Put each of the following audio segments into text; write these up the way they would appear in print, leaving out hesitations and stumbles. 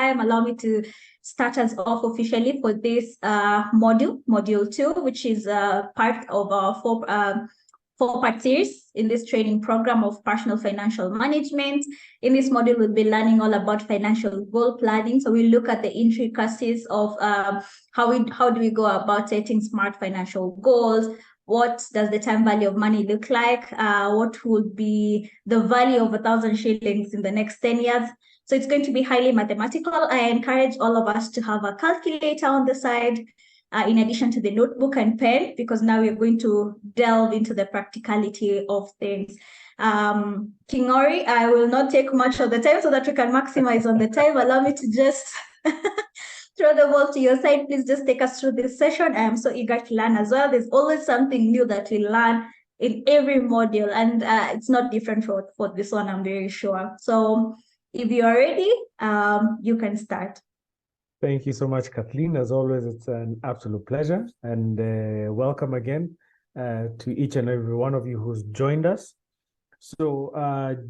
time, allow me to start us off officially for this module 2, which is part of our four-part series in this training program of personal financial management. In this module, we'll be learning all about financial goal planning. So we look at the intricacies of how do we go about setting smart financial goals. What does the time value of money look like? What would be the value of 1,000 shillings in the next 10 years? So it's going to be highly mathematical. I encourage all of us to have a calculator on the side, in addition to the notebook and pen, because now we're going to delve into the practicality of things. King Ori, I will not take much of the time so that we can maximize on the time. Allow me to just throw the ball to your side. Please just take us through this session. I am so eager to learn as well. There's always something new that we learn in every module, and it's not different for this one, I'm very sure. So if you are ready, you can start. Thank you so much, Kathleen. As always, it's an absolute pleasure, and welcome again to each and every one of you who's joined us. So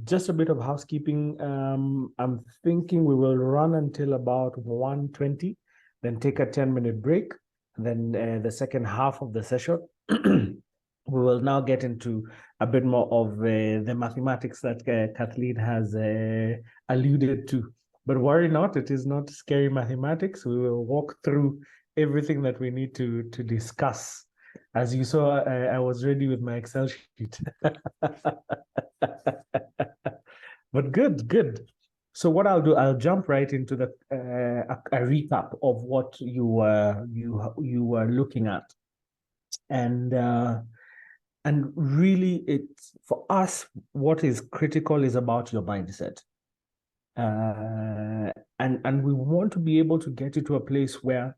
just a bit of housekeeping. I'm thinking we will run until about 1:20, then take a 10-minute break. Then the second half of the session, we will now get into a bit more of the mathematics that Kathleen has alluded to. But worry not, it is not scary mathematics. We will walk through everything that we need to discuss. As you saw, I was ready with my Excel sheet. But good. So what I'll do, I'll jump right into the a recap of what you were looking at, and really, it's for us. What is critical is about your mindset. And we want to be able to get you to a place where,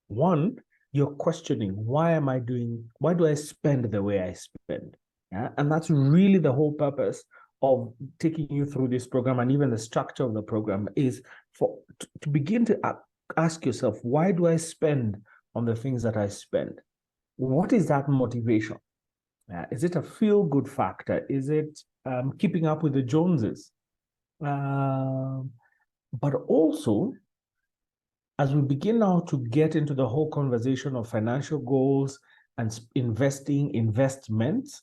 one, you're questioning, why do I spend the way I spend? Yeah? And that's really the whole purpose of taking you through this program, and even the structure of the program is to begin to ask yourself, why do I spend on the things that I spend? What is that motivation? Is it a feel-good factor? Is it keeping up with the Joneses? But also, as we begin now to get into the whole conversation of financial goals and investments,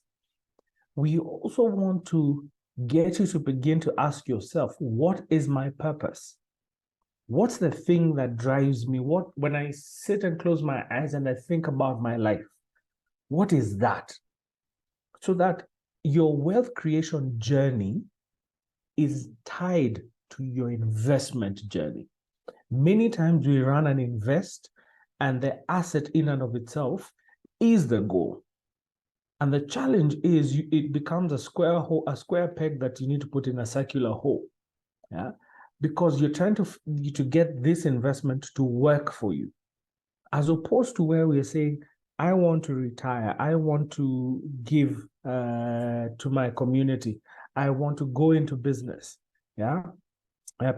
we also want to get you to begin to ask yourself, what is my purpose? What's the thing that drives me? When I sit and close my eyes and I think about my life, what is that? So that your wealth creation journey is tied to your investment journey. Many times we run and invest, and the asset in and of itself is the goal. And the challenge is it becomes a square hole, a square peg that you need to put in a circular hole. Yeah, because you're trying to get this investment to work for you, as opposed to where we're saying, I want to retire, I want to give to my community, I want to go into business. Yeah,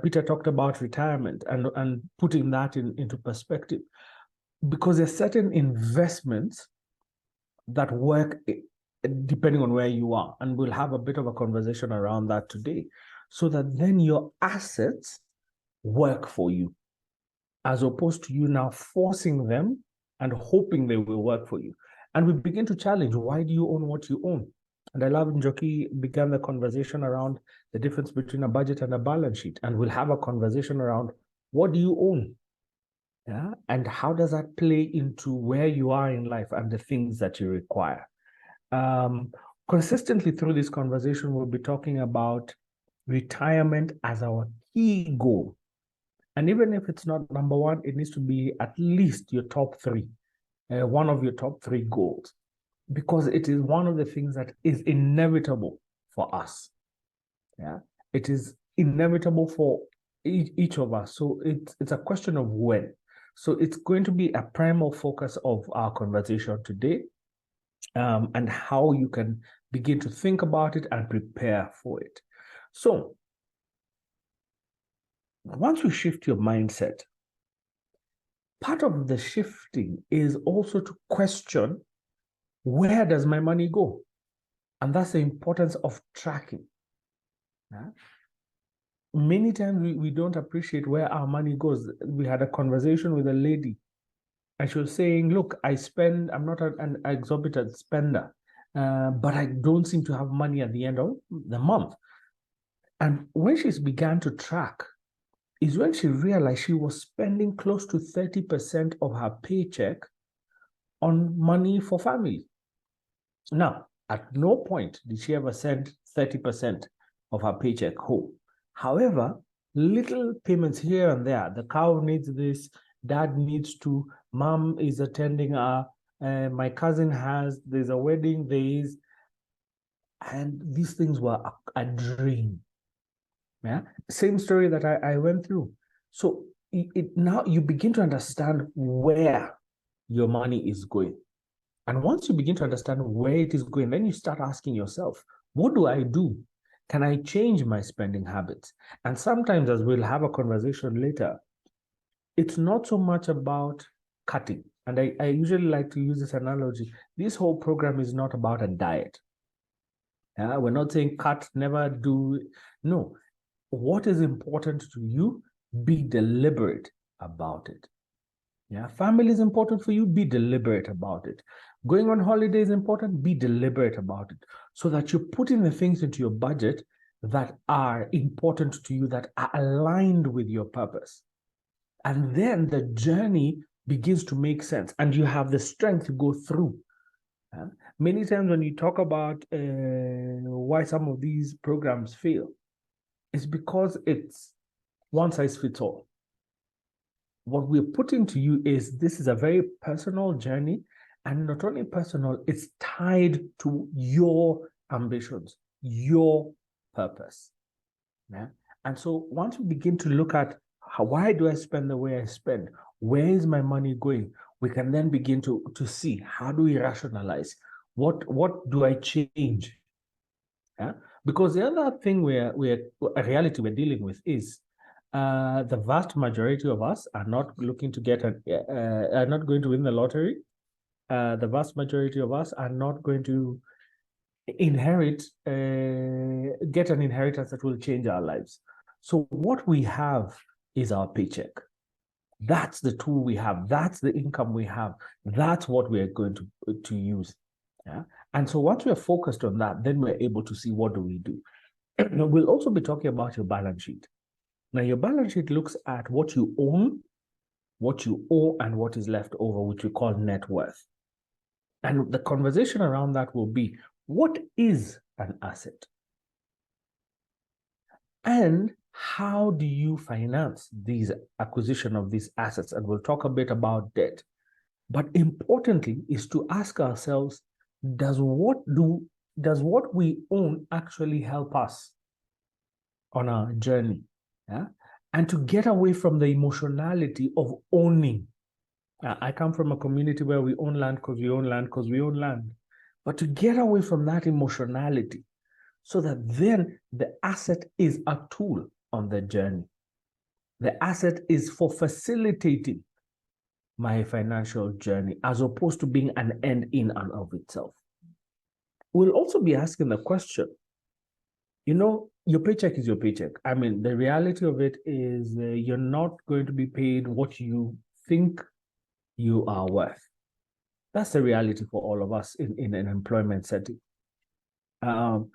Peter talked about retirement and putting that into perspective, because there's certain investments that work depending on where you are, and we'll have a bit of a conversation around that today, so that then your assets work for you, as opposed to you now forcing them and hoping they will work for you. And we begin to challenge, why do you own what you own? And I love Njoki began the conversation around the difference between a budget and a balance sheet. And we'll have a conversation around, what do you own? Yeah, and how does that play into where you are in life and the things that you require? Consistently through this conversation, we'll be talking about retirement as our key goal. And even if it's not number one, it needs to be at least your top three, one of your top three goals, because it is one of the things that is inevitable for us. Yeah, it is inevitable for each of us. So it's a question of when. So it's going to be a primal focus of our conversation today, and how you can begin to think about it and prepare for it. So once you shift your mindset, part of the shifting is also to question, where does my money go? And that's the importance of tracking. Yeah? many times we don't appreciate where our money goes. We had a conversation with a lady, and she was saying, look, I'm not an exorbitant spender, but I don't seem to have money at the end of the month. And when she began to track, is when she realized she was spending close to 30% of her paycheck on money for family. Now, at no point did she ever send 30% of her paycheck home. However, little payments here and there. The cow needs this, dad needs to, mom is attending my cousin there's a wedding, and these things were a dream. Yeah, same story that I went through. So now you begin to understand where your money is going. And once you begin to understand where it is going, then you start asking yourself, what do I do? Can I change my spending habits? And sometimes, as we'll have a conversation later, it's not so much about cutting. And I usually like to use this analogy. This whole program is not about a diet. We're not saying cut, never do. No. What is important to you? Be deliberate about it. Yeah, family is important for you. Be deliberate about it. Going on holiday is important. Be deliberate about it, so that you're putting the things into your budget that are important to you, that are aligned with your purpose. And then the journey begins to make sense, and you have the strength to go through. Many times when you talk about why some of these programs fail, it's because it's one size fits all. What we're putting to you is this is a very personal journey, and not only personal, it's tied to your ambitions, your purpose. Yeah? And so once we begin to look at why do I spend the way I spend? Where is my money going? We can then begin to see, how do we rationalize? What do I change? Yeah? Because the other thing a reality we're dealing with is the vast majority of us are not looking to are not going to win the lottery. The vast majority of us are not going to get an inheritance that will change our lives. So what we have is our paycheck. That's the tool we have. That's the income we have. That's what we are going to use. Yeah. And so once we're focused on that, then we're able to see, what do we do? We'll also be talking about your balance sheet. Now, your balance sheet looks at what you own, what you owe, and what is left over, which we call net worth. And the conversation around that will be, what is an asset? And how do you finance these acquisition of these assets? And we'll talk a bit about debt. But importantly is to ask ourselves, does what we own actually help us on our journey? Yeah? And to get away from the emotionality of owning. I come from a community where we own land because we own land because we own land. But to get away from that emotionality, so that then the asset is a tool on the journey. The asset is for facilitating my financial journey, as opposed to being an end in and of itself. We'll also be asking the question, your paycheck is your paycheck. I mean, the reality of it is you're not going to be paid what you think you are worth. That's the reality for all of us in an employment setting. And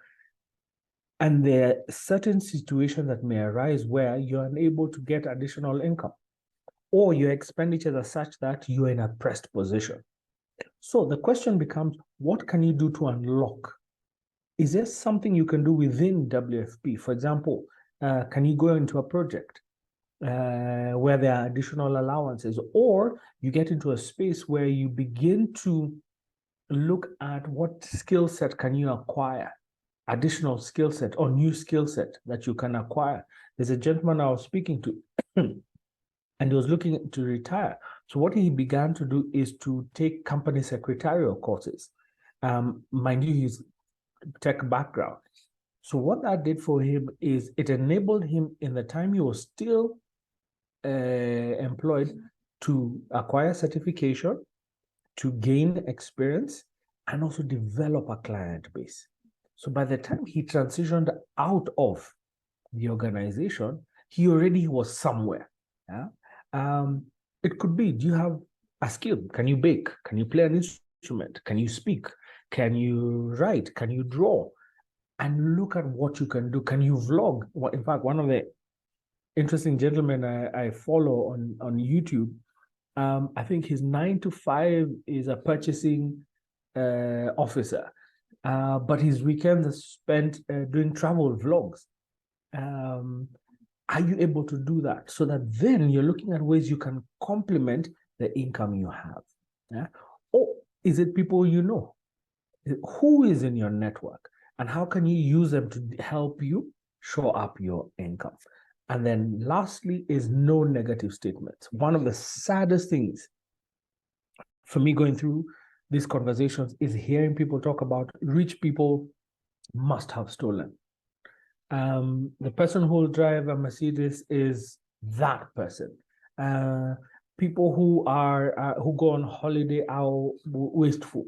there are certain situations that may arise where you're unable to get additional income, or your expenditures are such that you're in a pressed position. So the question becomes, what can you do to unlock? Is there something you can do within WFP? For example, can you go into a project where there are additional allowances, or you get into a space where you begin to look at what skill set can you acquire, additional skill set or new skill set that you can acquire. There's a gentleman I was speaking to and he was looking to retire. So what he began to do is to take company secretarial courses. Mind you, he's tech background. So what that did for him is it enabled him, in the time he was still employed, to acquire certification, to gain experience, and also develop a client base. So by the time he transitioned out of the organization, he already was somewhere. Yeah. It could be, do you have a skill? Can you bake? Can you play an instrument? Can you speak? Can you write? Can you draw? And look at what you can do. Can you vlog? In fact, one of the interesting gentlemen I follow on YouTube, I think his 9 to 5 is a purchasing officer, but his weekends are spent doing travel vlogs. Are you able to do that? So that then you're looking at ways you can complement the income you have. Yeah? Or is it people you know? Who is in your network? And how can you use them to help you show up your income? And then lastly is no negative statements. One of the saddest things for me going through these conversations is hearing people talk about rich people must have stolen. The person who will drive a Mercedes is that person. People who go on holiday are wasteful.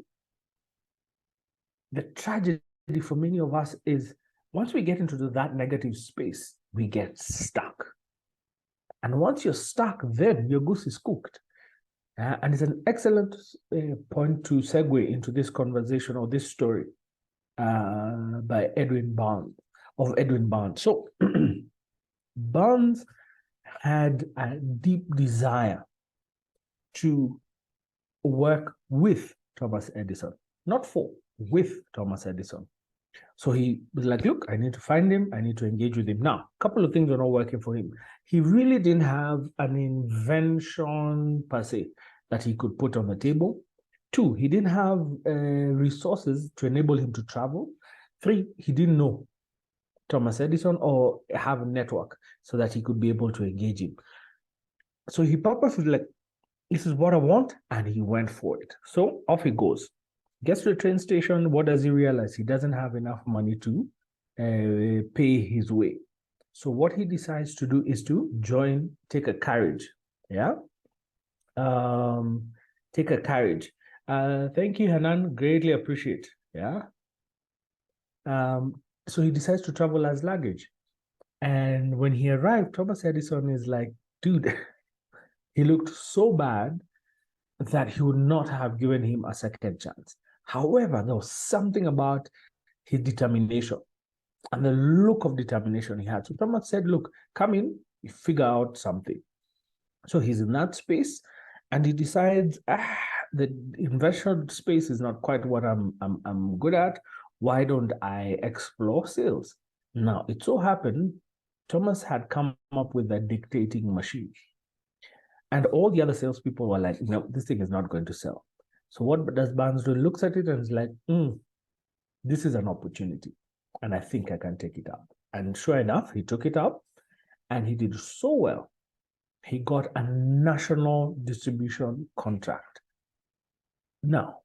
The tragedy for many of us is once we get into that negative space, we get stuck. And once you're stuck, then your goose is cooked. And it's an excellent point to segue into this conversation or this story by Edwin Barnes. So Barnes had a deep desire to work with Thomas Edison, not for, with Thomas Edison. So he was like, look, I need to find him. I need to engage with him. Now, a couple of things were not working for him. He really didn't have an invention per se that he could put on the table. 2, he didn't have resources to enable him to travel. 3, he didn't know Thomas Edison or have a network so that he could be able to engage him. So he purposely like, this is what I want, and he went for it. So off he goes. Gets to the train station. What does he realize? He doesn't have enough money to pay his way. So what he decides to do is to take a carriage. Yeah. Take a carriage. Thank you, Hanan. Greatly appreciate. Yeah. So he decides to travel as luggage. And when he arrived, Thomas Edison is like, dude, he looked so bad that he would not have given him a second chance. However, there was something about his determination and the look of determination he had. So Thomas said, look, come in, you figure out something. So he's in that space and he decides, the invention space is not quite what I'm good at. Why don't I explore sales? Now, it so happened, Thomas had come up with a dictating machine. And all the other salespeople were like, no, this thing is not going to sell. So what does Barnes do? Looks at it and is like, this is an opportunity. And I think I can take it up. And sure enough, he took it up and he did so well. He got a national distribution contract. Now,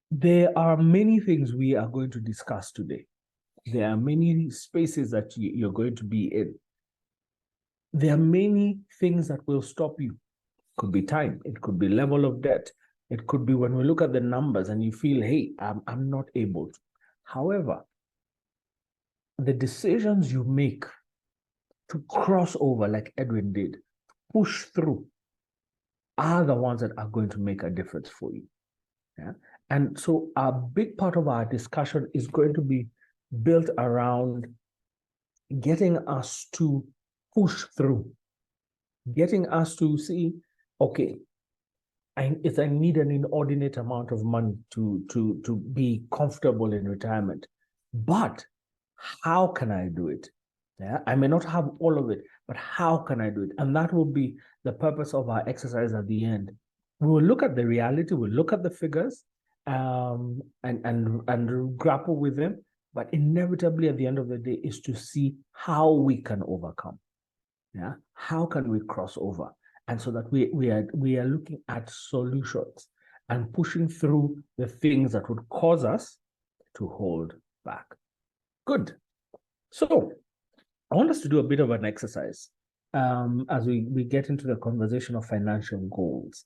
there are many things we are going to discuss today. There are many spaces that you're going to be in. There are many things that will stop you. It could be time. It could be level of debt. It could be when we look at the numbers and you feel, hey, I'm not able to. However, the decisions you make to cross over like Edwin did, push through, are the ones that are going to make a difference for you. Yeah? And so a big part of our discussion is going to be built around getting us to push through, getting us to see, okay, if I need an inordinate amount of money to be comfortable in retirement, but how can I do it? Yeah, I may not have all of it, but how can I do it? And that will be the purpose of our exercise at the end. We will look at the reality, we'll look at the figures, and grapple with them. But inevitably, at the end of the day, is to see how we can overcome. Yeah, how can we cross over? And so that we are looking at solutions and pushing through the things that would cause us to hold back. Good. So I want us to do a bit of an exercise as we get into the conversation of financial goals.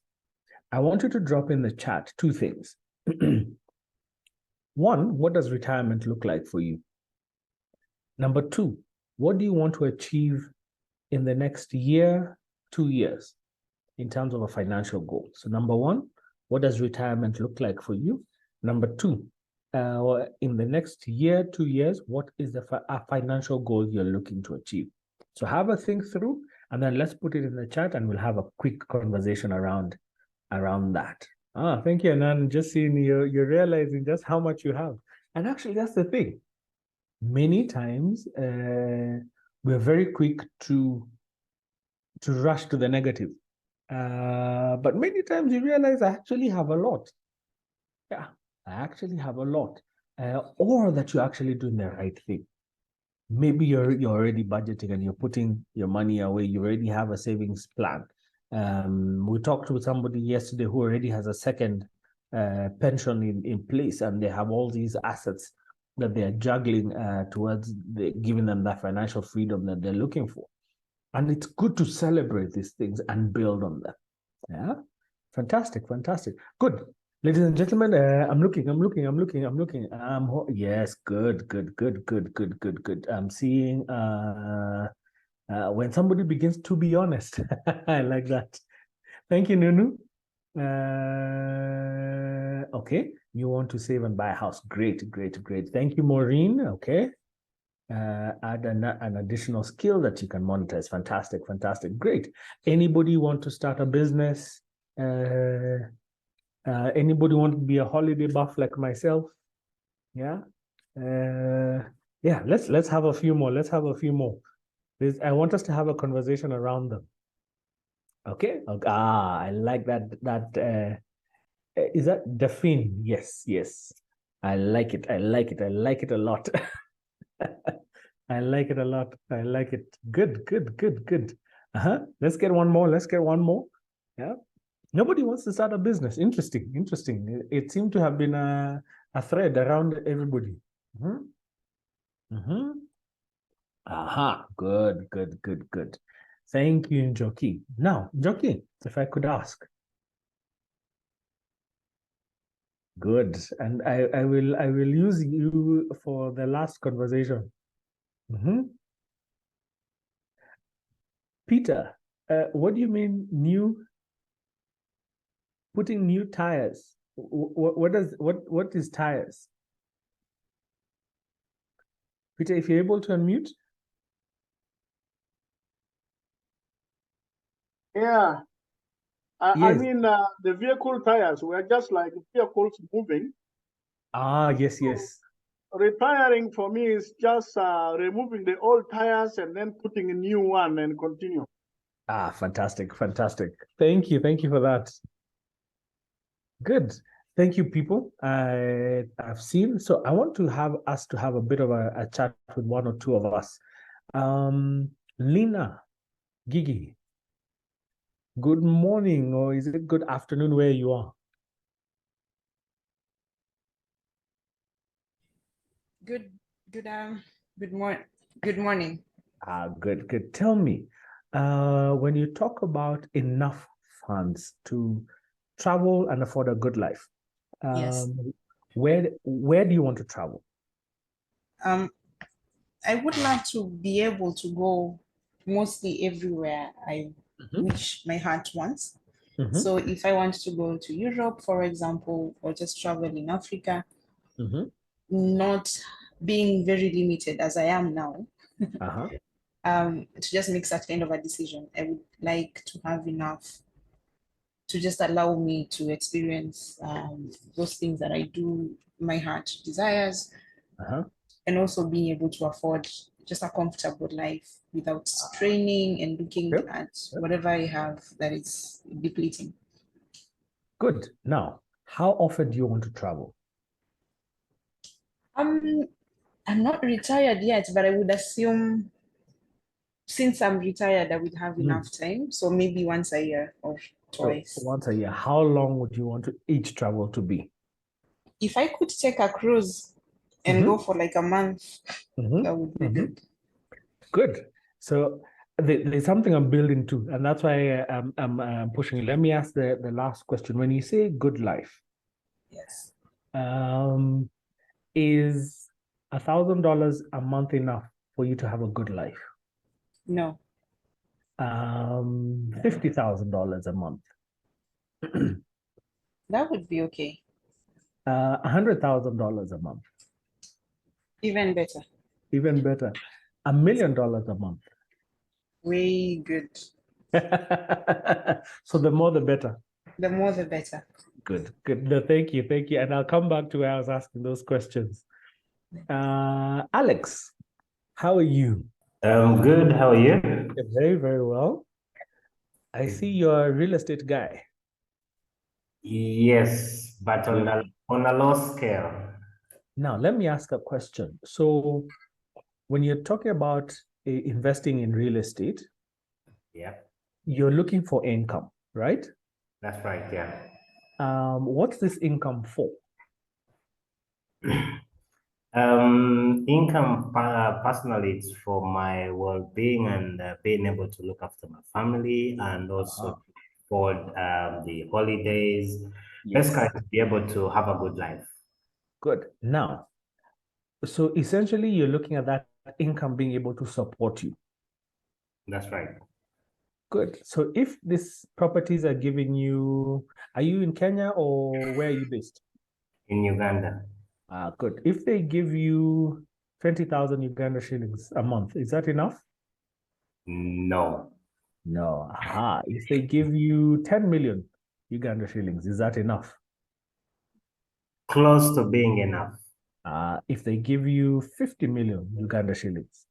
I want you to drop in the chat 2 things. One, what does retirement look like for you? Number two, what do you want to achieve in the next year, 2 years, in terms of a financial goal? So number one, what does retirement look like for you? Number two, in the next year, 2 years, what is the financial goal you're looking to achieve? So have a think through, and then let's put it in the chat, and we'll have a quick conversation around that. Thank you, Anan. Just seeing you're realizing just how much you have. And actually, that's the thing. Many times, we're very quick to rush to the negative. But many times you realize I actually have a lot. Yeah, I actually have a lot. Or that you're actually doing the right thing. Maybe you're already budgeting and you're putting your money away. You already have a savings plan. We talked to somebody yesterday who already has a second pension in place, and they have all these assets that they're juggling towards giving them that financial freedom that they're looking for. And it's good to celebrate these things and build on them. Yeah, fantastic, fantastic. Good. Ladies and gentlemen, I'm looking. Yes, good. I'm seeing when somebody begins to be honest. I like that. Thank you, Nunu. Okay, you want to save and buy a house. Great. Thank you, Maureen. Okay. Add an additional skill that you can monetize. Fantastic. Great. Anybody want to start a business? Anybody want to be a holiday buff like myself? Yeah. Yeah. Let's have a few more. I want us to have a conversation around them. Okay. I like that. Is that Dafin? Yes. I like it a lot. I like it a lot. I like it. Good. Let's get one more. Yeah. Nobody wants to start a business. Interesting. It seemed to have been a thread around everybody. Aha. Good. Thank you, Njoki. Now, Njoki, if I could ask. Good. And I will use you for the last conversation. Peter, what do you mean putting new tires? What is tires? Peter, if you're able to unmute. Yeah. Yes. I mean, the vehicle tires were just like vehicles moving. Yes. Retiring for me is just removing the old tires and then putting a new one and continue. Fantastic. Thank you for that. Good. Thank you, people. I've seen. So I want to have a bit of a chat with one or two of us. Lina, Gigi, good morning, or is it good afternoon where you are? Good morning. Good. Tell me, when you talk about enough funds to travel and afford a good life, Yes. Where do you want to travel? I would like to be able to go mostly everywhere I wish my heart wants. So if I want to go to Europe, for example, or just travel in Africa, not being very limited as I am now, to just make such kind of a decision. I would like to have enough to just allow me to experience those things that I do, my heart desires, and also being able to afford just a comfortable life without straining and looking at whatever I have that is depleting. Good. Now, how often do you want to travel? I'm not retired yet, but I would assume since I'm retired, I would have enough time. So maybe once a year or twice. So once a year. How long would you want each travel to be? If I could take a cruise and go for like a month, that would be good. Good. So there's something I'm building to, and that's why I'm pushing it. Let me ask the last question. When you say good life, yes, is $1,000 a month enough for you to have a good life? No. $50,000 a month. That would be okay. $100,000 a month. Even better. Even better. $1 million a month. Way good. So the more the better. The more the better. Good, good. No, thank you, thank you. And I'll come back to where I was asking those questions. Alex, how are you? Good. How are you? Very, very well. I see you're a real estate guy. Yes, but on a low scale. Now, let me ask a question. So, when you're talking about investing in real estate, Yeah, you're looking for income, right? that's right. Yeah. What's this income for? Income personally, it's for my well-being and being able to look after my family and also for the holidays. Yes. Basically, to be able to have a good life. Good. Now, so essentially, you're looking at that income being able to support you. That's right. Good. So if these properties are giving you, are you in Kenya or where are you based? In Uganda. Good. If they give you 20,000 Uganda shillings a month, is that enough? No. No. Aha. If they give you 10 million Uganda shillings, is that enough? Close to being enough. If they give you 50 million Uganda shillings,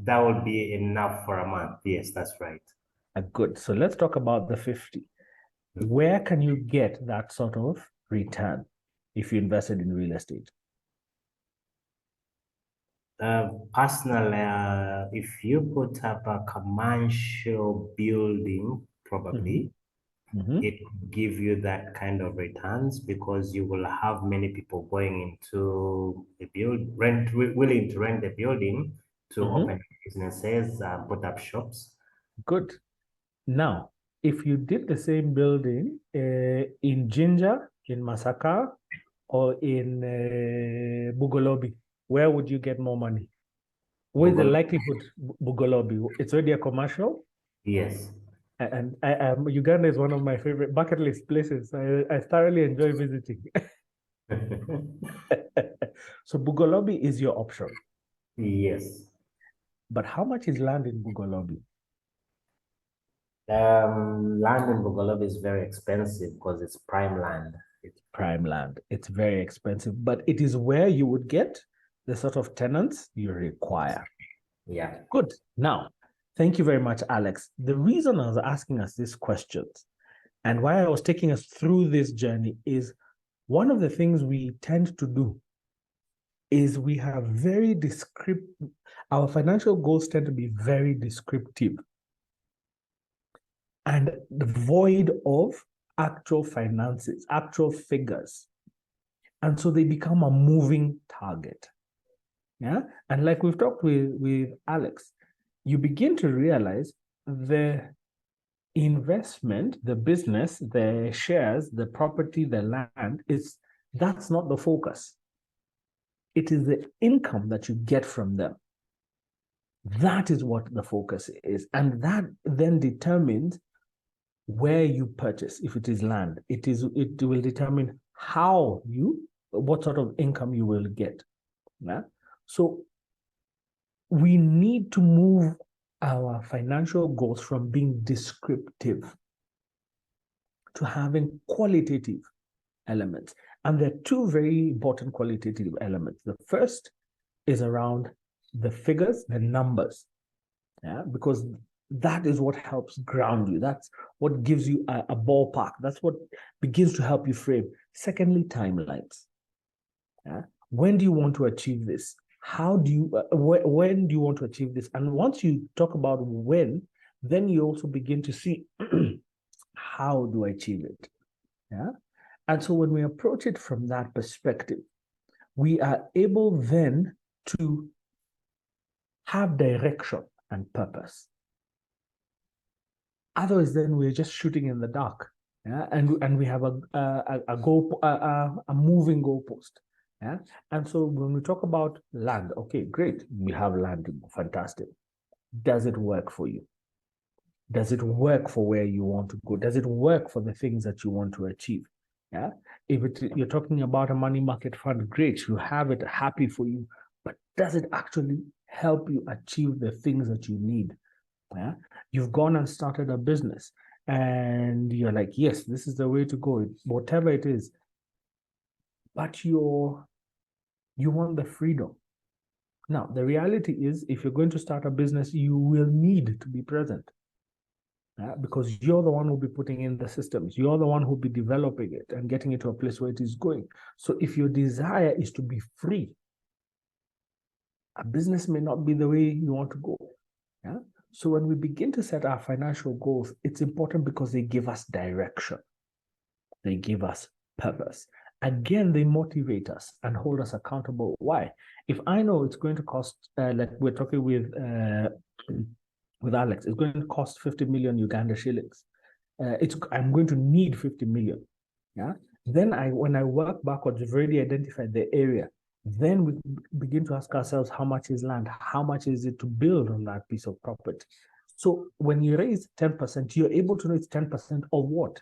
that would be enough for a month. Yes, that's right. Good. So let's talk about the 50. Where can you get that sort of return if you invested in real estate? Personally, if you put up a commercial building, probably it will give you that kind of returns because you will have many people going into the willing to rent the building to open businesses, put up shops. Good. Now, if you did the same building in Jinja, in Masaka, or in Bugolobi, where would you get more money? What is the likelihood, Bugolobi? It's already a commercial? Yes. And Uganda is one of my favorite bucket list places. I thoroughly enjoy visiting. So Bugolobi is your option. Yes. But how much is land in Bugolobi? Land in Bugolobi is very expensive because it's prime land. It's prime land. It's very expensive, but it is where you would get the sort of tenants you require. Yeah. Good. Now, thank you very much, Alex. The reason I was asking us these questions and why I was taking us through this journey is one of the things we tend to do is we have very descriptive, our financial goals tend to be very descriptive and void of actual finances, actual figures. And so they become a moving target. Yeah. And like we've talked with Alex, you begin to realize the investment, the business, the shares, the property, the land, that's not the focus. It is the income that you get from them. That is what the focus is. And that then determines where you purchase. If it is land, it will determine what sort of income you will get. Yeah? So we need to move our financial goals from being descriptive to having qualitative elements. And there are two very important qualitative elements. The first is around the figures, the numbers, because that is what helps ground you. That's what gives you a ballpark. That's what begins to help you frame. Secondly, timelines. When do you want to achieve this? When do you want to achieve this? And once you talk about when, then you also begin to see how do I achieve it? Yeah. And so when we approach it from that perspective, we are able then to have direction and purpose. Otherwise, then we're just shooting in the dark. Yeah. And we have a moving goalpost. Yeah. And so when we talk about land, okay, great. We have land, fantastic. Does it work for you? Does it work for where you want to go? Does it work for the things that you want to achieve? Yeah. If you're talking about a money market fund, great, you have it, happy for you. But does it actually help you achieve the things that you need? Yeah. You've gone and started a business and you're like, yes, this is the way to go, whatever it is. But you want the freedom. Now, the reality is, if you're going to start a business, you will need to be present. Because you're the one who'll be putting in the systems. You're the one who'll be developing it and getting it to a place where it is going. So if your desire is to be free, a business may not be the way you want to go. Yeah. So when we begin to set our financial goals, it's important because they give us direction. They give us purpose. Again, they motivate us and hold us accountable. Why? If I know it's going to cost, like we're talking with Alex, it's going to cost 50 million Uganda shillings. I'm going to need 50 million. Yeah. Then when I work backwards, we've already identified the area. Then we begin to ask ourselves, how much is land? How much is it to build on that piece of property? So when you raise 10%, you're able to know it's 10% of what?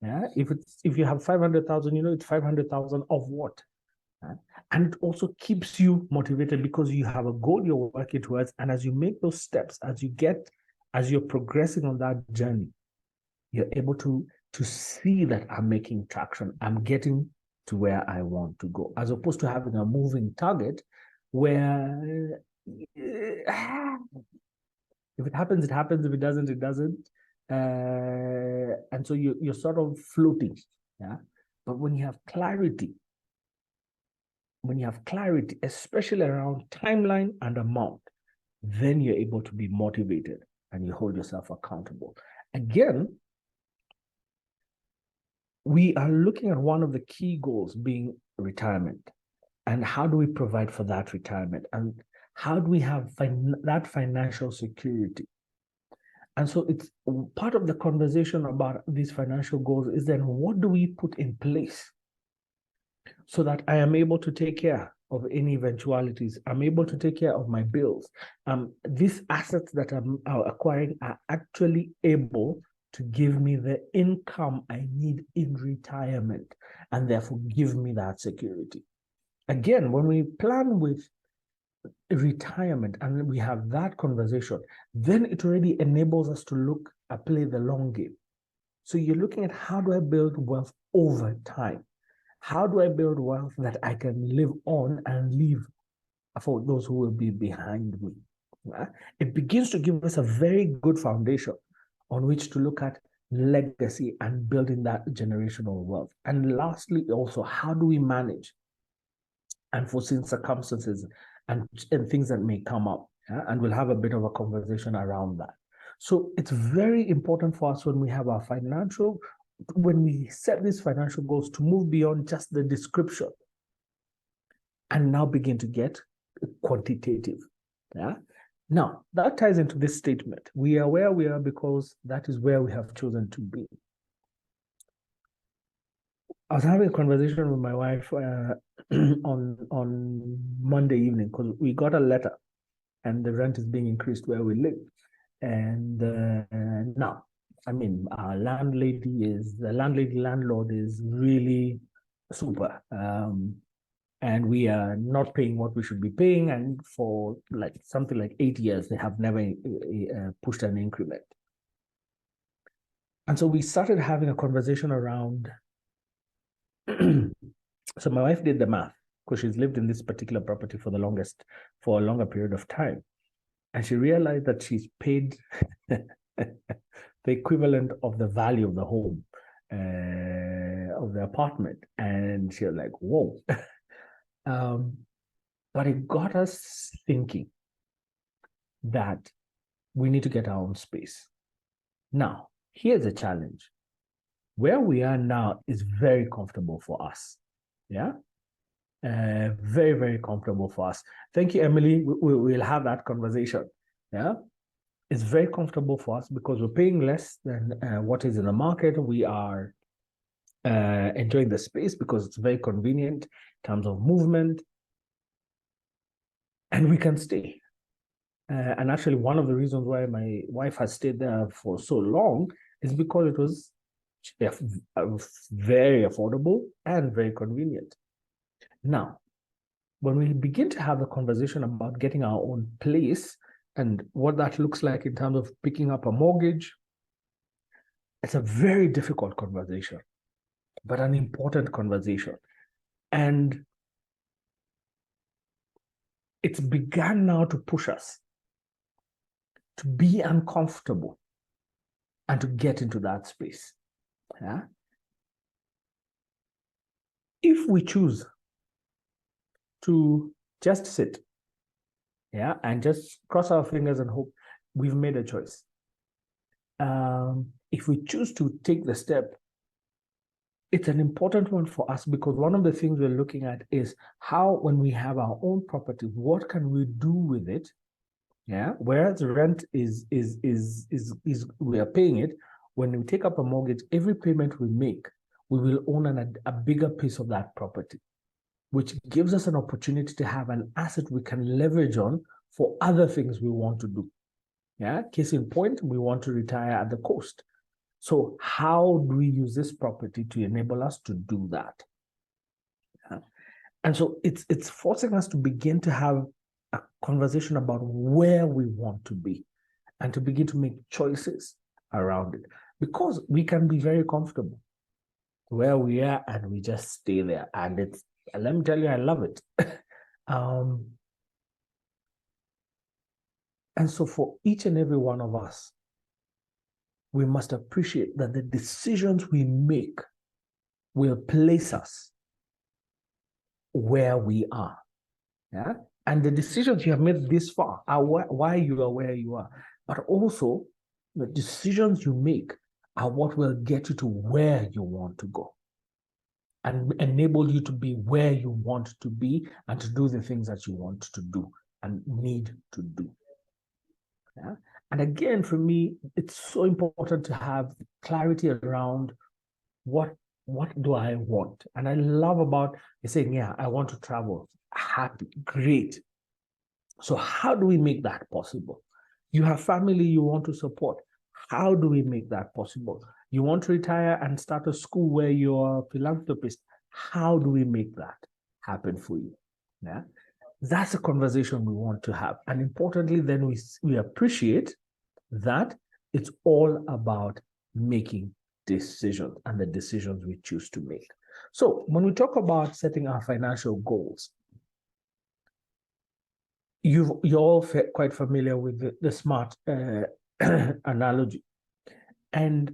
Yeah. If you have 500,000, you know it's 500,000 of what? And it also keeps you motivated because you have a goal you're working towards. And as you make those steps, as you're progressing on that journey, you're able to see that I'm making traction. I'm getting to where I want to go, as opposed to having a moving target where if it happens, it happens. If it doesn't, it doesn't. And so you're sort of floating. Yeah. But when you have clarity, especially around timeline and amount, then you're able to be motivated and you hold yourself accountable. Again, we are looking at one of the key goals being retirement. And how do we provide for that retirement? And how do we have that financial security? And so it's part of the conversation about these financial goals is then what do we put in place so that I am able to take care of any eventualities? I'm able to take care of my bills. These assets that I'm acquiring are actually able to give me the income I need in retirement and therefore give me that security. Again, when we plan with retirement and we have that conversation, then it already enables us to play the long game. So you're looking at how do I build wealth over time? How do I build wealth that I can live on and leave for those who will be behind me? It begins to give us a very good foundation on which to look at legacy and building that generational wealth. And lastly, also, how do we manage unforeseen circumstances and things that may come up? And we'll have a bit of a conversation around that. So it's very important for us when we set these financial goals to move beyond just the description and now begin to get quantitative. Yeah. Now, that ties into this statement. We are where we are because that is where we have chosen to be. I was having a conversation with my wife on Monday evening because we got a letter and the rent is being increased where we live. And now, I mean, our landlord is really super. And we are not paying what we should be paying. And for something like 8 years, they have never pushed an increment. And so we started having a conversation around. So my wife did the math because she's lived in this particular property for a longer period of time. And she realized that she's paid the equivalent of the value of the home, of the apartment. And she was like, whoa. But it got us thinking that we need to get our own space. Now, here's a challenge. Where we are now is very comfortable for us. Yeah? Very, very comfortable for us. Thank you, Emily. We'll have that conversation. Yeah? It's very comfortable for us because we're paying less than what is in the market. We are enjoying the space because it's very convenient in terms of movement, and we can stay. And actually, one of the reasons why my wife has stayed there for so long is because it was very affordable and very convenient. Now, when we begin to have a conversation about getting our own place and what that looks like in terms of picking up a mortgage, it's a very difficult conversation, but an important conversation. And it's begun now to push us to be uncomfortable and to get into that space. Yeah? If we choose to just sit, yeah, and just cross our fingers and hope, we've made a choice. If we choose to take the step, it's an important one for us because one of the things we're looking at is how, when we have our own property, what can we do with it? Yeah, whereas rent is we are paying it. When we take up a mortgage, every payment we make, we will own a bigger piece of that property, which gives us an opportunity to have an asset we can leverage on for other things we want to do. Yeah, case in point, we want to retire at the coast. So how do we use this property to enable us to do that? Yeah. And so it's forcing us to begin to have a conversation about where we want to be and to begin to make choices around it, because we can be very comfortable where we are and we just stay there. And it's, let me tell you, I love it. And so for each and every one of us, we must appreciate that the decisions we make will place us where we are. Yeah? And the decisions you have made this far are why you are where you are. But also, the decisions you make are what will get you to where you want to go and enable you to be where you want to be and to do the things that you want to do and need to do. Yeah? And again, for me, it's so important to have clarity around what do I want? And I love about you saying, yeah, I want to travel. Happy, great. So how do we make that possible? You have family you want to support. How do we make that possible? You want to retire and start a school where you're a philanthropist. How do we make that happen for you? Yeah, that's a conversation we want to have. And importantly, then we appreciate that it's all about making decisions and the decisions we choose to make. So when we talk about setting our financial goals, you're all quite familiar with the SMART analogy. And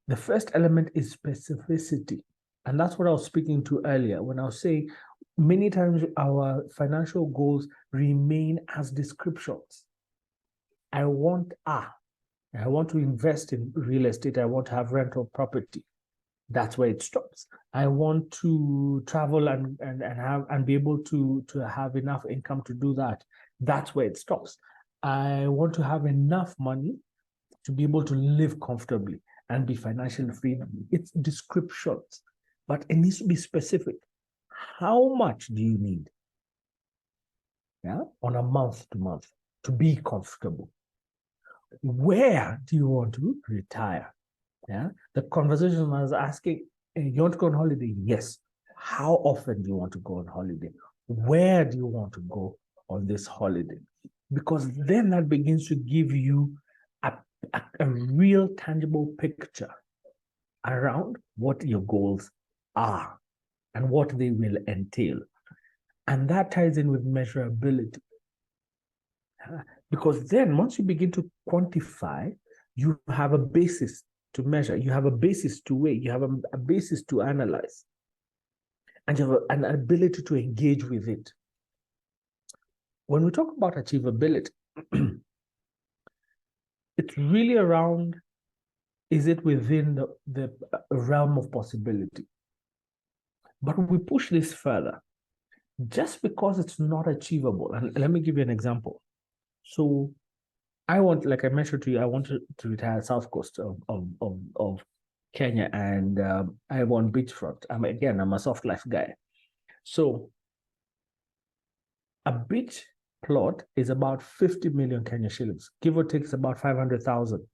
the first element is specificity. And that's what I was speaking to earlier when I was saying many times our financial goals remain as descriptions. I want to invest in real estate. I want to have rental property. That's where it stops. I want to travel and be able to have enough income to do that. That's where it stops. I want to have enough money to be able to live comfortably and be financially free. It's descriptions, but it needs to be specific. How much do you need? Yeah, on a month to month to be comfortable. Where do you want to retire? Yeah, the conversation I was asking, you want to go on holiday? Yes. How often do you want to go on holiday? Where do you want to go on this holiday? Because then that begins to give you a real tangible picture around what your goals are and what they will entail. And that ties in with measurability. Because then once you begin to quantify, you have a basis to measure, you have a basis to weigh, you have a basis to analyze, and you have an ability to engage with it. When we talk about achievability, it's really around, is it within the realm of possibility? But we push this further. Just because it's not achievable, and let me give you an example. So I want, like I mentioned to you, I want to retire south coast of Kenya, and I want beachfront. I'm a soft life guy. So a beach plot is about 50 million Kenya shillings, give or take about 500,000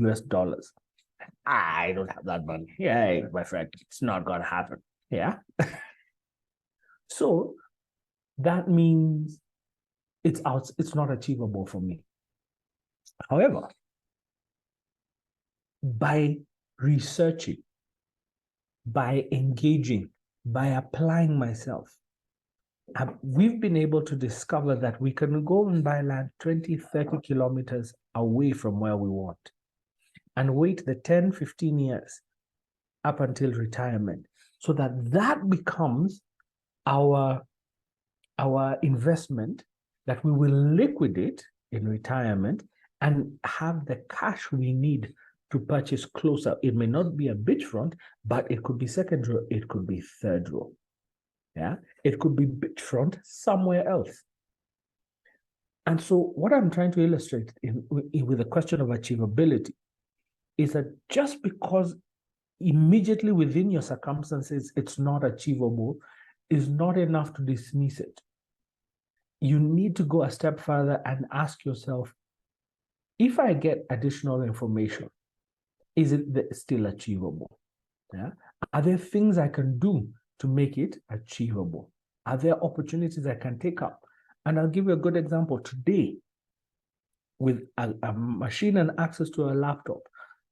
US dollars. I don't have that money. Yeah, my friend, it's not going to happen. Yeah. So that means it's not achievable for me. However, by researching, by engaging, by applying myself, we've been able to discover that we can go and buy land 20, 30 kilometers away from where we want and wait the 10, 15 years up until retirement, so that becomes our investment that we will liquidate in retirement and have the cash we need to purchase closer. It may not be a beachfront, but it could be second row, it could be third row. Yeah, it could be beachfront somewhere else. And so what I'm trying to illustrate with the question of achievability is that just because immediately within your circumstances it's not achievable is not enough to dismiss it. You need to go a step further and ask yourself, if I get additional information, is it still achievable? Yeah? Are there things I can do to make it achievable? Are there opportunities I can take up? And I'll give you a good example. Today, with a machine and access to a laptop,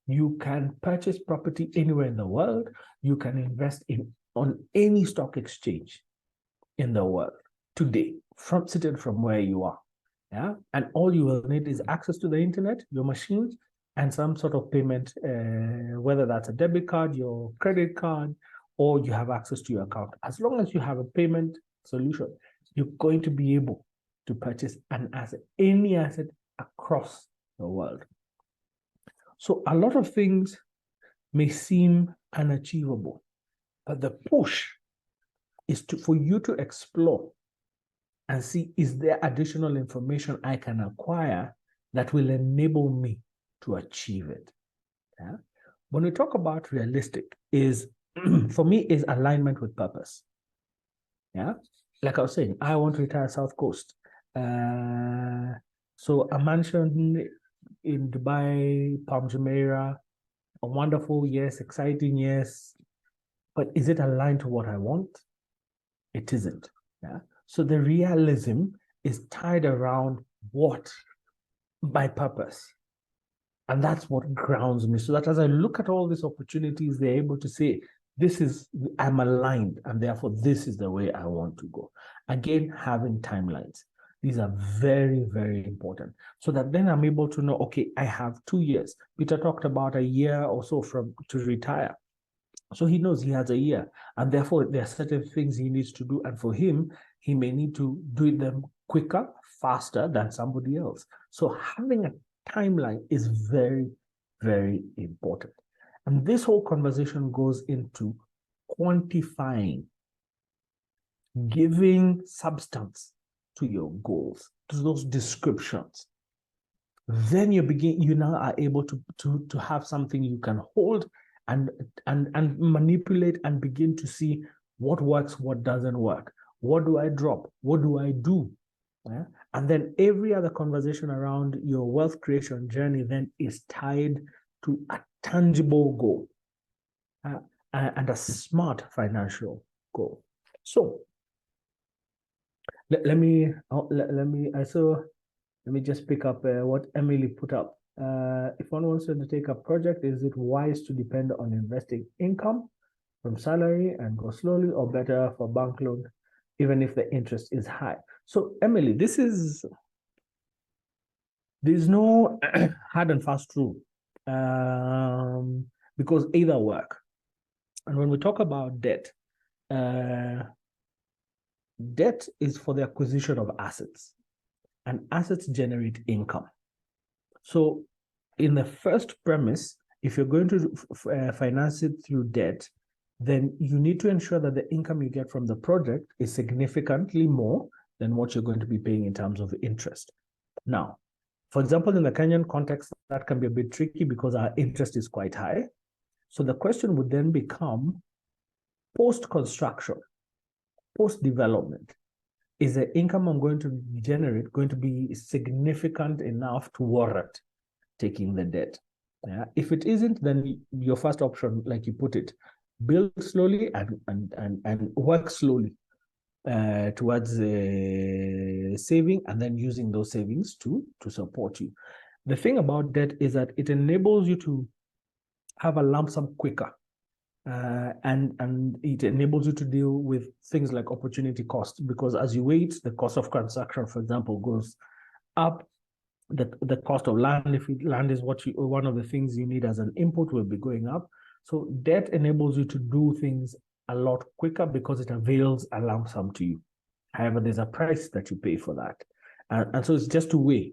you can purchase property anywhere in the world. You can invest on any stock exchange in the world today, sitting from where you are. Yeah, and all you will need is access to the internet, your machines, and some sort of payment, whether that's a debit card, your credit card, or you have access to your account. As long as you have a payment solution, you're going to be able to purchase an asset, any asset across the world. So a lot of things may seem unachievable, but the push is for you to explore and see, is there additional information I can acquire that will enable me to achieve it? Yeah? When we talk about realistic, for me, is alignment with purpose. Yeah, like I was saying, I want to retire South Coast. So a mansion in Dubai, Palm Jumeirah, a wonderful, yes, exciting, yes. But is it aligned to what I want? It isn't. Yeah. So the realism is tied around what? By purpose. And that's what grounds me. So that as I look at all these opportunities, they're able to say, I'm aligned, and therefore this is the way I want to go. Again, having timelines. These are very, very important. So that then I'm able to know, okay, I have 2 years. Peter talked about a year or so to retire. So he knows he has a year, and therefore there are certain things he needs to do. And for him, he may need to do them quicker, faster than somebody else. So having a timeline is very, very important. And this whole conversation goes into quantifying, giving substance to your goals, to those descriptions. Then you now are able to have something you can hold and manipulate and begin to see what works, what doesn't work. What do I drop? What do I do? Yeah? And then every other conversation around your wealth creation journey then is tied to a tangible goal and a smart financial goal. So let me just pick up what Emily put up. If one wants to undertake a project, is it wise to depend on investing income from salary and go slowly, or better for bank loan, even if the interest is high? So Emily, there's no hard and fast rule, because either work. And when we talk about debt, debt is for the acquisition of assets, and assets generate income. So in the first premise, if you're going to finance it through debt, then you need to ensure that the income you get from the project is significantly more than what you're going to be paying in terms of interest. Now, For example, in the Kenyan context, that can be a bit tricky because our interest is quite high. So the question would then become, post-construction, post-development, is the income I'm going to generate going to be significant enough to warrant taking the debt? Yeah. If it isn't, then your first option, like you put it, build slowly and work slowly towards saving, and then using those savings to support you. The thing about debt is that it enables you to have a lump sum quicker. And it enables you to deal with things like opportunity cost, because as you wait, the cost of transaction, for example, goes up. The cost of land, if land is one of the things you need as an input, will be going up. So debt enables you to do things a lot quicker because it avails a lump sum to you. However, there's a price that you pay for that. And so it's just to weigh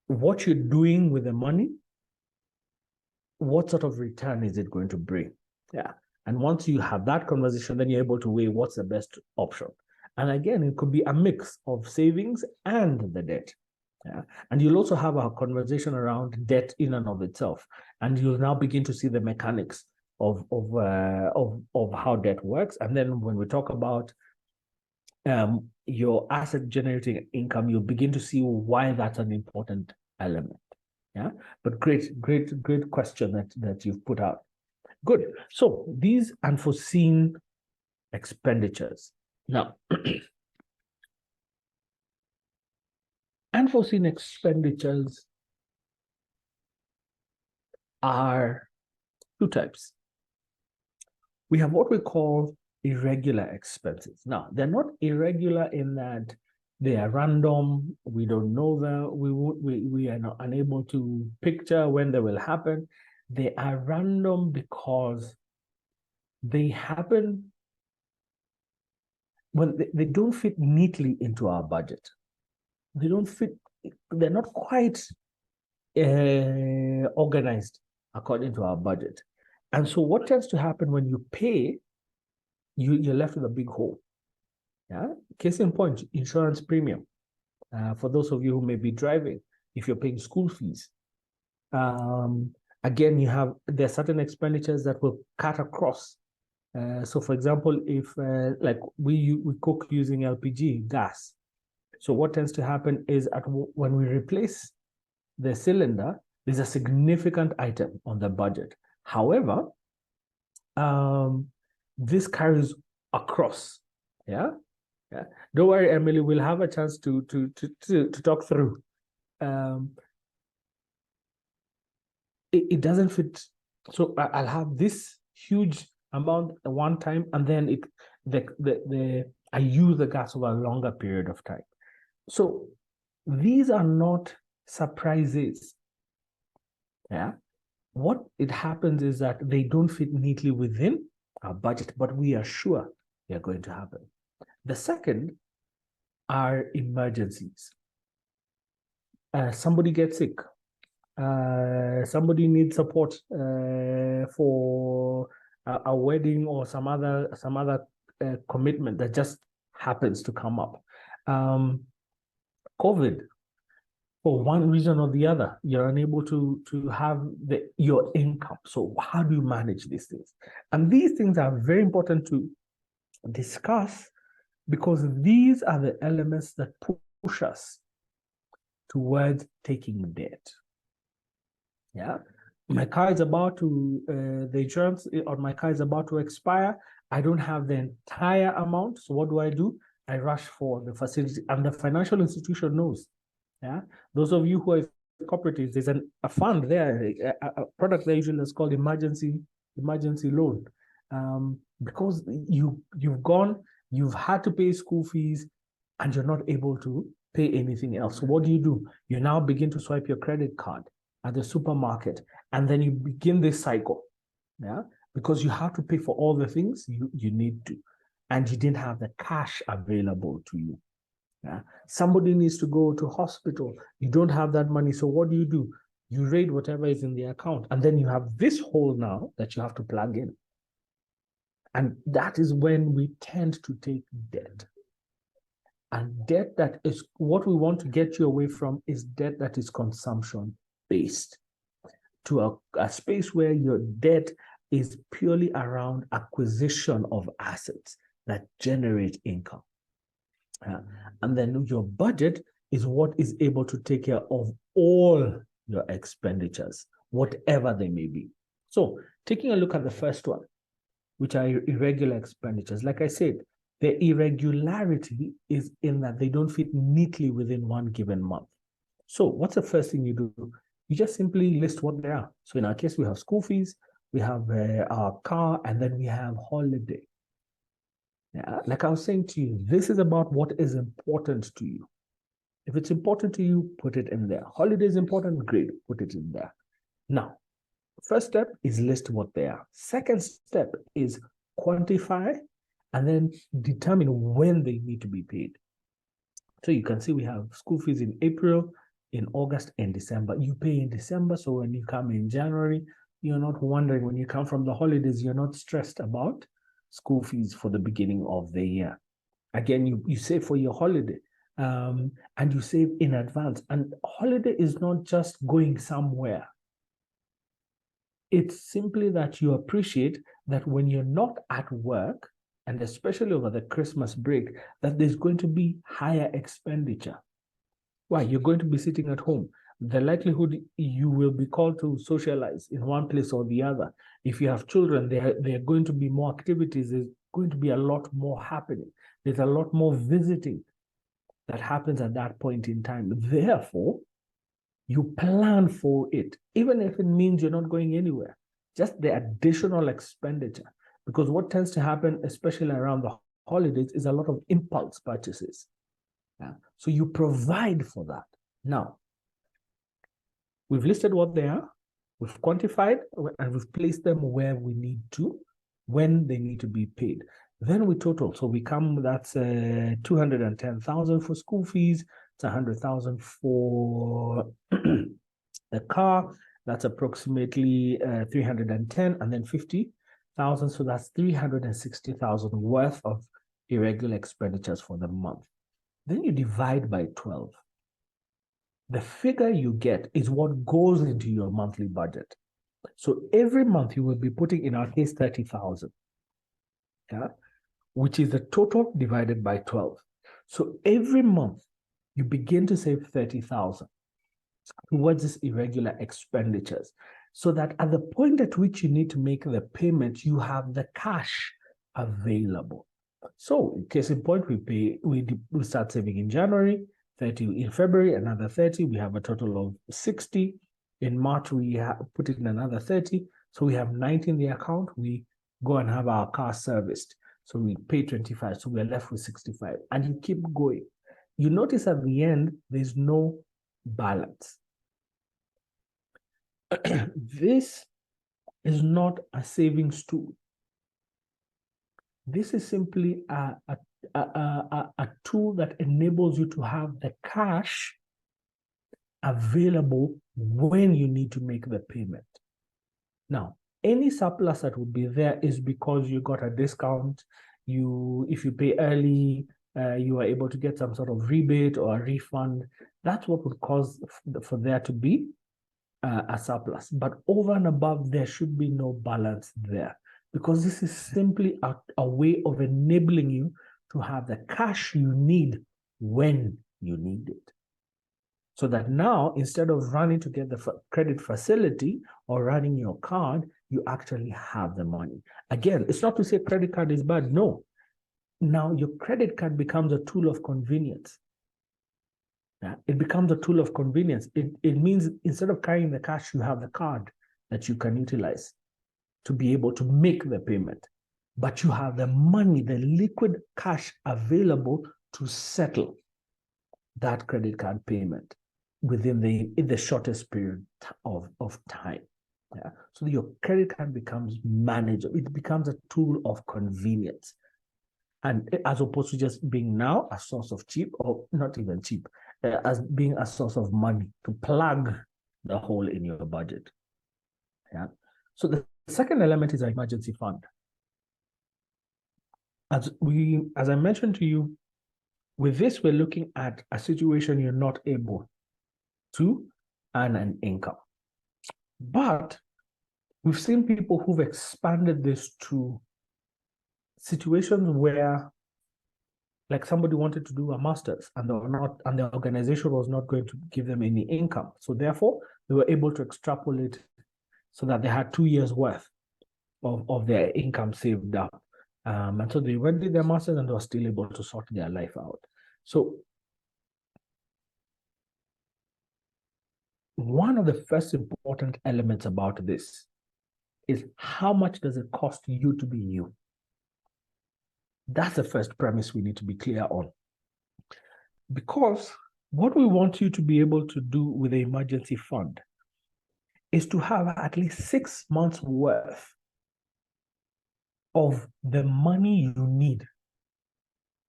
what you're doing with the money. What sort of return is it going to bring? Yeah. And once you have that conversation, then you're able to weigh what's the best option. And again, it could be a mix of savings and the debt. Yeah. And you'll also have a conversation around debt in and of itself. And you'll now begin to see the mechanics of how debt works. And then when we talk about your asset generating income, you'll begin to see why that's an important element. Yeah, but great question that you've put out. Good. So these unforeseen expenditures. Now, unforeseen expenditures are two types. We have what we call irregular expenses. Now, they're not irregular in that they are random. We don't know them. We are not unable to picture when they will happen. They are random because they happen when they don't fit neatly into our budget. They don't fit. They're not quite organized according to our budget. And so what tends to happen when you pay, you're left with a big hole. Yeah. Case in point, insurance premium. For those of you who may be driving, if you're paying school fees, again, there are certain expenditures that will cut across. So, for example, if like we cook using LPG gas, so what tends to happen is when we replace the cylinder, there's a significant item on the budget. However, this carries across. Yeah. Yeah. Don't worry, Emily, we'll have a chance to talk through. It doesn't fit. So I'll have this huge amount at one time, and then I use the gas over a longer period of time. So these are not surprises. Yeah. What it happens is that they don't fit neatly within our budget, but we are sure they're going to happen. The second are emergencies. Somebody gets sick. Somebody needs support for a wedding or some other commitment that just happens to come up. COVID, for one reason or the other, you're unable to have your income. So how do you manage these things? And these things are very important to discuss, because these are the elements that push us towards taking debt. Yeah, my car is about to, the insurance on my car is about to expire. I don't have the entire amount. So what do? I rush for the facility, and the financial institution knows. Yeah, those of you who are cooperatives, there's a fund there, a product there usually is called emergency loan, because you've had to pay school fees, and you're not able to pay anything else. So what do? You now begin to swipe your credit card at the supermarket, and then you begin this cycle, yeah, because you have to pay for all the things you need to, and you didn't have the cash available to you. Yeah. Somebody needs to go to hospital. You don't have that money. So what do? You raid whatever is in the account, and then you have this hole now that you have to plug in. And that is when we tend to take debt. And debt that is what we want to get you away from is debt that is consumption based, to a space where your debt is purely around acquisition of assets that generate income. And then your budget is what is able to take care of all your expenditures, whatever they may be. So taking a look at the first one, which are irregular expenditures, like I said, the irregularity is in that they don't fit neatly within one given month. So what's the first thing you do? You just simply list what they are. So in our case, we have school fees, we have our car, and then we have holiday. Yeah, like I was saying to you, this is about what is important to you. If it's important to you, put it in there. Holiday is important, great, put it in there. Now, first step is list what they are. Second step is quantify and then determine when they need to be paid. So you can see we have school fees in April, in August, and December. You pay in December, so when you come in January, you're not wondering, when you come from the holidays, you're not stressed about school fees for the beginning of the year. Again, you save for your holiday, and you save in advance. And holiday is not just going somewhere. It's simply that you appreciate that when you're not at work, and especially over the Christmas break, that there's going to be higher expenditure. Why? You're going to be sitting at home. The likelihood you will be called to socialize in one place or the other. If you have children, there are going to be more activities. There's going to be a lot more happening. There's a lot more visiting that happens at that point in time. Therefore, you plan for it, even if it means you're not going anywhere. Just the additional expenditure. Because what tends to happen, especially around the holidays, is a lot of impulse purchases. Yeah. So you provide for that. Now, we've listed what they are, we've quantified, and we've placed them where we need to, when they need to be paid. Then we total. So we come, that's 210,000 for school fees, it's 100,000 for the car, that's approximately 310, and then 50,000. So that's 360,000 worth of irregular expenditures for the month. Then you divide by 12. The figure you get is what goes into your monthly budget. So every month you will be putting, in our case, 30,000, yeah, which is the total divided by 12. So every month you begin to save 30,000 towards these irregular expenditures, so that at the point at which you need to make the payment, you have the cash available. So in case in point, we start saving in January, 30 in February, another 30. We have a total of 60. In March, we put in another 30. So we have 90 in the account. We go and have our car serviced. So we pay 25. So we're left with 65. And you keep going. You notice at the end, there's no balance. This is not a savings tool. This is simply a tool that enables you to have the cash available when you need to make the payment. Now, any surplus that would be there is because you got a discount. If you pay early, you are able to get some sort of rebate or a refund. That's what would cause for there to be a surplus. But over and above, there should be no balance there, because this is simply a way of enabling you to have the cash you need when you need it. So that now, instead of running to get the credit facility or running your card, you actually have the money. Again, it's not to say credit card is bad. No. Now your credit card becomes a tool of convenience. Yeah? It becomes a tool of convenience. It means instead of carrying the cash, you have the card that you can utilize to be able to make the payment. But you have the money, the liquid cash available to settle that credit card payment within the shortest period of time. Yeah? So your credit card becomes manageable. It becomes a tool of convenience. And as opposed to just being now a source of cheap, or not even cheap, as being a source of money to plug the hole in your budget. Yeah. So the second element is our emergency fund. As I mentioned to you, With this, we're looking at a situation you're not able to earn an income. But we've seen people who've expanded this to situations where, like, somebody wanted to do a master's and the organization was not going to give them any income. So therefore, they were able to extrapolate so that they had 2 years worth of their income saved up. And so they went to their master's and they were still able to sort their life out. So one of the first important elements about this is, how much does it cost you to be you? That's the first premise we need to be clear on. Because what we want you to be able to do with the emergency fund is to have at least 6 months worth of the money you need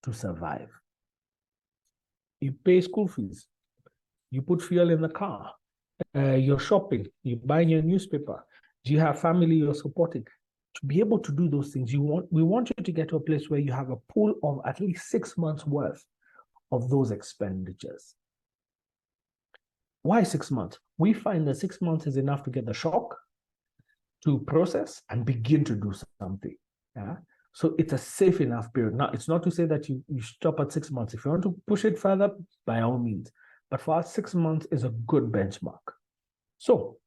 to survive. You pay school fees, you put fuel in the car, you're shopping, you're buying your newspaper, do you have family you're supporting? To be able to do those things, we want you to get to a place where you have a pool of at least 6 months worth of those expenditures. Why 6 months? We find that 6 months is enough to get the shock, to process and begin to do something. Yeah. So it's a safe enough period. Now, it's not to say that you stop at 6 months. If you want to push it further, by all means. But for us, 6 months is a good benchmark. So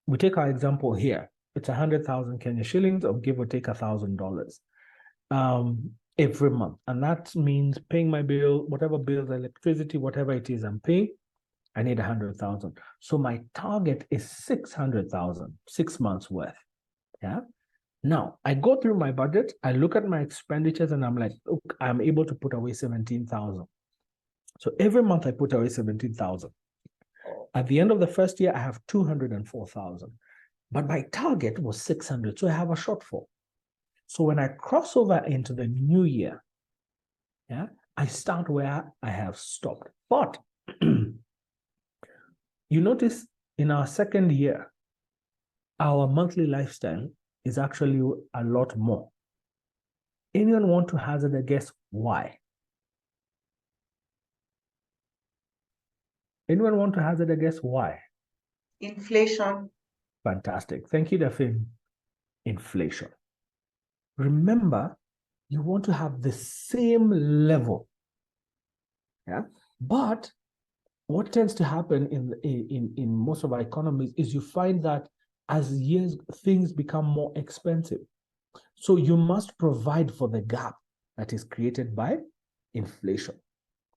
we take our example here. It's 100,000 Kenya shillings, or give or take $1,000 every month. And that means paying my bill, whatever bills, electricity, whatever it is I'm paying, I need 100,000. So my target is 600,000, 6 months worth. Yeah. Now I go through my budget, I look at my expenditures, and I'm like, look, I'm able to put away 17,000. So every month I put away 17,000. At the end of the first year, I have 204,000. But my target was 600. So I have a shortfall. So when I cross over into the new year, yeah, I start where I have stopped. But you notice in our second year, our monthly lifestyle is actually a lot more. Anyone want to hazard a guess why? Anyone want to hazard a guess why? Inflation. Fantastic. Thank you, Daphne. Inflation. Remember, you want to have the same level. Yeah. But what tends to happen in most of our economies is you find that as things become more expensive. So you must provide for the gap that is created by inflation.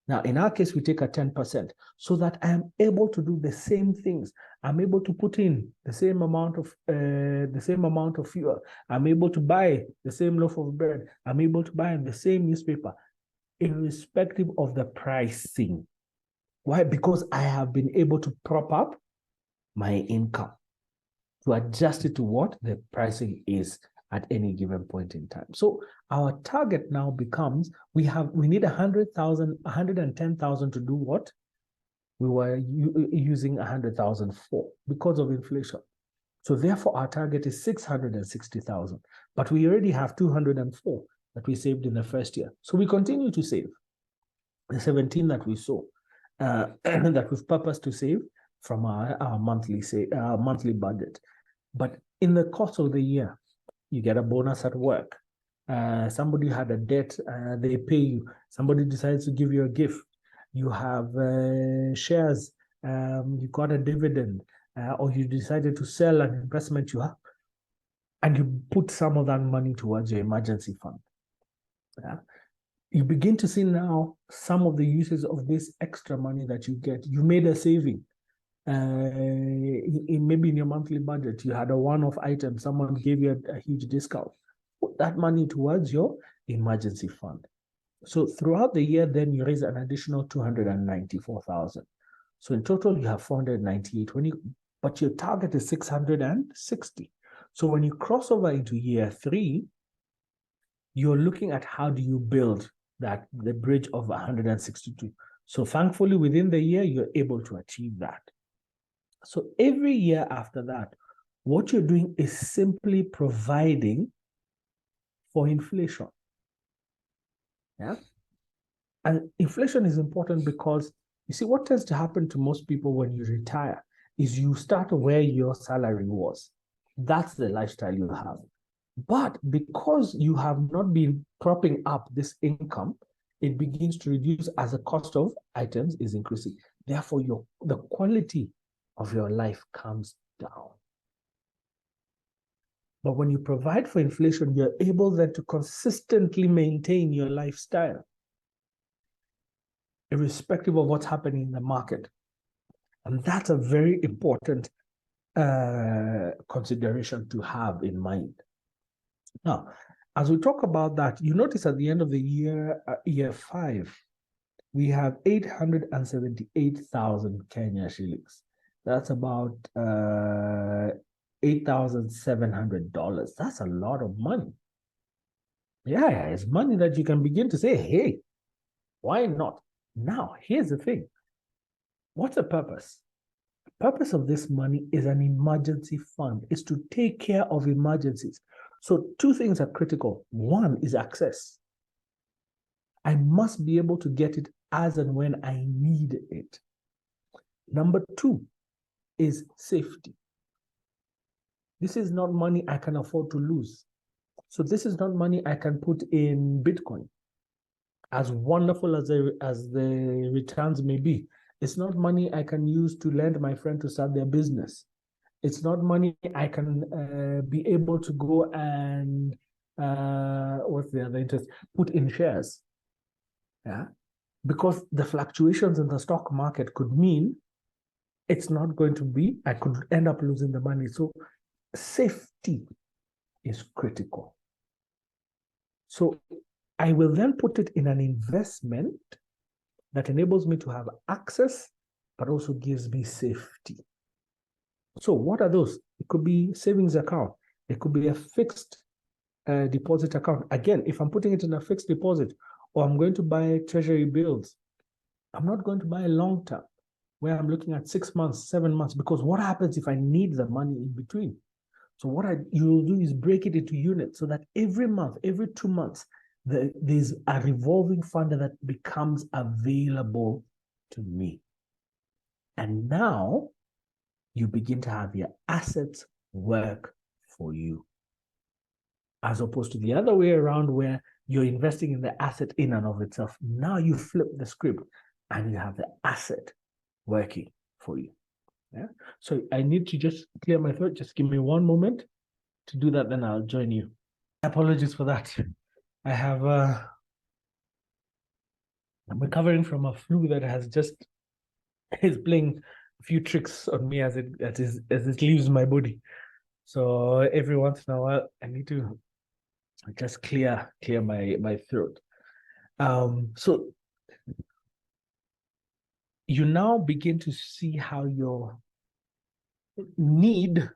Now, in our case, we take a 10% so that I am able to do the same things. I'm able to put in the same amount of fuel. I'm able to buy the same loaf of bread. I'm able to buy the same newspaper, irrespective of the pricing. Why? Because I have been able to prop up my income to adjust it to what the pricing is at any given point in time. So our target now becomes, we need 100,000, 110,000 to do what we were using 100,000 for because of inflation. So therefore our target is 660,000, but we already have 204 that we saved in the first year. So we continue to save the 17 that we saw, that we've purposed to save from our monthly budget. But in the course of the year, you get a bonus at work. Somebody had a debt, they pay you. Somebody decides to give you a gift. You have shares, you got a dividend, or you decided to sell an investment you have, and you put some of that money towards your emergency fund. Yeah. You begin to see now some of the uses of this extra money that you get. You made a saving. Maybe in your monthly budget, you had a one-off item, someone gave you a huge discount. Put that money towards your emergency fund. So throughout the year, then you raise an additional 294,000. So in total, you have 498, but your target is 660. So when you cross over into year 3, you're looking at how do you build the bridge of 162. So thankfully, within the year, you're able to achieve that. So every year after that, what you're doing is simply providing for inflation. Yeah. And inflation is important because you see what tends to happen to most people when you retire is you start where your salary was. That's the lifestyle you have. But because you have not been propping up this income, it begins to reduce as the cost of items is increasing. Therefore, the quality of your life comes down. But when you provide for inflation, you're able then to consistently maintain your lifestyle, irrespective of what's happening in the market. And that's a very important consideration to have in mind. Now, as we talk about that, you notice at the end of the year, year 5, we have 878,000 Kenya shillings. That's about $8,700. That's a lot of money. Yeah, it's money that you can begin to say, hey, why not? Now, here's the thing. What's the purpose? The purpose of this money is an emergency fund. It's to take care of emergencies. So 2 things are critical. One is access. I must be able to get it as and when I need it. Number 2 is safety. This is not money I can afford to lose. So this is not money I can put in Bitcoin. As wonderful as the returns may be, it's not money I can use to lend my friend to start their business. It's not money I can be able to go and, what's the other interest? Put in shares. Yeah, because the fluctuations in the stock market could mean it's not going to be, I could end up losing the money. So safety is critical. So I will then put it in an investment that enables me to have access, but also gives me safety. So what are those? It could be savings account. It could be a fixed deposit account. Again, if I'm putting it in a fixed deposit, or I'm going to buy treasury bills, I'm not going to buy a long term where I'm looking at 6 months, 7 months, because what happens if I need the money in between? So what you'll do is break it into units so that every month, every 2 months, there's a revolving fund that becomes available to me. And now you begin to have your assets work for you, as opposed to the other way around where you're investing in the asset in and of itself. Now you flip the script and you have the asset working for you. Yeah. So I need to just clear my throat. Just give me one moment to do that, then I'll join you. Apologies for that. I have I'm recovering from a flu that has just is playing a few tricks on me as it leaves my body. So every once in a while I need to just clear my throat. So you now begin to see how your need,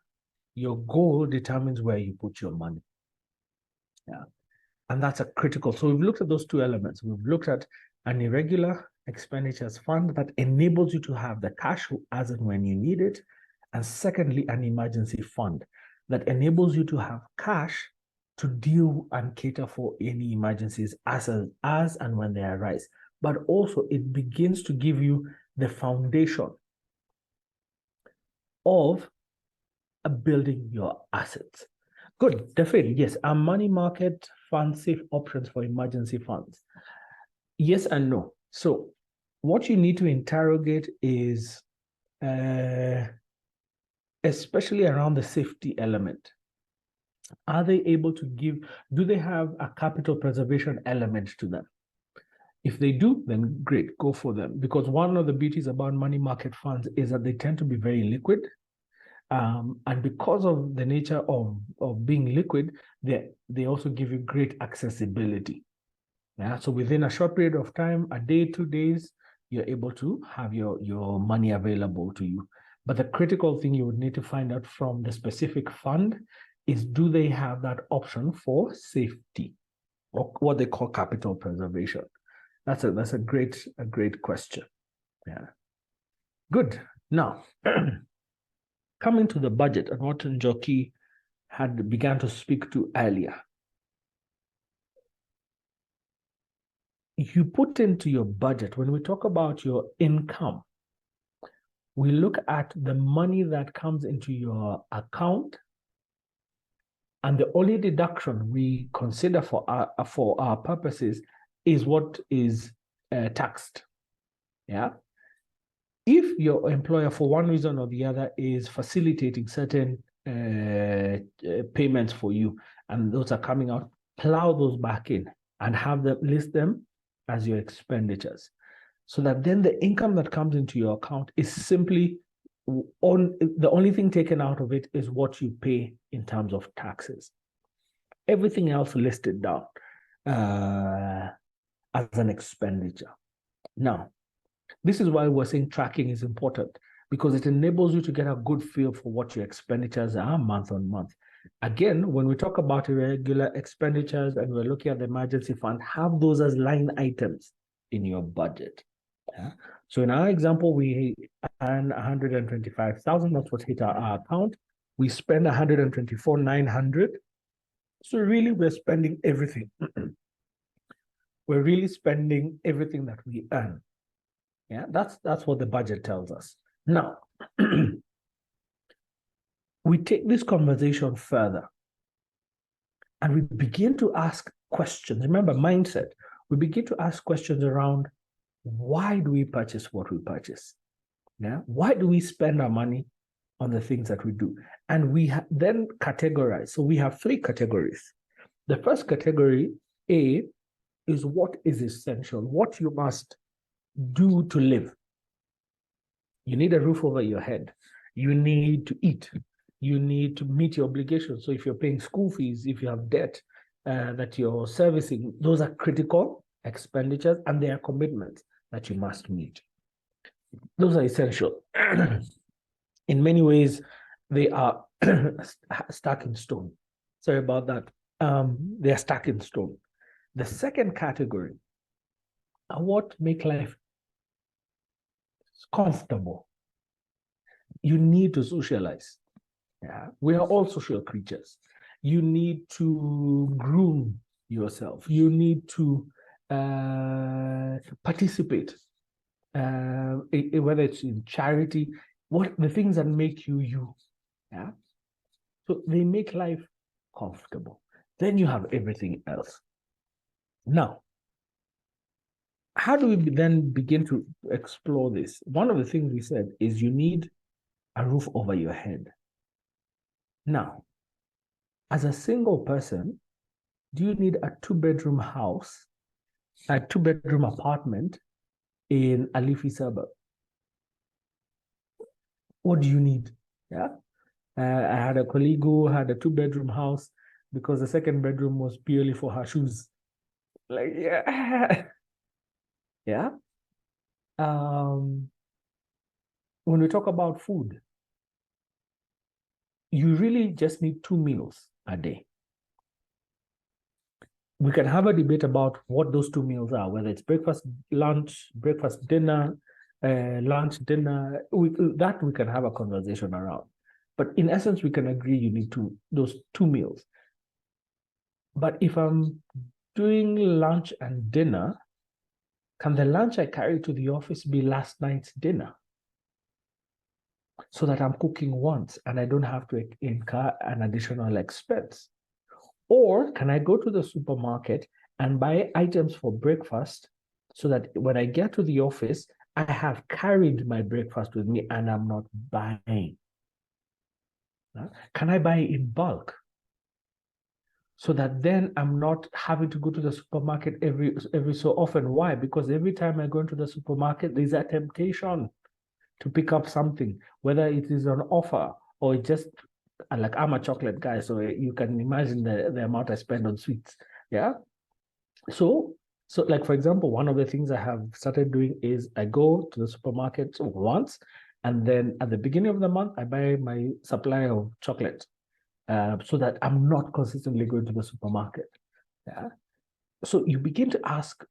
your goal determines where you put your money. Yeah. And that's a critical. So we've looked at those 2 elements. We've looked at an irregular expenditures fund that enables you to have the cash as and when you need it. And secondly, an emergency fund that enables you to have cash to deal and cater for any emergencies as and when they arise. But also it begins to give you the foundation of building your assets. Good, definitely, yes. Are money market funds safe options for emergency funds? Yes and no. So what you need to interrogate is especially around the safety element. Are they able to do they have a capital preservation element to them? If they do, then great, go for them. Because one of the beauties about money market funds is that they tend to be very liquid. And because of the nature of being liquid, they also give you great accessibility. Yeah, so within a short period of time, a day, 2 days, you're able to have your money available to you. But the critical thing you would need to find out from the specific fund is, do they have that option for safety, or what they call capital preservation? That's a great question. Yeah, good. Now, coming to the budget and what Njoki had began to speak to earlier. you put into your budget, when we talk about your income, we look at the money that comes into your account, and the only deduction we consider for our purposes is what is taxed. Yeah. If your employer, for one reason or the other, is facilitating certain payments for you, and those are coming out, plow those back in and have them, list them as your expenditures, so that then the income that comes into your account is simply the only thing taken out of it is what you pay in terms of taxes. Everything else listed down as an expenditure. Now, this is why we're saying tracking is important, because it enables you to get a good feel for what your expenditures are month on month. Again, when we talk about irregular expenditures and we're looking at the emergency fund, have those as line items in your budget. Yeah? So in our example, we earn 125,000. That's what hit our account. We spend 124,900. So really, we're spending everything. We're really spending everything that we earn. Yeah, that's what the budget tells us. Now, we take this conversation further and we begin to ask questions. Remember, mindset. We begin to ask questions around, why do we purchase what we purchase? Yeah, why do we spend our money on the things that we do? And we then categorize. So we have 3 categories. The first category, A, is what is essential, what you must do to live. You need a roof over your head. You need to eat. You need to meet your obligations. So if you're paying school fees, if you have debt that you're servicing, those are critical expenditures and they are commitments that you must meet. Those are essential. In many ways, they are stuck in stone. Sorry about that. They are stuck in stone. The second category are what make life comfortable. You need to socialize. Yeah, we are all social creatures. You need to groom yourself. You need to participate, whether it's in charity, what the things that make you you. Yeah, so they make life comfortable. Then you have everything else. Now, how do we then begin to explore this? One of the things we said is you need a roof over your head. Now, as a single person, do you need a 2-bedroom house, a 2-bedroom apartment in a leafy suburb? What do you need? Yeah, I had a colleague who had a 2-bedroom house because the 2nd bedroom was purely for her shoes. Like, yeah. Yeah. When we talk about food, you really just need 2 meals a day. We can have a debate about what those 2 meals are, whether it's breakfast, lunch, breakfast, dinner, lunch, dinner. We can have a conversation around. But in essence, we can agree you need those 2 meals. But if I'm doing lunch and dinner, can the lunch I carry to the office be last night's dinner? So that I'm cooking once and I don't have to incur an additional expense. Or can I go to the supermarket and buy items for breakfast so that when I get to the office, I have carried my breakfast with me and I'm not buying? Can I buy in bulk? So that then I'm not having to go to the supermarket every so often. Why? Because every time I go into the supermarket, there's a temptation to pick up something, whether it is an offer or just, like, I'm a chocolate guy, so you can imagine the amount I spend on sweets. Yeah. So like, for example, one of the things I have started doing is I go to the supermarket once, and then at the beginning of the month, I buy my supply of chocolate so that I'm not consistently going to the supermarket. Yeah. So you begin to ask,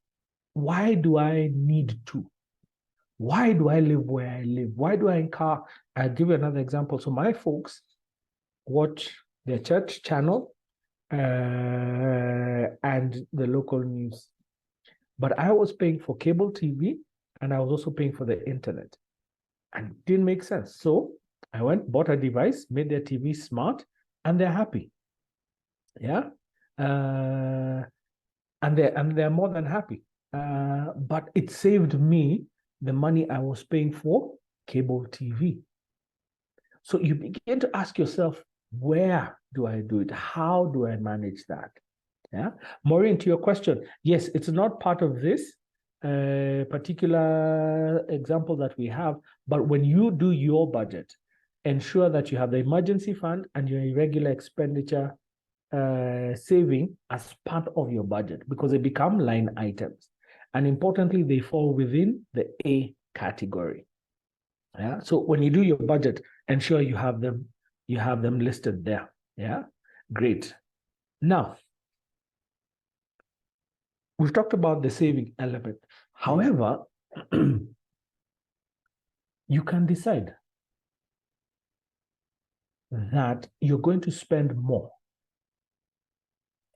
why do I need to? Why do I live where I live? Why do I incur? I'll give you another example. So my folks watch their church channel and the local news. But I was paying for cable TV and I was also paying for the internet. And it didn't make sense. So I went, bought a device, made their TV smart, and they're happy. Yeah. And they're more than happy. But it saved me the money I was paying for cable TV. So you begin to ask yourself, where do I do it? How do I manage that? Yeah. Maureen, to your question, yes, it's not part of this particular example that we have, but when you do your budget, ensure that you have the emergency fund and your irregular expenditure saving as part of your budget, because they become line items. And importantly, they fall within the A category. Yeah. So when you do your budget, ensure you have them listed there. Yeah. Great. Now, we've talked about the saving element. However, you can decide that you're going to spend more.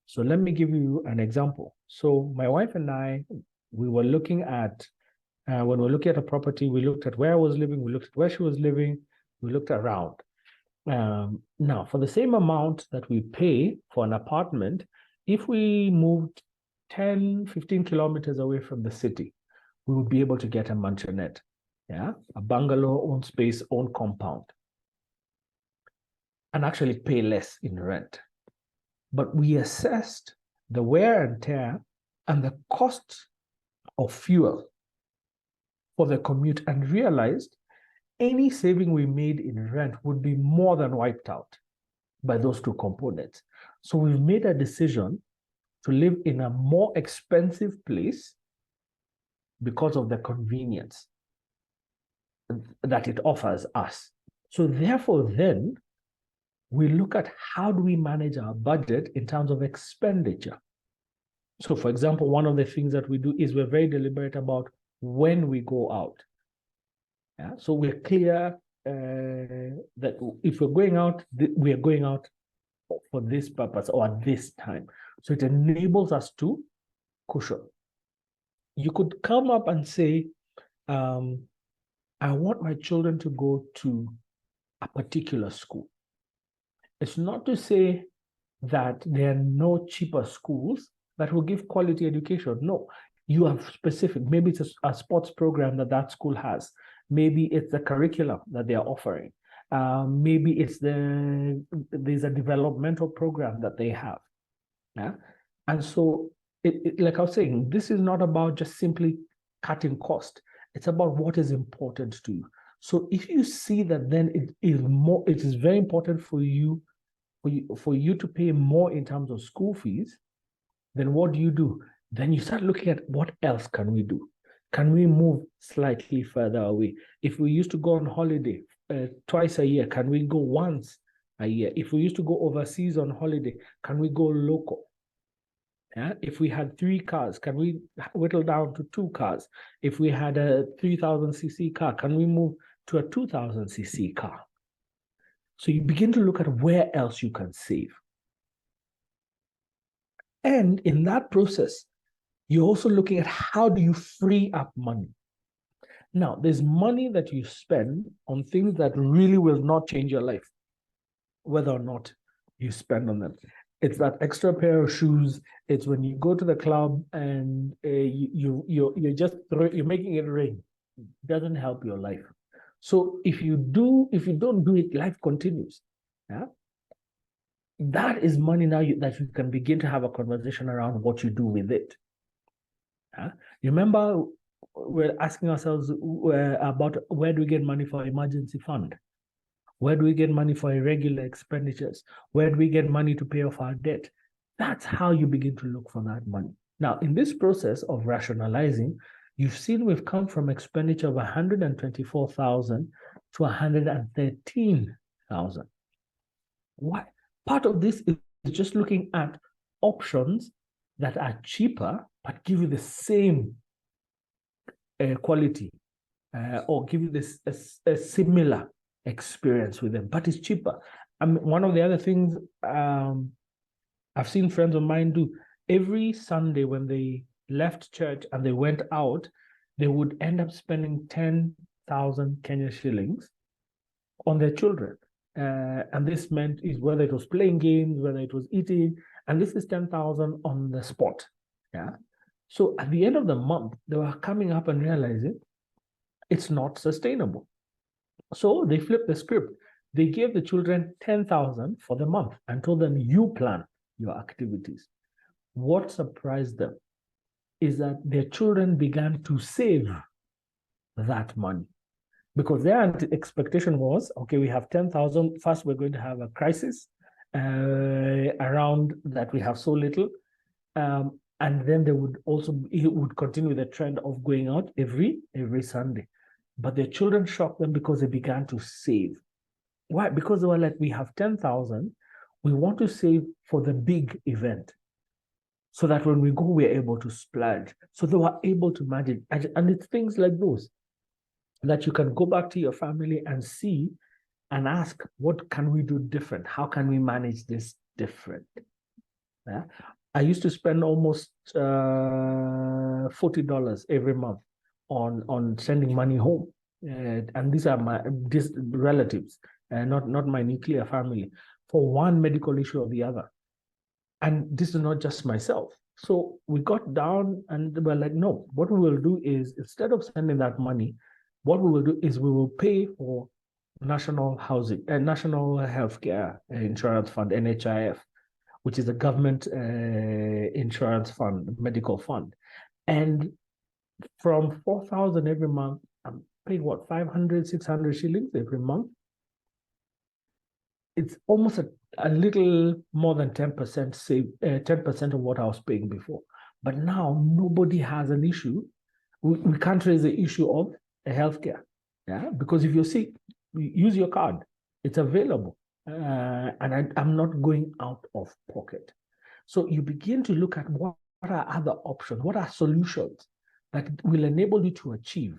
So let me give you an example. So my wife and I, we were looking at, when we were looking at a property, we looked at where I was living, we looked at where she was living, we looked around. Now, for the same amount that we pay for an apartment, if we moved 10, 15 kilometers away from the city, we would be able to get a mansionette, yeah, a bungalow, own space, own compound, and actually pay less in rent. But we assessed the wear and tear and the cost of fuel for the commute and realized any saving we made in rent would be more than wiped out by those two components. So we've made a decision to live in a more expensive place because of the convenience that it offers us. So therefore, then, we look at how do we manage our budget in terms of expenditure. So for example, one of the things that we do is we're very deliberate about when we go out. Yeah? So we're clear that if we're going out, we are going out for this purpose or at this time. So it enables us to cushion. You could come up and say, I want my children to go to a particular school. It's not to say that there are no cheaper schools that will give quality education. No, you have specific, maybe it's a sports program that school has. Maybe it's the curriculum that they are offering. Maybe it's there's a developmental program that they have. Yeah. And so, like I was saying, this is not about just simply cutting cost. It's about what is important to you. So if you see that then it is very important for you to pay more in terms of school fees, then what do? Then you start looking at what else can we do? Can we move slightly further away? If we used to go on holiday twice a year, can we go once a year? If we used to go overseas on holiday, can we go local? Yeah? If we had 3 cars, can we whittle down to 2 cars? If we had a 3,000cc car, can we move to a 2,000cc car? So you begin to look at where else you can save. And in that process, you're also looking at how do you free up money. Now, there's money that you spend on things that really will not change your life, whether or not you spend on them. It's that extra pair of shoes. It's when you go to the club and you're making it rain. It doesn't help your life. So if you don't do it, life continues. Yeah. That is money now that you can begin to have a conversation around what you do with it. Yeah. You remember we're asking ourselves about where do we get money for emergency fund? Where do we get money for irregular expenditures? Where do we get money to pay off our debt? That's how you begin to look for that money. Now, in this process of rationalizing, you've seen we've come from expenditure of 124,000 to 113,000. Why? Part of this is just looking at options that are cheaper but give you the same quality or give you this a similar experience with them, but it's cheaper. I mean, one of the other things I've seen friends of mine do every Sunday when they left church and they went out, they would end up spending 10,000 Kenya shillings on their children. And this meant is whether it was playing games, whether it was eating, and this is 10,000 on the spot. Yeah. So at the end of the month, they were coming up and realizing it's not sustainable. So they flipped the script. They gave the children 10,000 for the month and told them, you plan your activities. What surprised them is that their children began to save that money, because their expectation was, okay, we have 10,000. First, we're going to have a crisis around that we have so little. And then it would continue the trend of going out every Sunday. But their children shocked them because they began to save. Why? Because they were like, we have 10,000. We want to save for the big event, so that when we go, we're able to splurge. So they were able to manage. And it's things like those that you can go back to your family and see and ask, what can we do different? How can we manage this different? Yeah? I used to spend almost $40 every month on sending money home. And these are my relatives, not my nuclear family, for one medical issue or the other. And this is not just myself. So we got down and we're like, no, what we will do is, instead of sending that money, what we will do is we will pay for national housing and national healthcare insurance fund, NHIF, which is a government insurance fund, medical fund. And from 4,000 every month, I'm paying what, 500, 600 shillings every month. It's almost a little more than 10% save, 10% of what I was paying before. But now nobody has an issue. We can't raise the issue of healthcare, yeah, because if you're sick, use your card. It's available, and I'm not going out of pocket. So you begin to look at what are other options, what are solutions that will enable you to achieve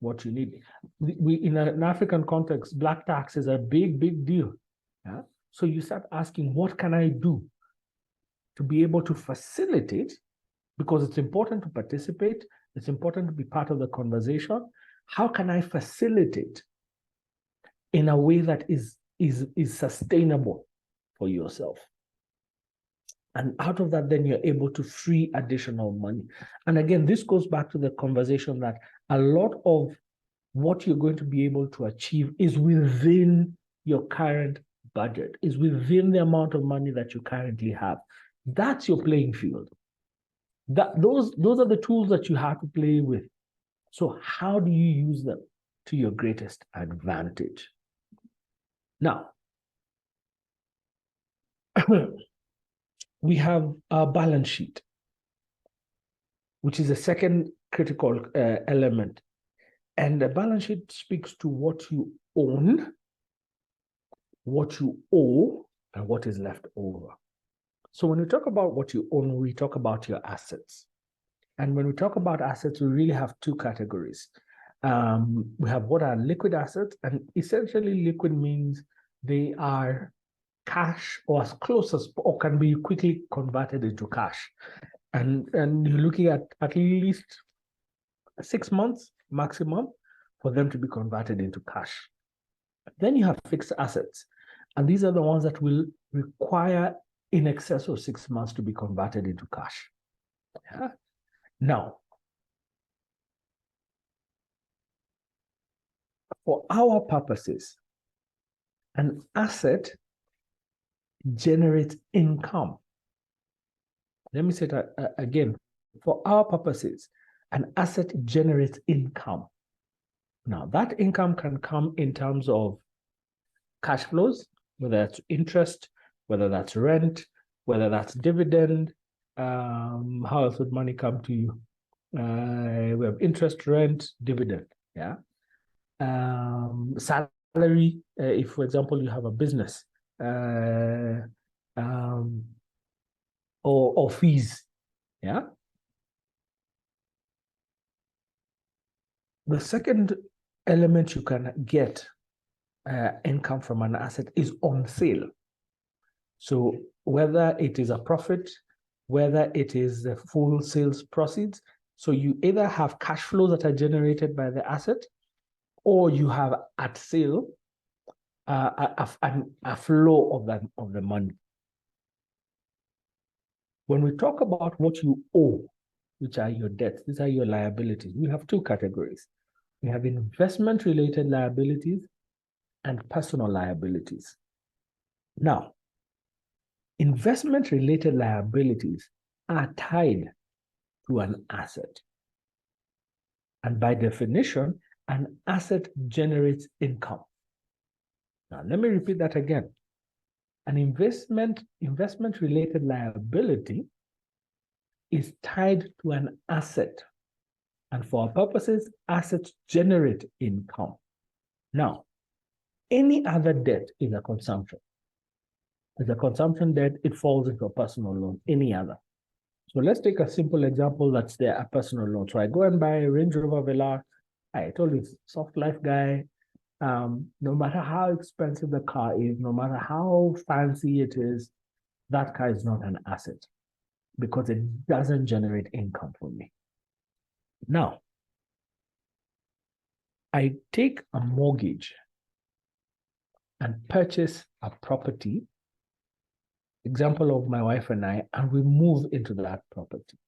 what you need. We in an African context, black tax is a big deal. Yeah? So you start asking, what can I do to be able to facilitate? Because it's important to participate, it's important to be part of the conversation. How can I facilitate in a way that is sustainable for yourself? And out of that, then you're able to free additional money. And again, this goes back to the conversation that a lot of what you're going to be able to achieve is within your current budget, is within the amount of money that you currently have. That's your playing field. Those are the tools that you have to play with. So how do you use them to your greatest advantage? Now, we have our balance sheet, which is a second critical element. And the balance sheet speaks to what you own, what you owe, and what is left over. So when we talk about what you own, we talk about your assets. And when we talk about assets, we really have two categories. We have what are liquid assets, and essentially liquid means they are cash or as close as, or can be quickly converted into cash. And you're looking at least 6 months maximum for them to be converted into cash. Then you have fixed assets, and these are the ones that will require in excess of 6 months to be converted into cash. Yeah? Now, for our purposes, an asset generates income. Let me say that again. For our purposes, an asset generates income. Now, that income can come in terms of cash flows, whether that's interest, whether that's rent, whether that's dividend. How else would money come to you? We have interest, rent, dividend. Yeah. Salary, if, for example, you have a business, or fees. Yeah. The second element you can get income from an asset is on sale. So whether it is a profit, whether it is the full sales proceeds. So you either have cash flows that are generated by the asset, or you have at sale a flow of the money. When we talk about what you owe, which are your debts, these are your liabilities, we have two categories. We have investment-related liabilities and personal liabilities. Now, investment-related liabilities are tied to an asset. And by definition, an asset generates income. Now, let me repeat that again. An investment-related liability is tied to an asset. And for our purposes, assets generate income. Now, any other debt is a consumption. As a consumption debt, it falls into a personal loan, any other. So let's take a simple example that's there, a personal loan. So I go and buy a Range Rover Velar. I told you, soft life guy. No matter how expensive the car is, no matter how fancy it is, that car is not an asset because it doesn't generate income for me. Now, I take a mortgage and purchase a property, example of my wife and I, and we move into that property.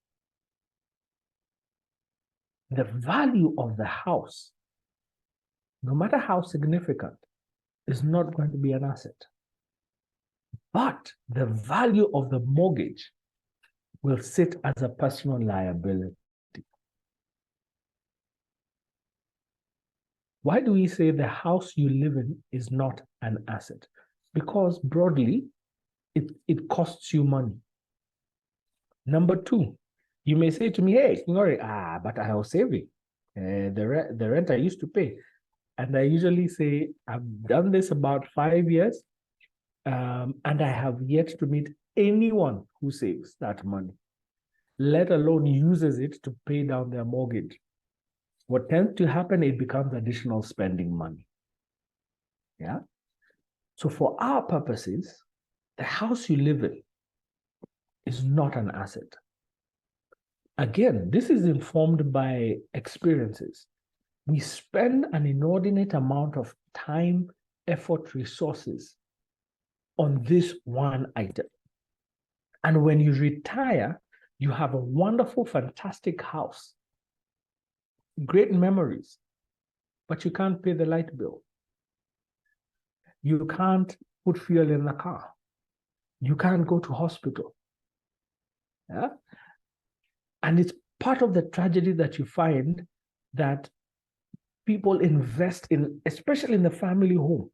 The value of the house, no matter how significant, is not going to be an asset. But the value of the mortgage will sit as a personal liability. Why do we say the house you live in is not an asset? Because broadly, it costs you money. Number two, you may say to me, hey, but I was saving. The rent I used to pay. And I usually say, I've done this about 5 years, and I have yet to meet anyone who saves that money, let alone uses it to pay down their mortgage. What tends to happen, it becomes additional spending money. Yeah. So for our purposes, the house you live in is not an asset. Again, this is informed by experiences. We spend an inordinate amount of time, effort, resources on this one item. And when you retire, you have a wonderful, fantastic house, great memories, but you can't pay the light bill. You can't put fuel in the car. You can't go to hospital. Yeah? And it's part of the tragedy that you find that people invest in, especially in the family home,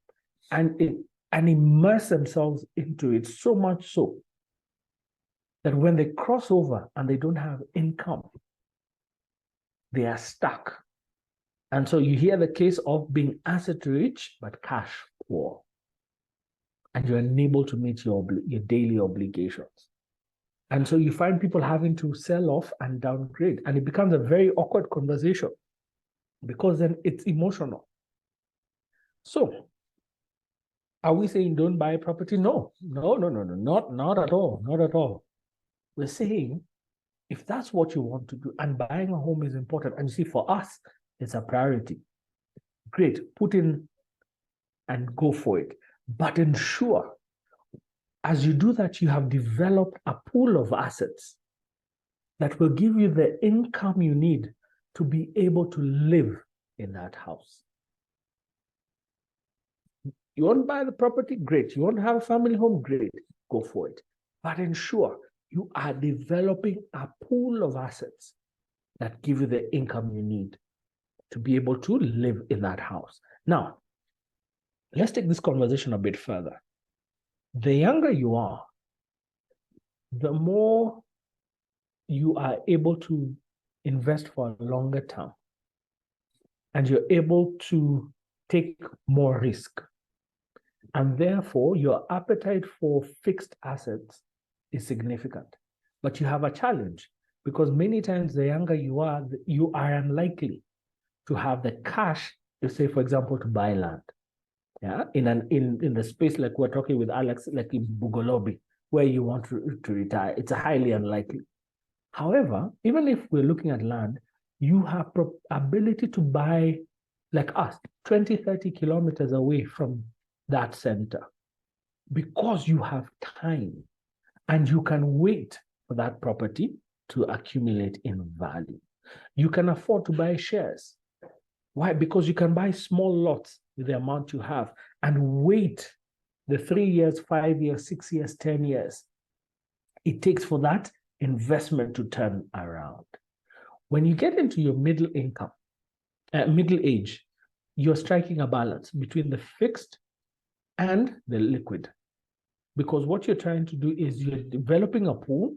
and immerse themselves into it so much so that when they cross over and they don't have income, they are stuck. And so you hear the case of being asset rich, but cash poor. And you're unable to meet your daily obligations. And so you find people having to sell off and downgrade. And it becomes a very awkward conversation because then it's emotional. So are we saying don't buy property? No, not at all, not at all. We're saying if that's what you want to do, and buying a home is important, and you see, for us, it's a priority. Great, put in and go for it. But ensure, as you do that, you have developed a pool of assets that will give you the income you need to be able to live in that house. You want to buy the property? Great. You want to have a family home? Great. Go for it. But ensure you are developing a pool of assets that give you the income you need to be able to live in that house. Now, let's take this conversation a bit further. The younger you are, the more you are able to invest for a longer term, and you're able to take more risk. And therefore, your appetite for fixed assets is significant. But you have a challenge because many times the younger you are unlikely to have the cash to say, for example, to buy land. Yeah, in the space like we're talking with Alex, like in Bugolobi, where you want to retire. It's highly unlikely. However, even if we're looking at land, you have ability to buy, like us, 20, 30 kilometers away from that center, because you have time and you can wait for that property to accumulate in value. You can afford to buy shares. Why? Because you can buy small lots with the amount you have and wait the 3 years, 5 years, 6 years, 10 years it takes for that investment to turn around. When you get into your middle age, you're striking a balance between the fixed and the liquid. Because what you're trying to do is you're developing a pool.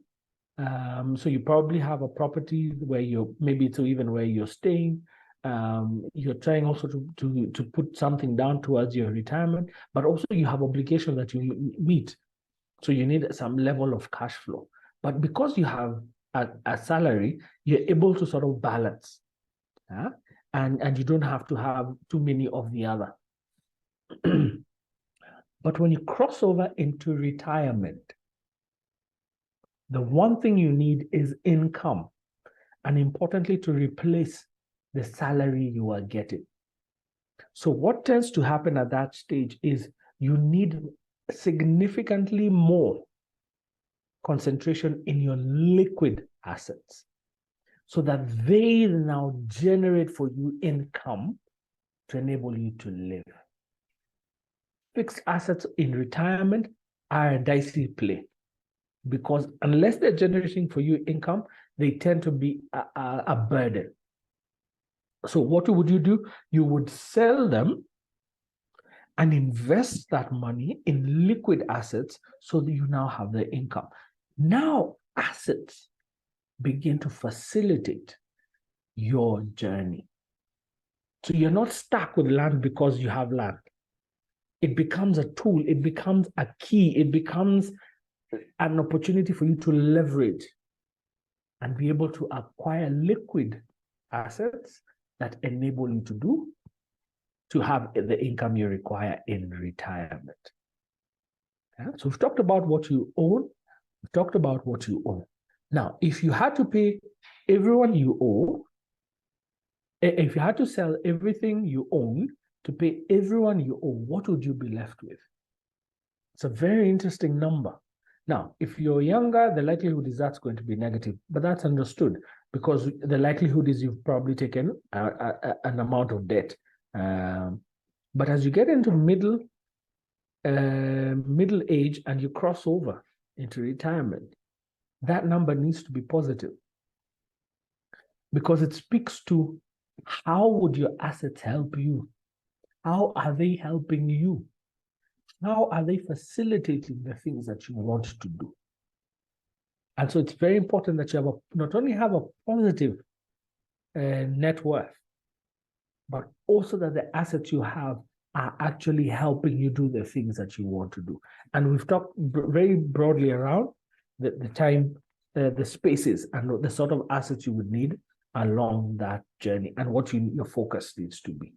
So you probably have a property where maybe it's even where you're staying. You're trying also to put something down towards your retirement, but also you have obligations that you meet. So you need some level of cash flow. But because you have a salary, you're able to sort of balance. And you don't have to have too many of the other. But when you cross over into retirement, the one thing you need is income, and importantly, to replace the salary you are getting. So what tends to happen at that stage is you need significantly more concentration in your liquid assets so that they now generate for you income to enable you to live. Fixed assets in retirement are a dicey play because unless they're generating for you income, they tend to be a burden. So what would you do? You would sell them and invest that money in liquid assets so that you now have the income. Now assets begin to facilitate your journey. So you're not stuck with land because you have land. It becomes a tool, it becomes a key, it becomes an opportunity for you to leverage and be able to acquire liquid assets that enable you to have the income you require in retirement. So we've talked about what you own, we've talked about what you own. Now, if you had to pay everyone you owe, if you had to sell everything you own to pay everyone you owe, what would you be left with? It's a very interesting number. Now, if you're younger, the likelihood is that's going to be negative, but that's understood because the likelihood is you've probably taken an amount of debt. But as you get into middle age and you cross over into retirement, that number needs to be positive because it speaks to how would your assets help you? How are they helping you? How are they facilitating the things that you want to do? And so it's very important that you not only have a positive net worth, but also that the assets you have are actually helping you do the things that you want to do. And we've talked very broadly around the time, the spaces, and the sort of assets you would need along that journey and what your focus needs to be.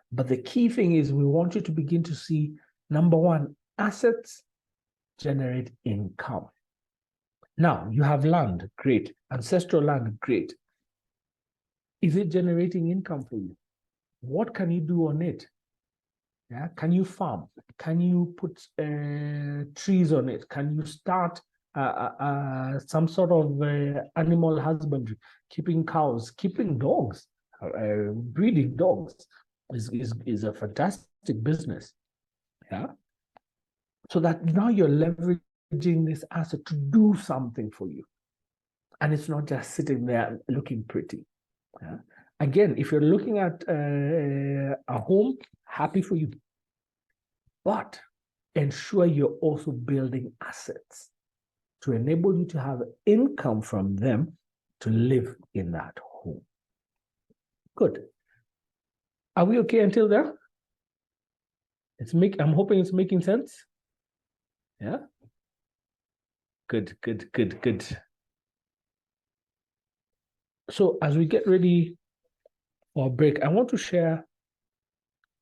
But the key thing is we want you to begin to see, number one, assets generate income. Now, you have land, great. Ancestral land, great. Is it generating income for you? What can you do on it? Can you farm? Can you put trees on it? Can you start some sort of animal husbandry, keeping cows, keeping dogs, breeding dogs is a fantastic business. So that now you're leveraging this asset to do something for you. And it's not just sitting there looking pretty. Again, if you're looking at a home, happy for you. But ensure you're also building assets to enable you to have income from them to live in that home. Good. Are we okay until there? I'm hoping it's making sense. Yeah? Good. So as we get ready for a break, I want to share,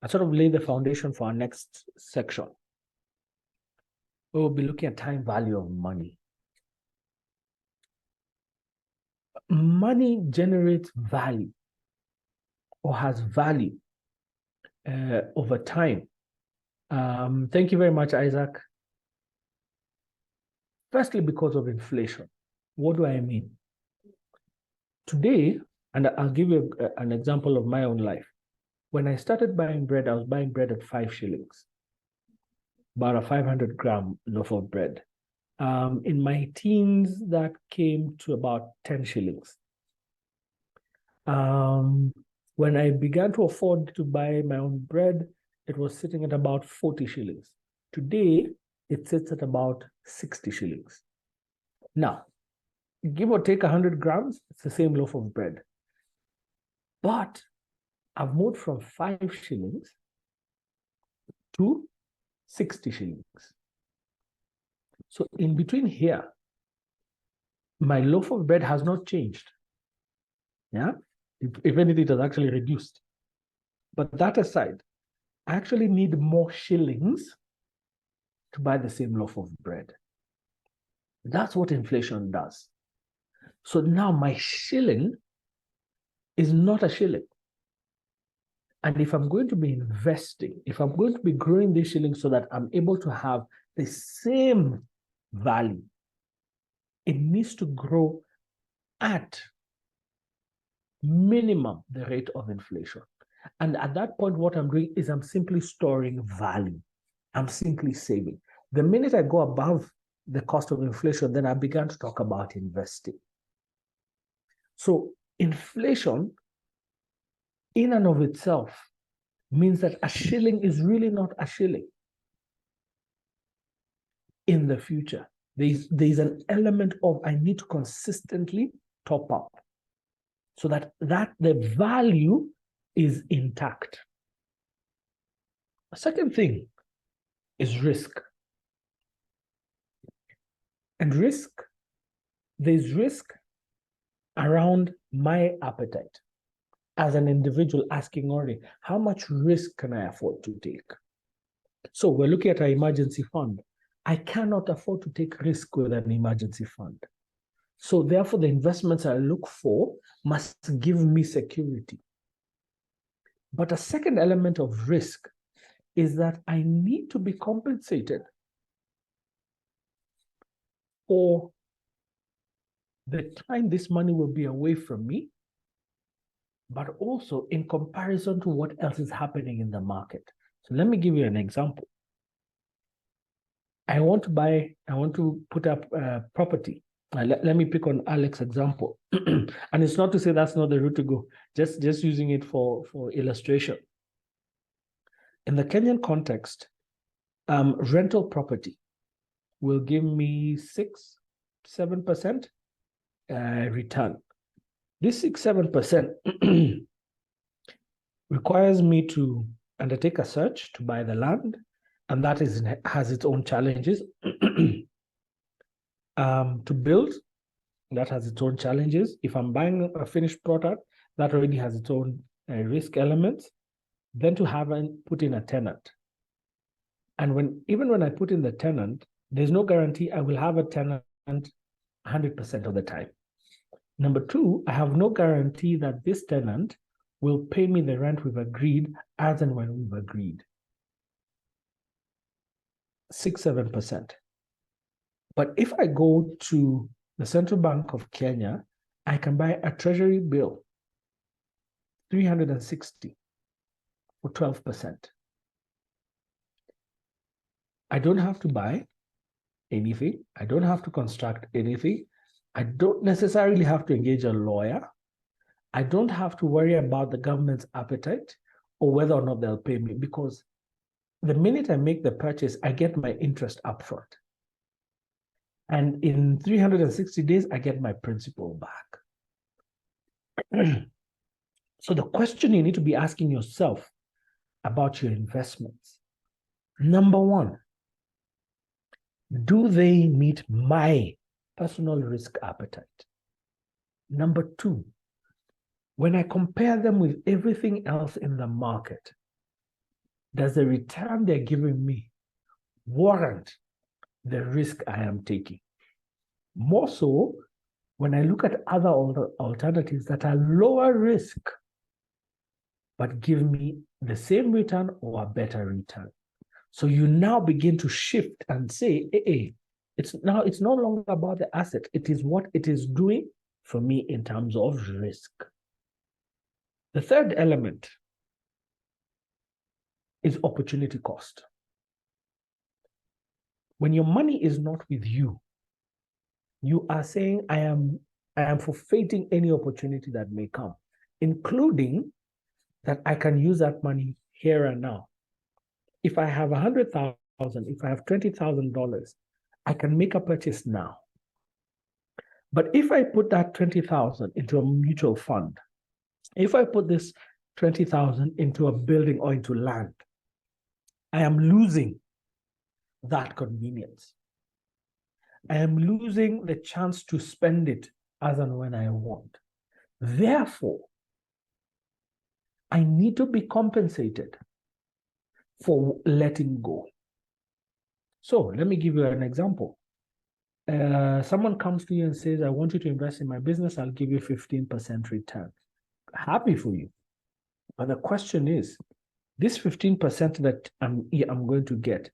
I sort of lay the foundation for our next section. we'll be looking at time value of money. Money generates value or has value over time. Thank you very much, Isaac. Firstly, because of inflation. What do I mean? Today, and I'll give you an example of my own life. When I started buying bread, I was buying bread at 5 shillings, about a 500-gram loaf of bread. In my teens, that came to about 10 shillings. When I began to afford to buy my own bread, it was sitting at about 40 shillings. Today, it sits at about 60 shillings. Now, give or take 100 grams, it's the same loaf of bread. But I've moved from 5 shillings to 60 shillings. So in between here, my loaf of bread has not changed. Yeah, if anything, it has actually reduced. But that aside, I actually need more shillings to buy the same loaf of bread. That's what inflation does. So now my shilling is not a shilling. And if I'm going to be investing, if I'm going to be growing this shilling so that I'm able to have the same value, it needs to grow at minimum the rate of inflation. And at that point, what I'm doing is I'm simply storing value. I'm simply saving. The minute I go above the cost of inflation, then I began to talk about investing. So inflation in and of itself means that a shilling is really not a shilling in the future. There's an element of I need to consistently top up so that the value is intact. A second thing is risk. And risk, there's risk around my appetite as an individual asking already, how much risk can I afford to take? So we're looking at an emergency fund. I cannot afford to take risk with an emergency fund. So therefore, the investments I look for must give me security. But a second element of risk is that I need to be compensated for the time this money will be away from me, but also in comparison to what else is happening in the market. So let me give you an example. I want to put up property. Let me pick on Alex's example. And it's not to say that's not the route to go, just using it for illustration. In the Kenyan context, rental property will give me 6-7% return. This 6-7% requires me to undertake a search to buy the land, and that has its own challenges. To build, that has its own challenges. If I'm buying a finished product, that already has its own risk elements. Then to have and put in a tenant. And even when I put in the tenant, there's no guarantee I will have a tenant 100% of the time. Number two, I have no guarantee that this tenant will pay me the rent we've agreed as and when we've agreed. 6-7%. But if I go to the Central Bank of Kenya, I can buy a treasury bill, 360 for 12%. I don't have to buy anything. I don't have to construct anything. I don't necessarily have to engage a lawyer. I don't have to worry about the government's appetite or whether or not they'll pay me, because the minute I make the purchase, I get my interest upfront. And in 360 days, I get my principal back. So the question you need to be asking yourself about your investments, number one, do they meet my personal risk appetite? Number two, when I compare them with everything else in the market, does the return they're giving me warrant the risk I am taking. More so, when I look at other alternatives that are lower risk, but give me the same return or a better return. So you now begin to shift and say, hey, it's no longer about the asset. It is what it is doing for me in terms of risk. The third element is opportunity cost. When your money is not with you, you are saying, I am forfeiting any opportunity that may come, including that I can use that money here and now. If I have 100,000, if I have $20,000, I can make a purchase now. But if I put that 20,000 into a mutual fund, if I put this 20,000 into a building or into land, I am losing that convenience. I am losing the chance to spend it as and when I want. Therefore, I need to be compensated for letting go. So let me give you an example. Someone comes to you and says, I want you to invest in my business. I'll give you 15% return. Happy for you. But the question is, this 15% that I'm going to get,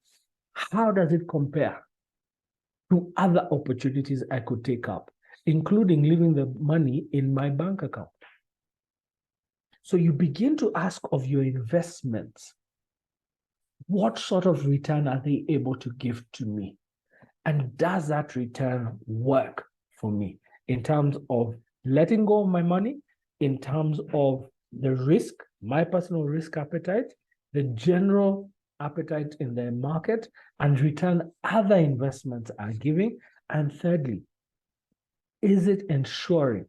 how does it compare to other opportunities I could take up, including leaving the money in my bank account? So you begin to ask of your investments, what sort of return are they able to give to me? And does that return work for me in terms of letting go of my money, in terms of the risk, my personal risk appetite, the general appetite in the market, and return other investments are giving? And thirdly, is it ensuring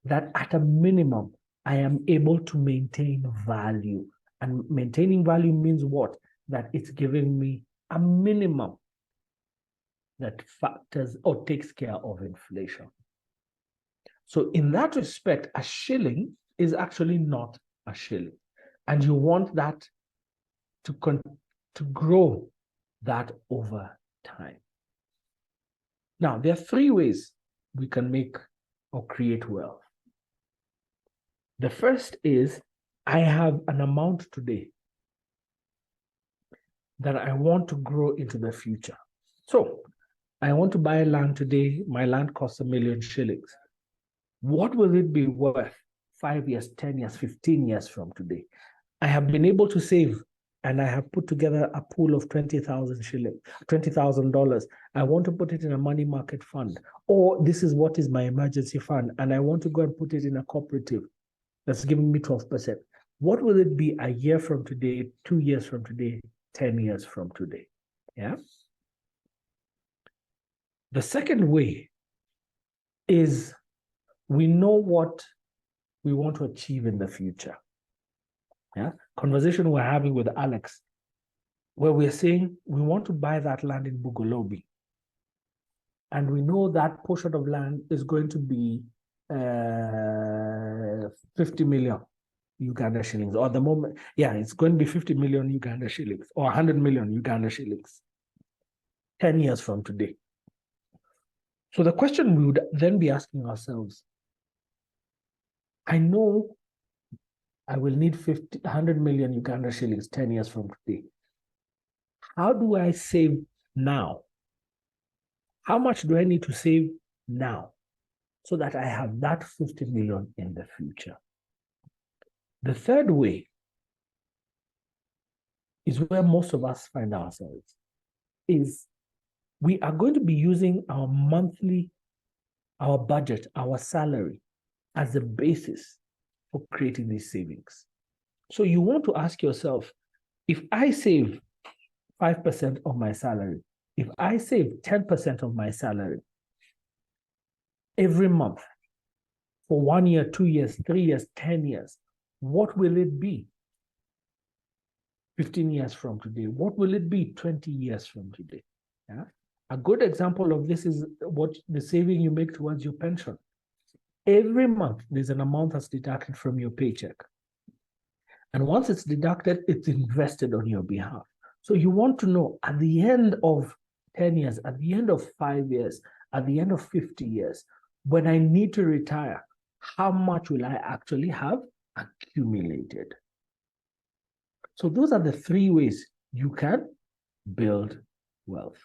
that at a minimum, I am able to maintain value? And maintaining value means what? That it's giving me a minimum that factors or takes care of inflation. So in that respect, a shilling is actually not a shilling. And you want that to grow that over time. Now, there are three ways we can make or create wealth. The first is, I have an amount today that I want to grow into the future. So I want to buy land today. My land costs 1 million shillings. What will it be worth 5 years, 10 years, 15 years from today? I have been able to save, and I have put together a pool of 20,000 shillings, $20,000. I want to put it in a money market fund, or this is what is my emergency fund, and I want to go and put it in a cooperative that's giving me 12%. What will it be a year from today, 2 years from today, 10 years from today? Yeah. The second way is, we know what we want to achieve in the future. Yeah. Conversation we're having with Alex, where we're saying we want to buy that land in Bugolobi. And we know that portion of land is going to be 50 million Uganda shillings, or at the moment, yeah, it's going to be 50 million Uganda shillings, or 100 million Uganda shillings 10 years from today. So the question we would then be asking ourselves, I know I will need 100 million Uganda shillings 10 years from today. How do I save now? How much do I need to save now so that I have that 50 million in the future? The third way is where most of us find ourselves, is we are going to be using our monthly, our budget, our salary as the basis for creating these savings. So you want to ask yourself, if I save 5% of my salary, if I save 10% of my salary every month for 1 year, 2 years, 3 years, 10 years, what will it be 15 years from today? What will it be 20 years from today? Yeah? A good example of this is what the saving you make towards your pension. Every month, there's an amount that's deducted from your paycheck. And once it's deducted, it's invested on your behalf. So you want to know, at the end of 10 years, at the end of 5 years, at the end of 50 years, when I need to retire, how much will I actually have accumulated? So those are the 3 ways you can build wealth.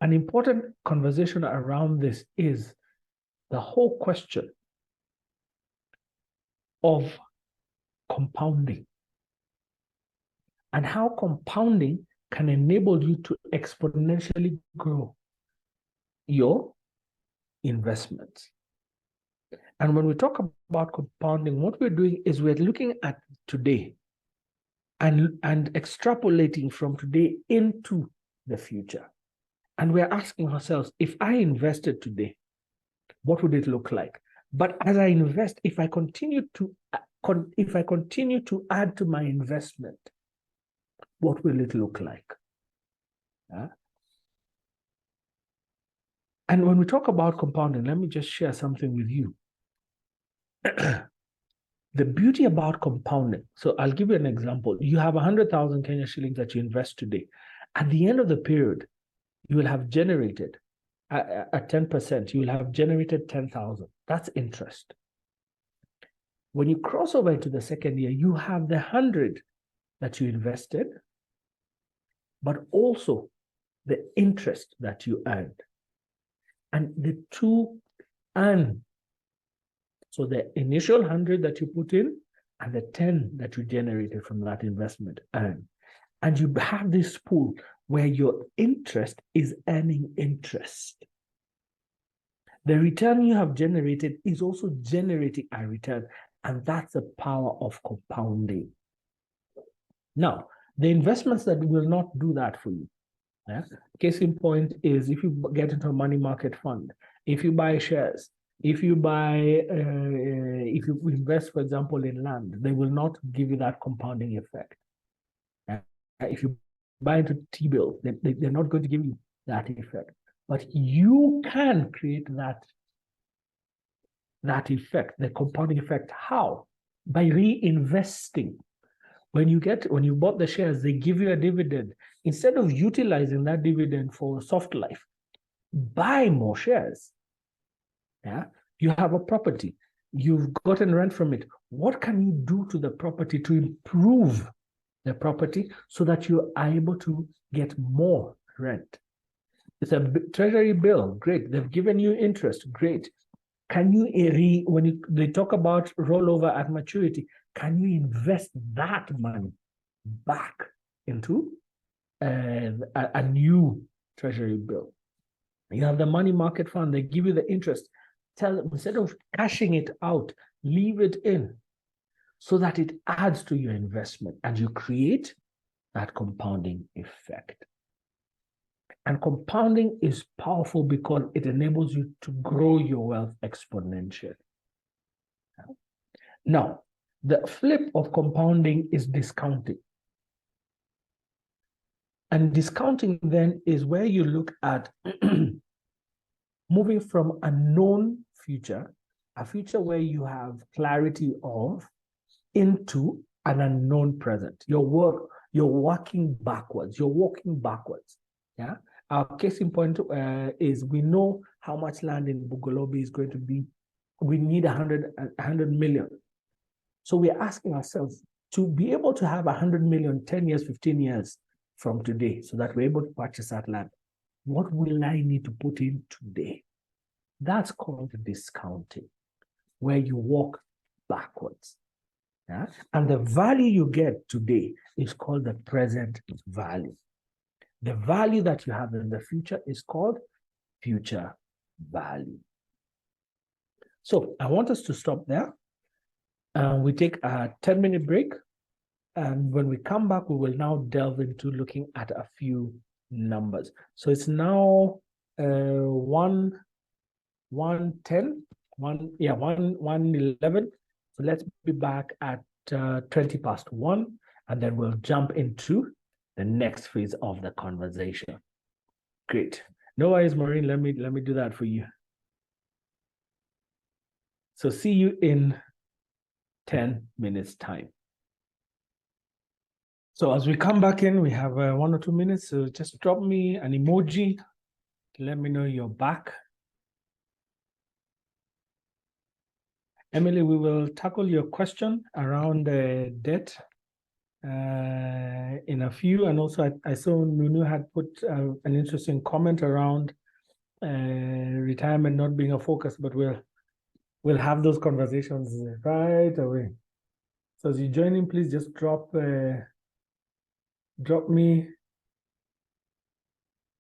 An important conversation around this is the whole question of compounding and how compounding can enable you to exponentially grow your investments. And when we talk about compounding, what we're doing is we're looking at today and extrapolating from today into the future. And we're asking ourselves, if I invested today, what would it look like? But as I invest, if I continue to add to my investment, what will it look like? And when we talk about compounding, let me just share something with you. The beauty about compounding, so I'll give you an example. You have 100,000 Kenya shillings that you invest today. At the end of the period, you will have generated, at 10%, you will have generated 10,000. That's interest. When you cross over into the second year, you have the 100 that you invested, but also the interest that you earned. And the two earn. So the initial 100 that you put in and the 10 that you generated from that investment earn. And you have this pool where your interest is earning interest. The return you have generated is also generating a return. And that's the power of compounding. Now, the investments that will not do that for you. Yeah? Case in point is if you get into a money market fund, if you buy shares, if you invest, for example, in land, they will not give you that compounding effect. If you buy into T-bills, they're not going to give you that effect. But you can create that effect, the compounding effect. How? By reinvesting. When you bought the shares, they give you a dividend. Instead of utilizing that dividend for soft life, buy more shares. Yeah, you have a property, you've gotten rent from it. What can you do to the property to improve the property so that you are able to get more rent? It's a treasury bill, great. They've given you interest, great. Can you, when they talk about rollover at maturity, can you invest that money back into a new treasury bill? You have the money market fund, they give you the interest. Tell them, instead of cashing it out, leave it in so that it adds to your investment and you create that compounding effect. And compounding is powerful because it enables you to grow your wealth exponentially. Now, the flip of compounding is discounting. And discounting then is where you look at moving from a known future, a future where you have clarity of, into an unknown present. You're working backwards. Yeah. Our case in point is we know how much land in Bugolobi is going to be. We need 100 million. So we're asking ourselves to be able to have 100 million, 10 years, 15 years from today, so that we're able to purchase that land. What will I need to put in today? That's called discounting, where you walk backwards. Yeah? And the value you get today is called the present value. The value that you have in the future is called future value. So I want us to stop there. We take a 10-minute break. And when we come back, we will now delve into looking at a few numbers. So it's now 1:11. So let's be back at 1:20, and then we'll jump into the next phase of the conversation. Great. No worries, Maureen. Let me do that for you. So see you in 10 minutes time. So as we come back in, we have 1 or 2 minutes. So just drop me an emoji to let me know you're back. Emily, we will tackle your question around the debt in a few. And also I saw Nunu had put an interesting comment around retirement not being a focus, but we'll have those conversations right away. So as you join in, please just drop me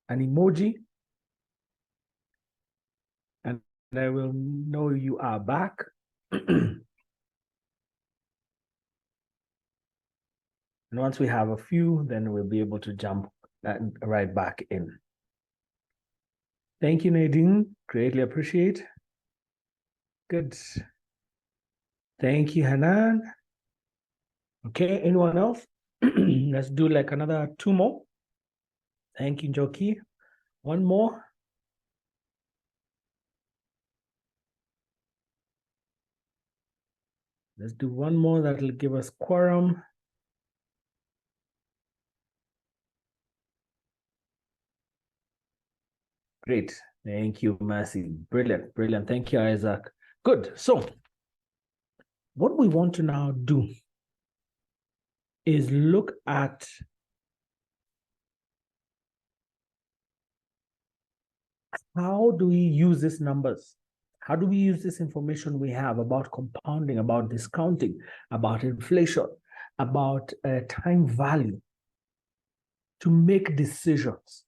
an emoji, and I will know you are back. And once we have a few, then we'll be able to jump right back in. Thank you, Nadine. Greatly appreciate. Good. Thank you, Hanan. Okay, anyone else? Let's do like another 2 more. Thank you, Joki. 1 more. Let's do 1 more that will give us quorum. Great. Thank you, Mercy. Brilliant, brilliant. Thank you, Isaac. Good. So what we want to now do is look at how do we use these numbers? How do we use this information we have about compounding, about discounting, about inflation, about time value to make decisions?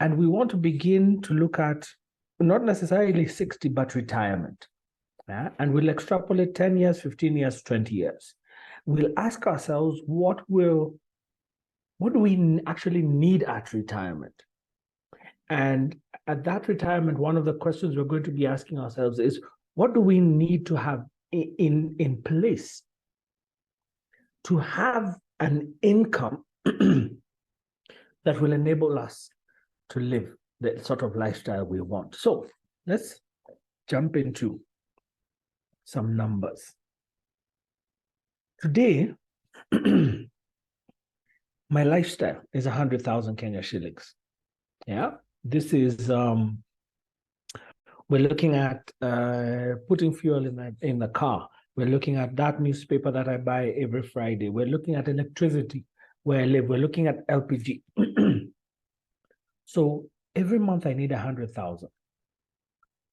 And we want to begin to look at not necessarily 60, but retirement. Yeah? And we'll extrapolate 10 years, 15 years, 20 years. We'll ask ourselves, what do we actually need at retirement? And at that retirement, one of the questions we're going to be asking ourselves is, what do we need to have in place to have an income that will enable us to live the sort of lifestyle we want? So let's jump into some numbers. Today, my lifestyle is 100,000 Kenya shillings. Yeah, this is we're looking at putting fuel in the car. We're looking at that newspaper that I buy every Friday. We're looking at electricity where I live. We're looking at LPG. So every month I need 100,000,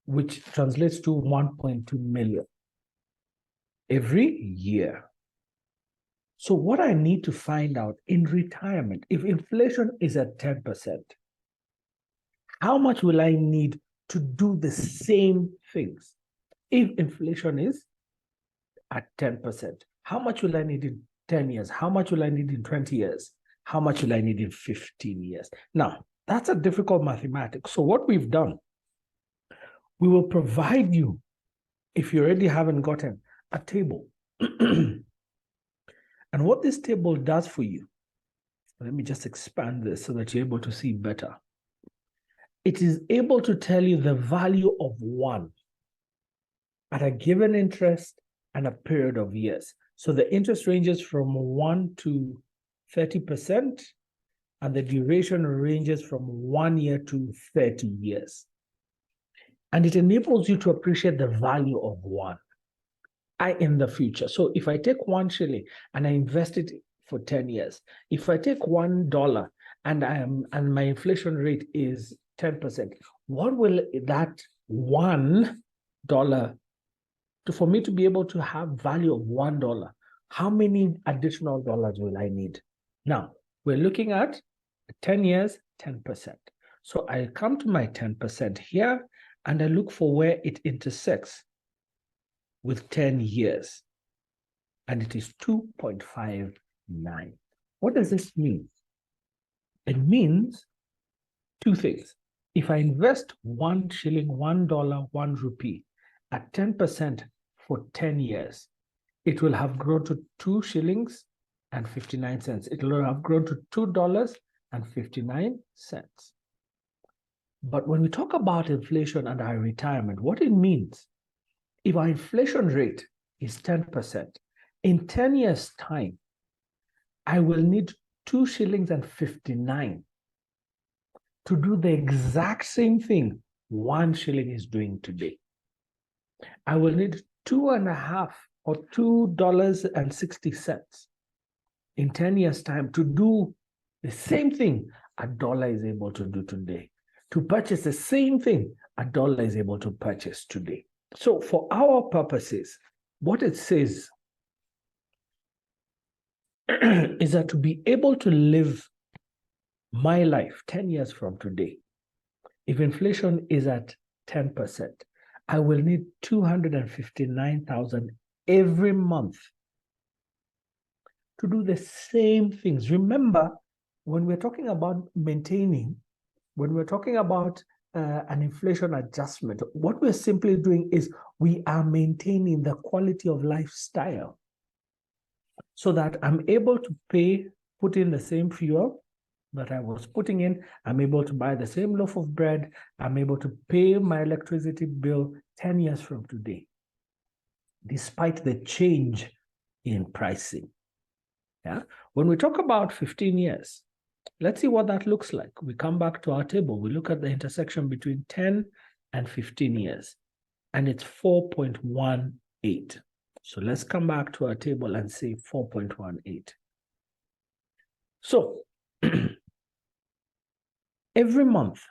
which translates to 1.2 million every year. So what I need to find out in retirement, if inflation is at 10%, how much will I need to do the same things? If inflation is at 10%, how much will I need in 10 years? How much will I need in 20 years? How much will I need in 15 years? Now, that's a difficult mathematics. So what we've done, we will provide you, if you already haven't gotten, a table. And what this table does for you, let me just expand this so that you're able to see better. It is able to tell you the value of one at a given interest and a period of years. So the interest ranges from 1 to 30%, and the duration ranges from 1 year to 30 years. And it enables you to appreciate the value of one in the future. So if I take 1 shilling and I invest it for 10 years, if I take $1 and my inflation rate is 10%, what will that $1 for me to be able to have value of $1, how many additional dollars will I need? Now, we're looking at 10 years, 10%. So I come to my 10% here and I look for where it intersects with 10 years. And it is 2.59. What does this mean? It means 2 things. If I invest 1 shilling, $1, 1 rupee at 10% for 10 years, it will have grown to 2 shillings and 59 cents. It will have grown to $2.59. But when we talk about inflation and our retirement, what it means, if our inflation rate is 10%, in 10 years' time, I will need 2 shillings and 59 to do the exact same thing 1 shilling is doing today. I will need 2.5 or $2.60 in 10 years' time to do the same thing a dollar is able to do today. To purchase the same thing a dollar is able to purchase today. So for our purposes, what it says is that to be able to live my life 10 years from today, if inflation is at 10%, I will need 259,000 every month to do the same things. Remember, when we're talking about maintaining, when we're talking about an inflation adjustment, what we're simply doing is we are maintaining the quality of lifestyle so that I'm able to put in the same fuel that I was putting in. I'm able to buy the same loaf of bread. I'm able to pay my electricity bill 10 years from today, despite the change in pricing. Yeah. When we talk about 15 years, let's see what that looks like. We come back to our table. We look at the intersection between 10 and 15 years, and it's 4.18. So let's come back to our table and say 4.18. So every month,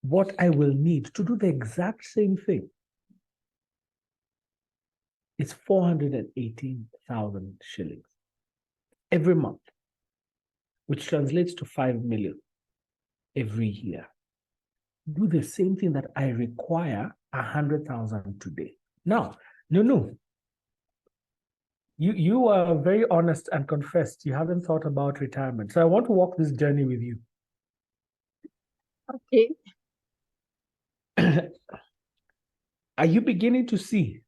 what I will need to do the exact same thing is 418,000 shillings every month, which translates to 5 million every year. Do the same thing that I require 100,000 today. Now, Nunu, you are very honest and confessed you haven't thought about retirement. So I want to walk this journey with you. Okay. Are you beginning to see?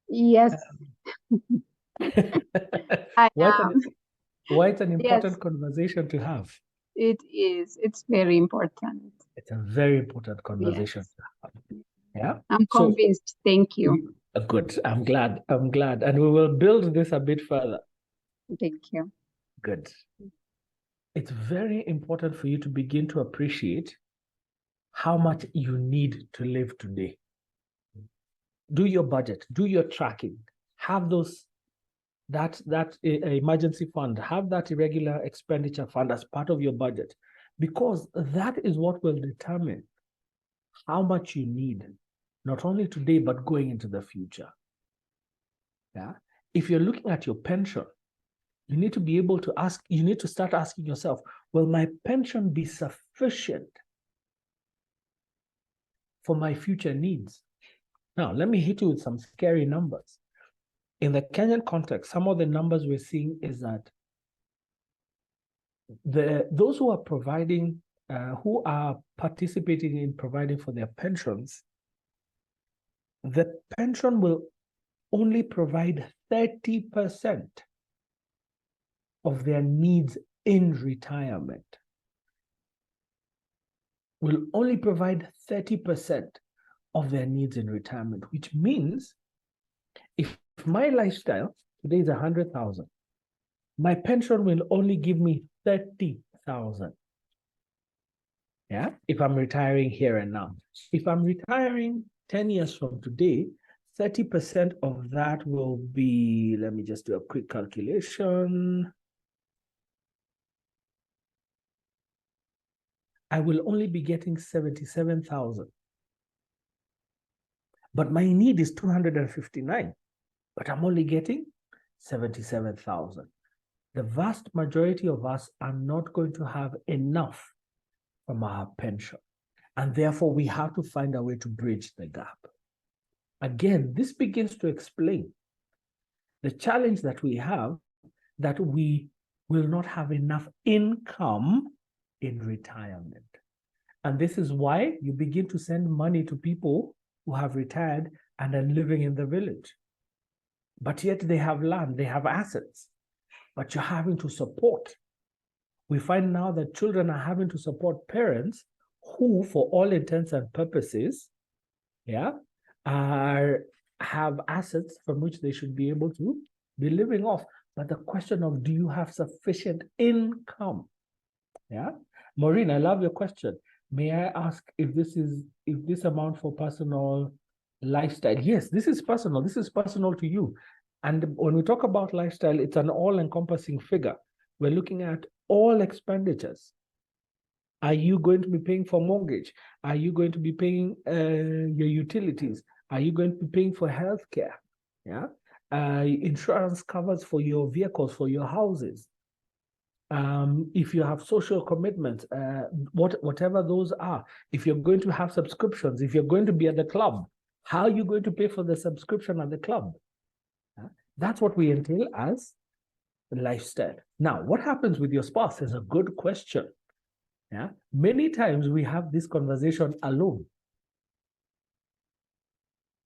Yes. I am. Why it's an important Yes, conversation to have? it is. It's very important. It's a very important conversation Yes. to have. Yeah. I'm So convinced. Thank you. good. I'm glad. And we will build this a bit further. Thank you. Good. It's very important for you to begin to appreciate how much you need to live today. Do your budget, do your tracking, have that emergency fund, have that irregular expenditure fund as part of your budget, because that is what will determine how much you need, not only today, but going into the future. Yeah. If you're looking at your pension, you need to be able to you need to start asking yourself, will my pension be sufficient for my future needs? Now, let me hit you with some scary numbers. In the Kenyan context, some of the numbers we're seeing is that those who are providing, who are participating in providing for their pensions, the pension will only provide 30% of their needs in retirement. Will only provide 30% of their needs in retirement, which means if my lifestyle today is 100,000, my pension will only give me 30,000. Yeah, if I'm retiring here and now. If I'm retiring 10 years from today, 30% of that will be, let me just do a quick calculation. I will only be getting 77,000. But my need is 259, but I'm only getting 77,000. The vast majority of us are not going to have enough from our pension. And therefore, we have to find a way to bridge the gap. Again, this begins to explain the challenge that we have, that we will not have enough income in retirement. And this is why you begin to send money to people who have retired and are living in the village. But yet they have land, they have assets, but you're having to support. We find now that children are having to support parents who, for all intents and purposes, have assets from which they should be able to be living off, but the question of, do you have sufficient income? Yeah. Maureen, I love your question. May I ask if this amount for personal lifestyle? Yes, this is personal. This is personal to you. And when we talk about lifestyle, it's an all-encompassing figure. We're looking at all expenditures. Are you going to be paying for mortgage? Are you going to be paying your utilities? Are you going to be paying for healthcare? Yeah. Insurance covers for your vehicles, for your houses. If you have social commitments, whatever those are, if you're going to have subscriptions, if you're going to be at the club, how are you going to pay for the subscription at the club? That's what we entail as lifestyle. Now, what happens with your spouse is a good question. Yeah, many times we have this conversation alone.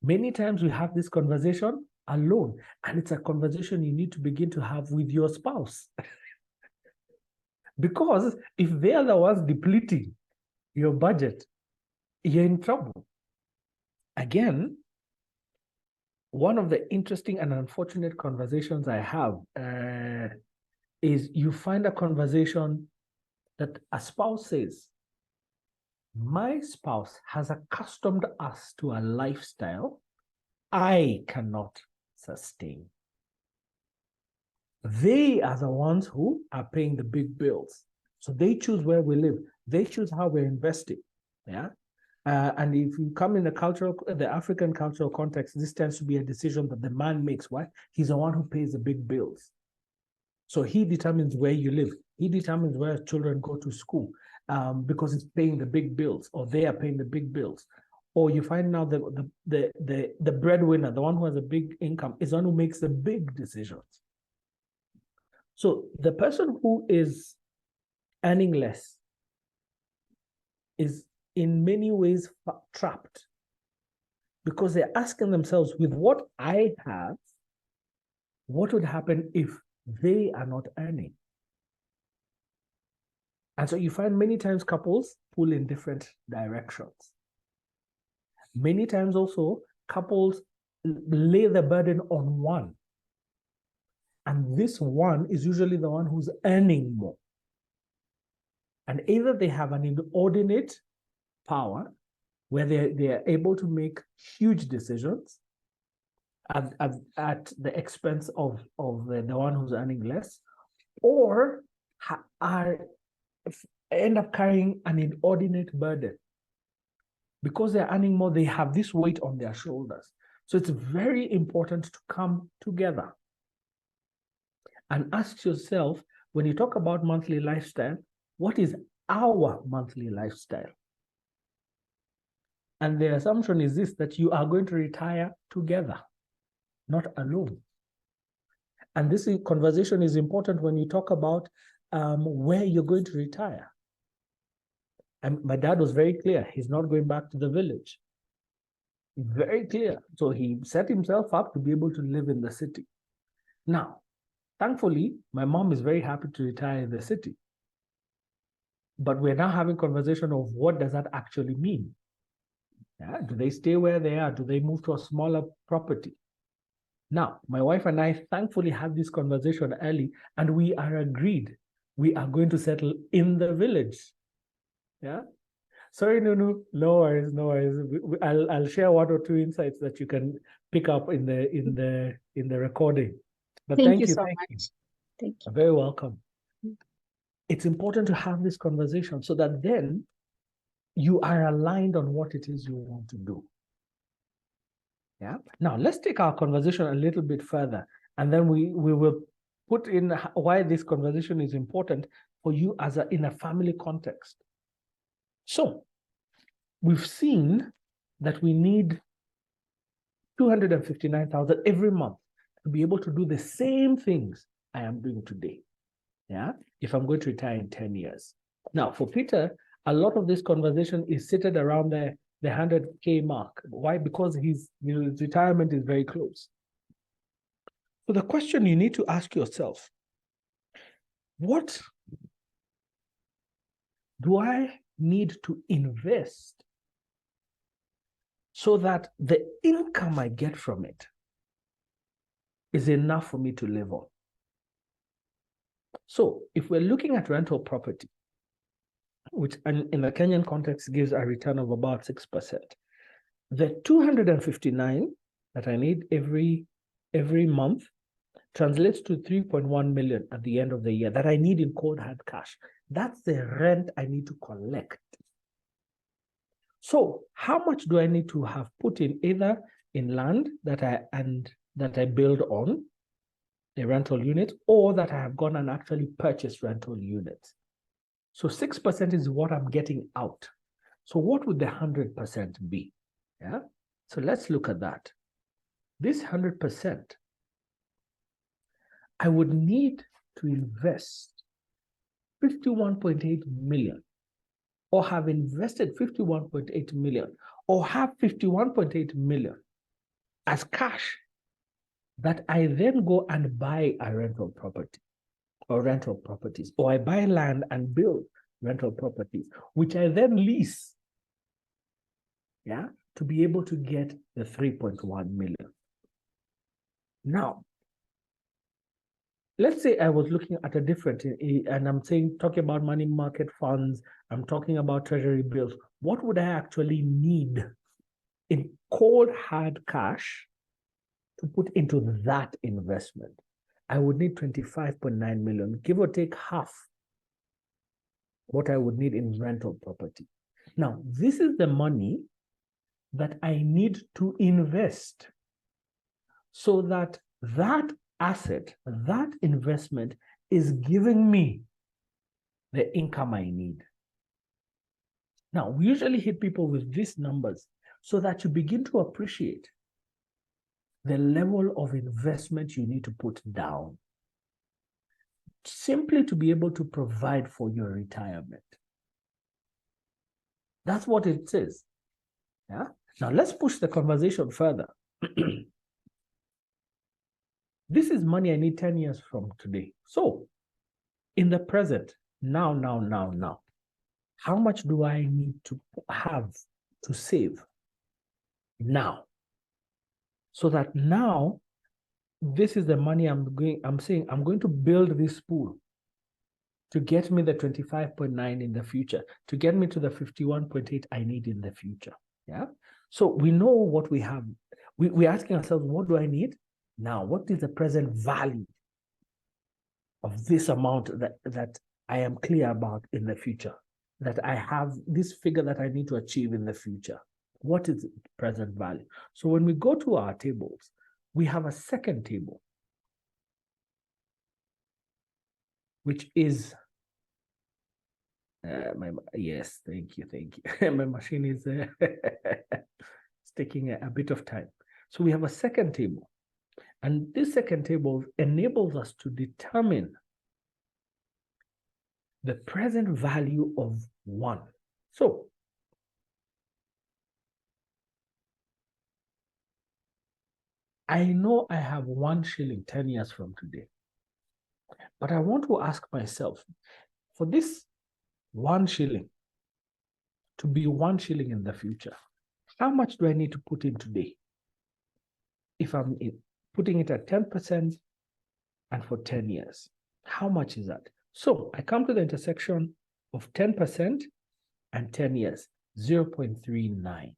Many times we have this conversation alone, and it's a conversation you need to begin to have with your spouse. Because if they are the ones depleting your budget, you're in trouble. Again, one of the interesting and unfortunate conversations I have is you find a conversation that a spouse says, my spouse has accustomed us to a lifestyle I cannot sustain. They are the ones who are paying the big bills. So they choose where we live. They choose how we're investing. Yeah. And if you come in the African cultural context, this tends to be a decision that the man makes. Why? He's the one who pays the big bills. So he determines where you live. He determines where children go to school because he's paying the big bills, or they are paying the big bills. Or you find now the breadwinner, the one who has a big income, is the one who makes the big decisions. So the person who is earning less is in many ways trapped, because they're asking themselves, with what I have, what would happen if they are not earning? And so you find many times couples pull in different directions. Many times also couples lay the burden on one. And this one is usually the one who's earning more. And either they have an inordinate power where they are able to make huge decisions at the expense of the one who's earning less, or end up carrying an inordinate burden. Because they're earning more, they have this weight on their shoulders. So it's very important to come together and ask yourself, when you talk about monthly lifestyle, what is our monthly lifestyle? And the assumption is this, that you are going to retire together, not alone. And this conversation is important when you talk about where you're going to retire. And my dad was very clear, he's not going back to the village. Very clear. So he set himself up to be able to live in the city. Now, thankfully, my mom is very happy to retire in the city. But we're now having a conversation of what does that actually mean? Yeah? Do they stay where they are? Do they move to a smaller property? Now, my wife and I thankfully had this conversation early, and we are agreed. We are going to settle in the village. Yeah. Sorry, Nunu. No worries, no worries. I'll share one or two insights that you can pick up in the recording. But Thank you so thank much. you. Thank you. You're very welcome. It's important to have this conversation so that then you are aligned on what it is you want to do. Yeah. Now let's take our conversation a little bit further, and then we will put in why this conversation is important for you as in a family context. So we've seen that we need 259,000 every month to be able to do the same things I am doing today. Yeah, if I'm going to retire in 10 years. Now, for Peter, a lot of this conversation is centered around the 100K mark. Why? Because his retirement is very close. So the question you need to ask yourself, what do I need to invest so that the income I get from it is enough for me to live on. So if we're looking at rental property, which in the Kenyan context gives a return of about 6%, the 259 that I need every month translates to 3.1 million at the end of the year that I need in cold hard cash. That's the rent I need to collect. So how much do I need to have put in, either in land that I build on a rental unit, or that I have gone and actually purchased rental units? So 6% is what I'm getting out. So what would the 100% be? Yeah. So let's look at that. This 100%, I would need to invest 51.8 million, or have invested 51.8 million, or have 51.8 million as cash that I then go and buy a rental property or rental properties, or I buy land and build rental properties, which I then lease, yeah, to be able to get the 3.1 million. Now, let's say I was looking at a different, and I'm talking about money market funds, I'm talking about treasury bills. What would I actually need in cold hard cash to put into that investment? I would need 25.9 million, give or take half what I would need in rental property. Now, this is the money that I need to invest so that that asset, that investment is giving me the income I need. Now, we usually hit people with these numbers so that you begin to appreciate the level of investment you need to put down simply to be able to provide for your retirement. That's what it says. Yeah. Now let's push the conversation further. This is money I need 10 years from today. So in the present, now, how much do I need to have to save now? So that now, this is the money I'm saying I'm going to build this pool to get me the 25.9 in the future, to get me to the 51.8 I need in the future. Yeah. So we know what we have. We're asking ourselves, what do I need now? What is the present value of this amount that I am clear about in the future? That I have this figure that I need to achieve in the future. What is the present value? So when we go to our tables, we have a second table, which is yes, thank you. My machine is it's taking a bit of time. So we have a second table, and this second table enables us to determine the present value of one. So I know I have 1 shilling 10 years from today, but I want to ask myself, for this 1 shilling to be 1 shilling in the future, how much do I need to put in today? If I'm putting it at 10% and for 10 years, how much is that? So I come to the intersection of 10% and 10 years, 0.39.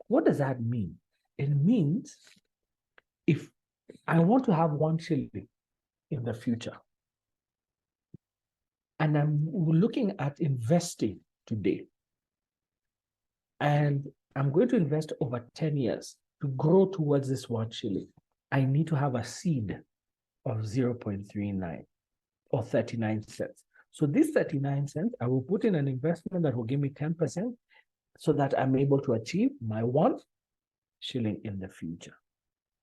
What does that mean? It means if I want to have 1 shilling in the future, and I'm looking at investing today, and I'm going to invest over 10 years to grow towards this 1 shilling, I need to have a seed of 0.39 or 39 cents. So this 39 cents, I will put in an investment that will give me 10% so that I'm able to achieve my 1 shilling in the future.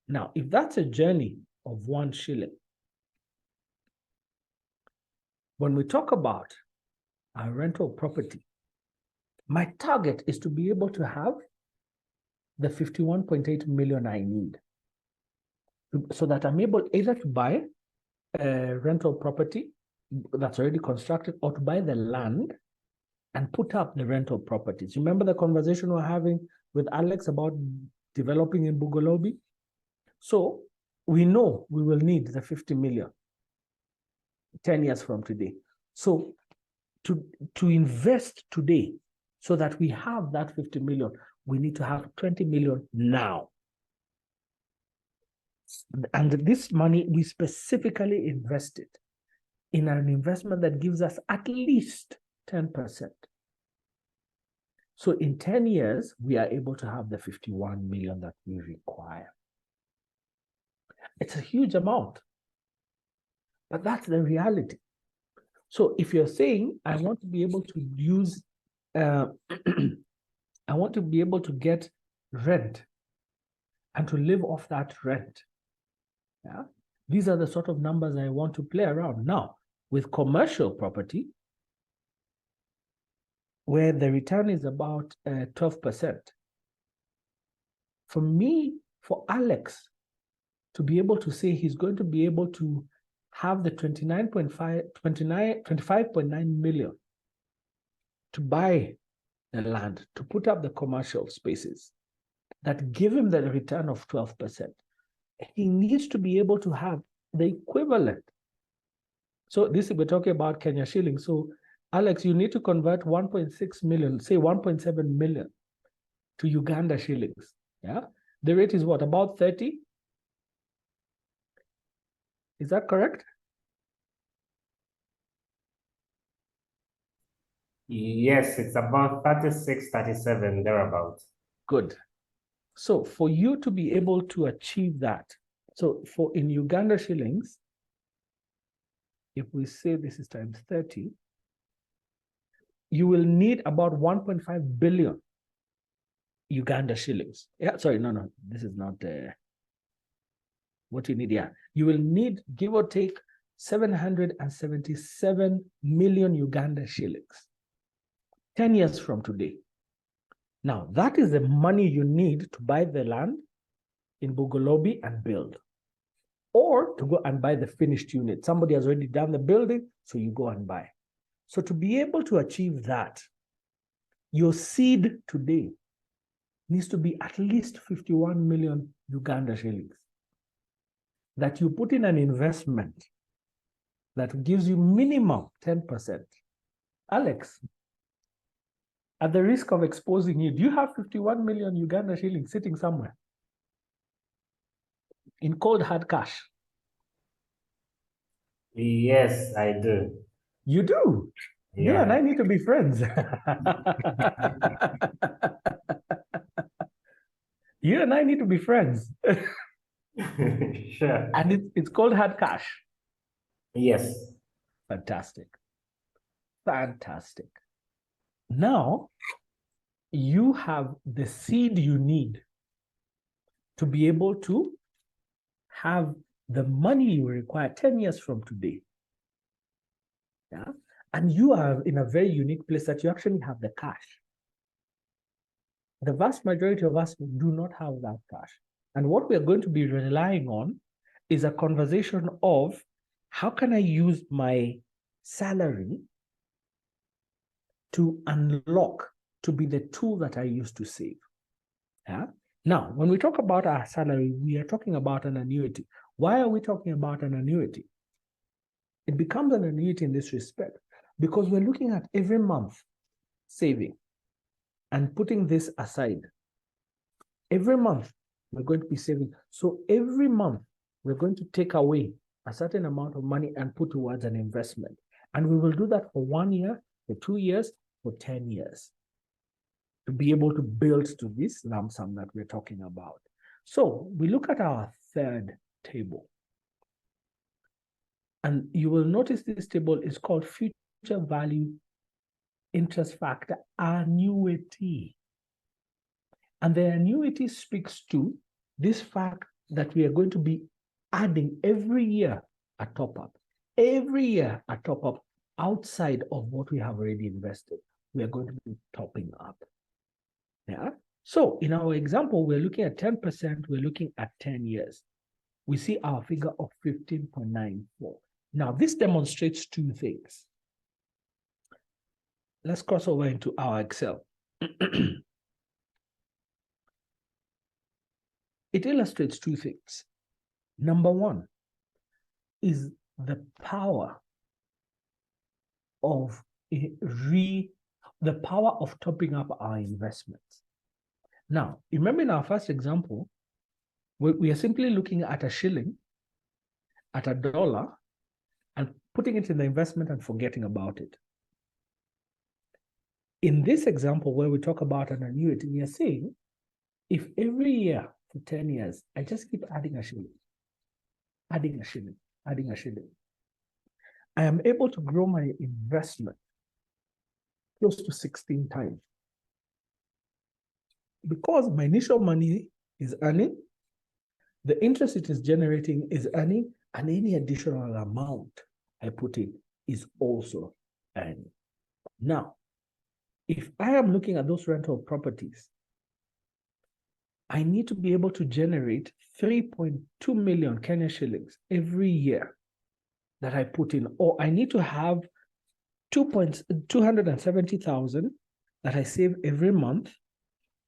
Now, if that's a journey of 1 shilling, when we talk about a rental property, my target is to be able to have the 51.8 million I need so that I'm able either to buy a rental property that's already constructed or to buy the land and put up the rental properties. Remember the conversation we're having with Alex about developing in Bugolobi? So we know we will need the 50 million 10 years from today. So to invest today so that we have that 50 million, we need to have 20 million now. And this money, we specifically invested in an investment that gives us at least 10%. So in 10 years, we are able to have the 51 million that we require. It's a huge amount, but that's the reality. So if you're saying, I want to be able to use, I want to be able to get rent and to live off that rent, yeah, these are the sort of numbers I want to play around. Now, with commercial property, where the return is about 12%, for me, for Alex to be able to say he's going to be able to have the 25.9 million to buy the land, to put up the commercial spaces that give him the return of 12%, he needs to be able to have the equivalent. So this, we're talking about Kenya shillings. So Alex, you need to convert 1.6 million, say 1.7 million to Uganda shillings. Yeah. The rate is what, about 30? Is that correct? Yes, it's about 36, 37, thereabouts. Good. So for you to be able to achieve that, so for in Uganda shillings, if we say this is times 30, you will need about 1.5 billion Uganda shillings. Yeah, sorry, no, this is not what you need. Yeah, you will need, give or take, 777 million Uganda shillings 10 years from today. Now, that is the money you need to buy the land in Bugolobi and build, or to go and buy the finished unit. Somebody has already done the building, so you go and buy. So to be able to achieve that, your seed today needs to be at least 51 million Uganda shillings that you put in an investment that gives you minimum 10%. Alex, at the risk of exposing you, do you have 51 million Uganda shillings sitting somewhere in cold hard cash? Yes, I do. You do? Yeah. You and I need to be friends. You and I need to be friends. Sure. And it's called hard cash. Yes. Fantastic. Fantastic. Now, you have the seed you need to be able to have the money you require 10 years from today. Yeah. And you are in a very unique place that you actually have the cash. The vast majority of us do not have that cash. And what we're going to be relying on is a conversation of how can I use my salary to unlock, to be the tool that I use to save. Yeah. Now, when we talk about our salary, we are talking about an annuity. Why are we talking about an annuity? It becomes an annuity in this respect because we're looking at every month saving and putting this aside. Every month, we're going to be saving. So every month, we're going to take away a certain amount of money and put towards an investment. And we will do that for 1 year, for 2 years, for 10 years to be able to build to this lump sum that we're talking about. So we look at our third table. And you will notice this table is called future value interest factor annuity. And the annuity speaks to this fact that we are going to be adding every year a top up. Every year a top up outside of what we have already invested. We are going to be topping up. Yeah. So in our example, we're looking at 10%, we're looking at 10 years. We see our figure of 15.94. Now, this demonstrates two things. Let's cross over into our Excel. It illustrates two things. Number one is the power of the power of topping up our investments. Now, remember in our first example, we are simply looking at a shilling, at a dollar, and putting it in the investment and forgetting about it. In this example, where we talk about an annuity, we are saying, if every year for 10 years, I just keep adding a shilling, adding a shilling, adding a shilling, I am able to grow my investment close to 16 times. Because my initial money is earning, the interest it is generating is earning, and any additional amount I put in is also earning. Now, if I am looking at those rental properties, I need to be able to generate 3.2 million Kenya shillings every year that I put in, or I need to have 270,000 that I save every month,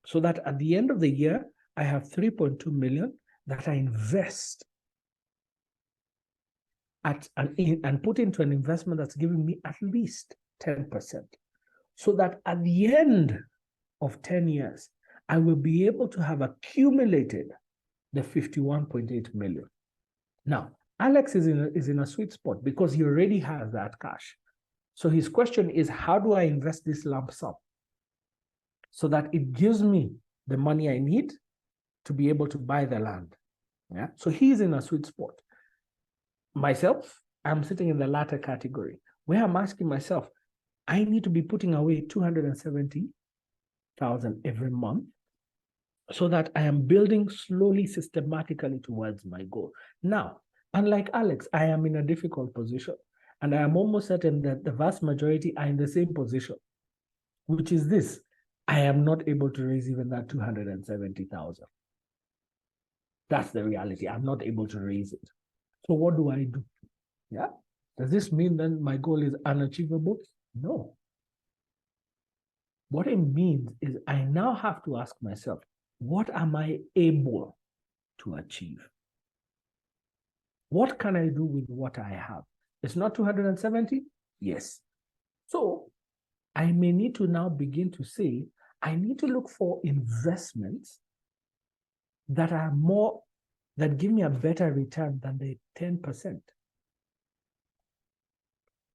so that at the end of the year, I have 3.2 million that I invest and put into an investment that's giving me at least 10%. So that at the end of 10 years, I will be able to have accumulated the 51.8 million. Now, Alex is in a sweet spot because he already has that cash. So his question is, how do I invest this lump sum so that it gives me the money I need to be able to buy the land? Yeah. So he's in a sweet spot. Myself, I'm sitting in the latter category, where I'm asking myself, I need to be putting away 270,000 every month so that I am building slowly, systematically towards my goal. Now, unlike Alex, I am in a difficult position, and I am almost certain that the vast majority are in the same position, which is this: I am not able to raise even that 270,000. That's the reality. I'm not able to raise it. So what do I do? Yeah. Does this mean then my goal is unachievable? No. What it means is I now have to ask myself, what am I able to achieve? What can I do with what I have? It's not 270? Yes. So I may need to now begin to say, I need to look for investments that are more, that give me a better return than the 10%.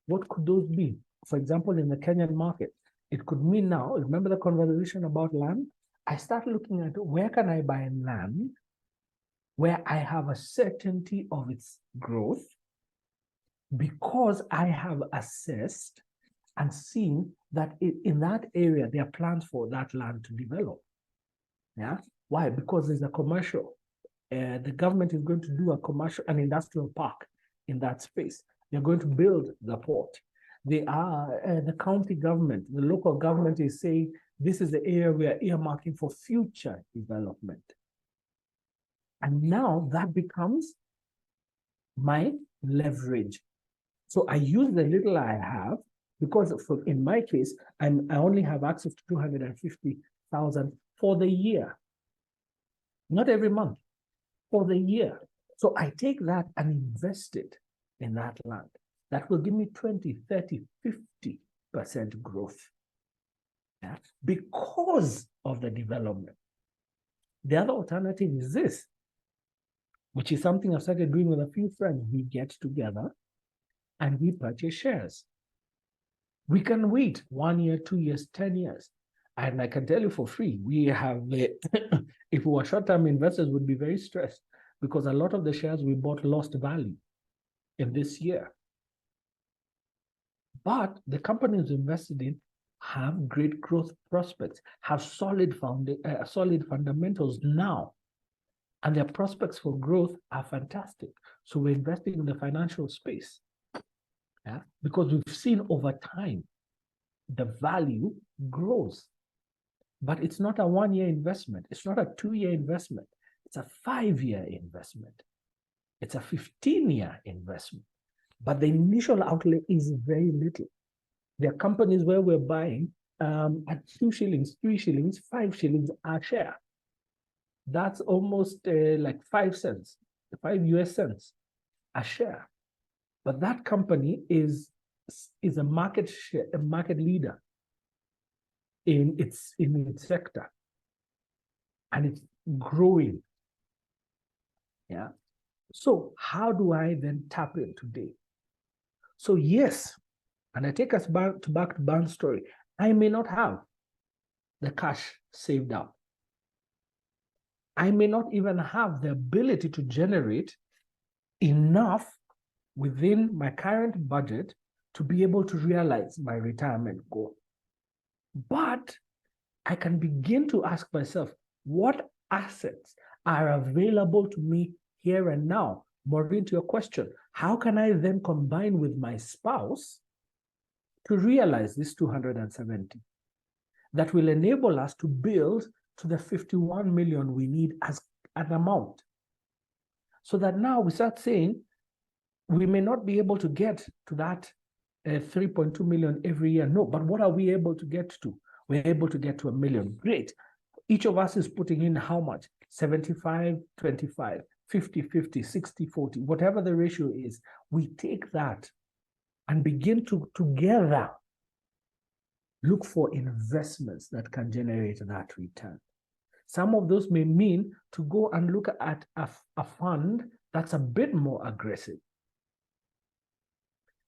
What could those be? For example, in the Kenyan market, it could mean now, remember the conversation about land? I start looking at where can I buy land where I have a certainty of its growth because I have assessed and seen that in that area, there are plans for that land to develop. Yeah. Why? Because there's a commercial. The government is going to do a commercial and industrial park in that space. They're going to build the port. They are the county government, the local government is saying this is the area we are earmarking for future development. And now that becomes my leverage. So I use the little I have because in my case, I only have access to 250,000 for the year. Not every month, for the year. So I take that and invest it in that land. That will give me 20, 30, 50% growth. Yeah? Because of the development. The other alternative is this, which is something I've started doing with a few friends. We get together and we purchase shares. We can wait 1 year, 2 years, 10 years. And I can tell you for free, we have, if we were short-term investors, would be very stressed because a lot of the shares we bought lost value in this year. But the companies invested in have great growth prospects, have solid fundamentals now, and their prospects for growth are fantastic. So we're investing in the financial space, yeah, because we've seen over time the value grows. But it's not a 1 year investment. It's not a 2 year investment. It's a 5 year investment. It's a 15-year investment. But the initial outlay is very little. There are companies where we're buying at 2 shillings, 3 shillings, 5 shillings a share. That's almost like 5 cents US cents a share. But that company is a market leader in its sector, and it's growing. Yeah. So how do I then tap in today? So yes, and I take us back to Ban's story. I may not have the cash saved up. I may not even have the ability to generate enough within my current budget to be able to realize my retirement goal. But I can begin to ask myself, what assets are available to me here and now? Maureen, to your question, how can I then combine with my spouse to realize this 270 that will enable us to build to the 51 million we need as an amount? So that now we start saying, we may not be able to get to that 3.2 million every year. No, but what are we able to get to? We're able to get to 1 million. Great. Each of us is putting in how much? 75, 25, 50, 50, 60, 40, whatever the ratio is. We take that and begin to together look for investments that can generate that return. Some of those may mean to go and look at a fund that's a bit more aggressive.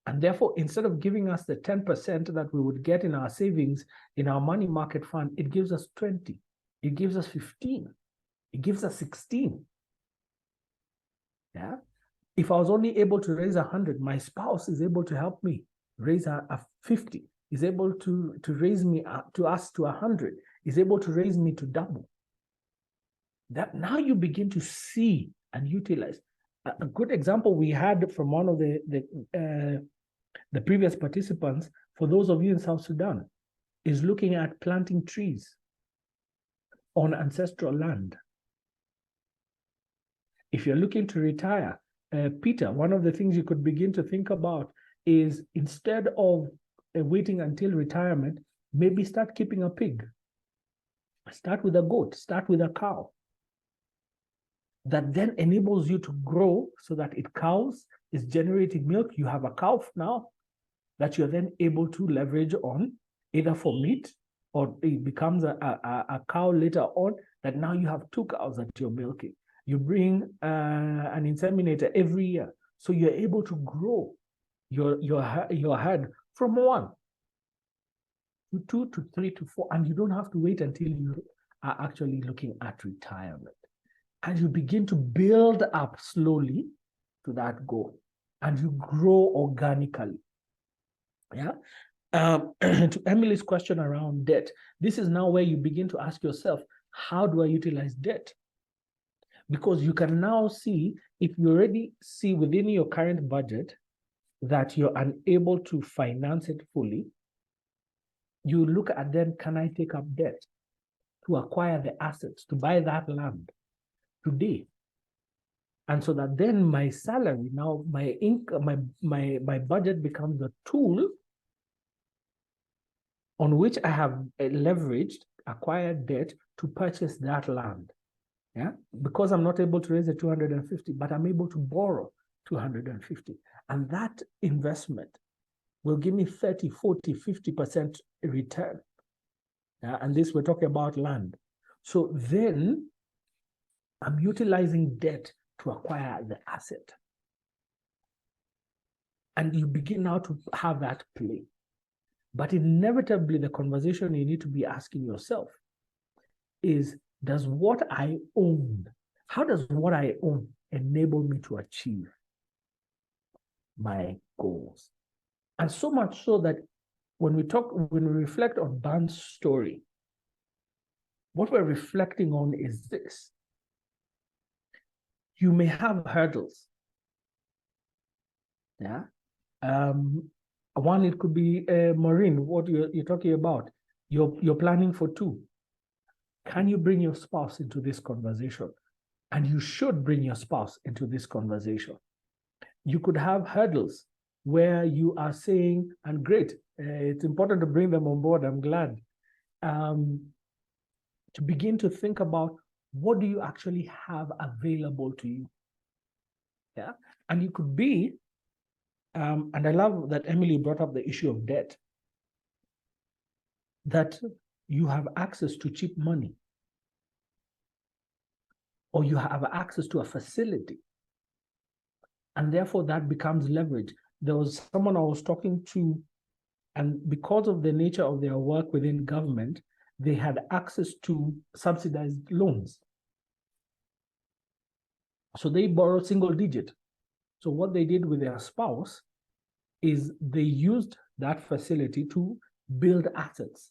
And therefore, instead of giving us the 10% that we would get in our savings, in our money market fund, it gives us 20, it gives us 15, it gives us 16. Yeah. If I was only able to raise 100, my spouse is able to help me raise a 50, is able to raise me to us to 100, is able to raise me to double. That now you begin to see and utilize. A good example we had from one of the previous participants, for those of you in South Sudan, is looking at planting trees on ancestral land. If you're looking to retire, Peter, one of the things you could begin to think about is, instead of waiting until retirement, maybe start keeping a pig. Start with a goat, start with a cow. That then enables you to grow so that it cows, is generating milk. You have a cow now that you're then able to leverage on, either for meat, or it becomes a cow later on, that now you have 2 cows that you're milking. You bring an inseminator every year. So you're able to grow your herd from 1 to 2 to 3 to 4, and you don't have to wait until you are actually looking at retirement. And you begin to build up slowly to that goal, and you grow organically. Yeah. To Emily's question around debt, this is now where you begin to ask yourself, how do I utilize debt? Because you can now see, if you already see within your current budget that you're unable to finance it fully, you look at then, can I take up debt to acquire the assets, to buy that land today? And so that then my salary, now my income, my budget becomes the tool on which I have leveraged, acquired debt to purchase that land. Yeah, because I'm not able to raise the 250, but I'm able to borrow 250. And that investment will give me 30, 40, 50% return. Yeah, and this, we're talking about land. So then I'm utilizing debt to acquire the asset. And you begin now to have that play. But inevitably, the conversation you need to be asking yourself is, does what I own, how does what I own enable me to achieve my goals? And so much so that when we reflect on Ban's story, what we're reflecting on is this. You may have hurdles. Yeah. One, it could be Maureen, what you're talking about. You're planning for 2. Can you bring your spouse into this conversation? And you should bring your spouse into this conversation. You could have hurdles where you are saying, and great, it's important to bring them on board, I'm glad, to begin to think about, what do you actually have available to you? Yeah. And you could be, and I love that Emily brought up the issue of debt, that you have access to cheap money, or you have access to a facility, and therefore that becomes leverage. There was someone I was talking to, and because of the nature of their work within government, they had access to subsidized loans. So they borrowed single digit. So what they did with their spouse is they used that facility to build assets.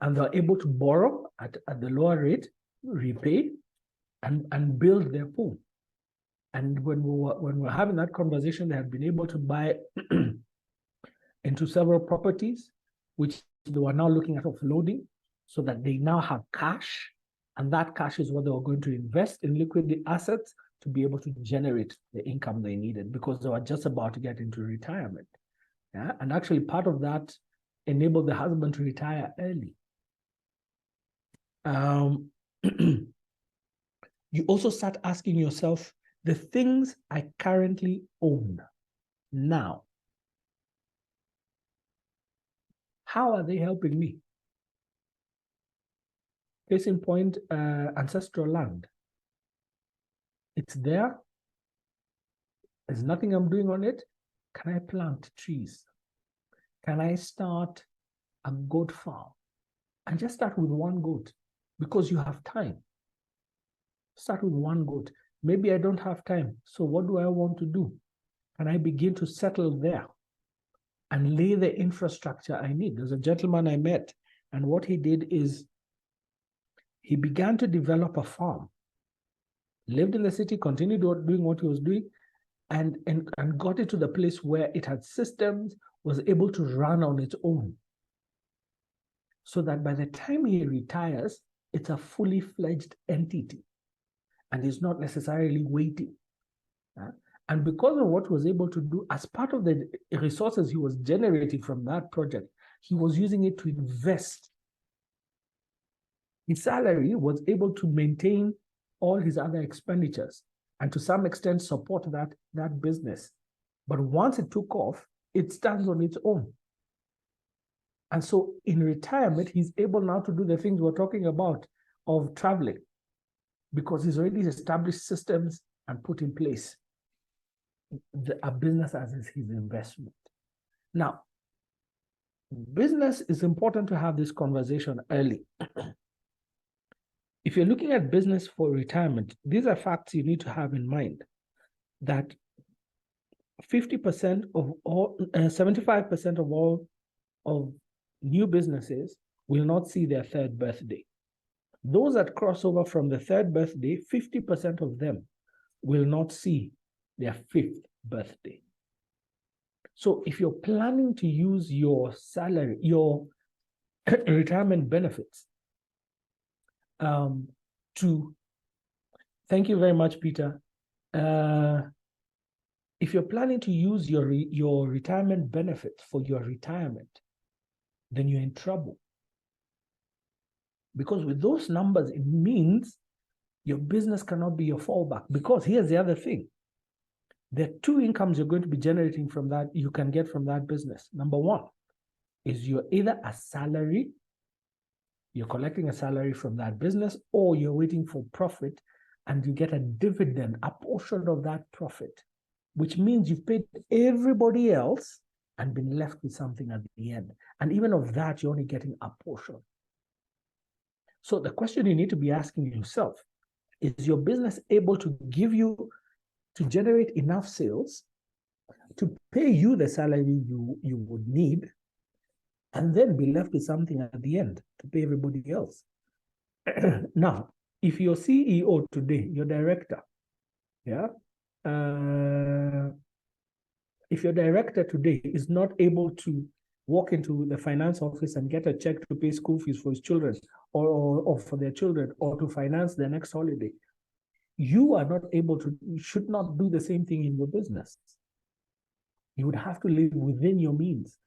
And they're able to borrow at the lower rate, repay, and build their pool. And when we were having that conversation, they had been able to buy into several properties, which they were now looking at offloading, so that they now have cash. And that cash is what they were going to invest in liquid assets to be able to generate the income they needed, because they were just about to get into retirement. Yeah? And actually part of that enabled the husband to retire early. You also start asking yourself, the things I currently own now, how are they helping me? Case in point, ancestral land. It's there. There's nothing I'm doing on it. Can I plant trees? Can I start a goat farm? And just start with one goat, because you have time. Start with one goat. Maybe I don't have time. So what do I want to do? Can I begin to settle there and lay the infrastructure I need? There's a gentleman I met, and what he did is he began to develop a farm, lived in the city, continued doing what he was doing, and got it to the place where it had systems, was able to run on its own. So that by the time he retires, it's a fully fledged entity and is not necessarily waiting. And because of what he was able to do, as part of the resources he was generating from that project, he was using it to invest. His salary was able to maintain all his other expenditures and to some extent support that business. But once it took off, it stands on its own. And so in retirement, he's able now to do the things we're talking about of traveling, because he's already established systems and put in place a business as is his investment. Now, business is important to have this conversation early. If you're looking at business for retirement, these are facts you need to have in mind, that 50% of all, 75% of all of new businesses will not see their third birthday. Those that cross over from the third birthday, 50% of them will not see their fifth birthday. So if you're planning to use your salary, your retirement benefits, thank you very much, Peter. If you're planning to use your retirement benefits for your retirement, then you're in trouble. Because with those numbers, it means your business cannot be your fallback. Because here's the other thing. There are two incomes you're going to be generating from that, you can get from that business. Number one is you're either a salary, you're collecting a salary from that business, or you're waiting for profit and you get a dividend, a portion of that profit, which means you've paid everybody else and been left with something at the end. And even of that, you're only getting a portion. So the question you need to be asking yourself, is your business able to give you, to generate enough sales to pay you the salary you would need, and then be left with something at the end to pay everybody else? Now, if your CEO today, your director, if your director today is not able to walk into the finance office and get a check to pay school fees for his children or for their children, or to finance their next holiday, you are not able to, you should not do the same thing in your business. You would have to live within your means.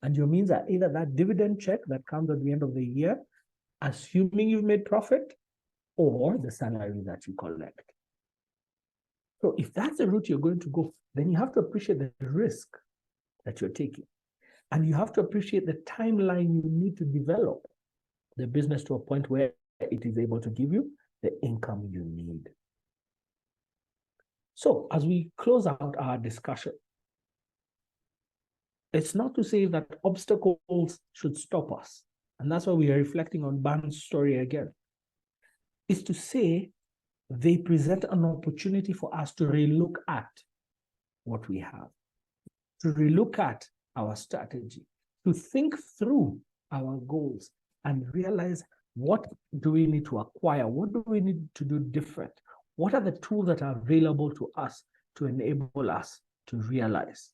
And your means are either that dividend check that comes at the end of the year, assuming you've made profit, or the salary that you collect. So if that's the route you're going to go, then you have to appreciate the risk that you're taking. And you have to appreciate the timeline you need to develop the business to a point where it is able to give you the income you need. So as we close out our discussion, it's not to say that obstacles should stop us. And that's why we are reflecting on Ban's story again. It's to say they present an opportunity for us to relook at what we have, to relook at our strategy, to think through our goals and realize, what do we need to acquire? What do we need to do different? What are the tools that are available to us to enable us to realize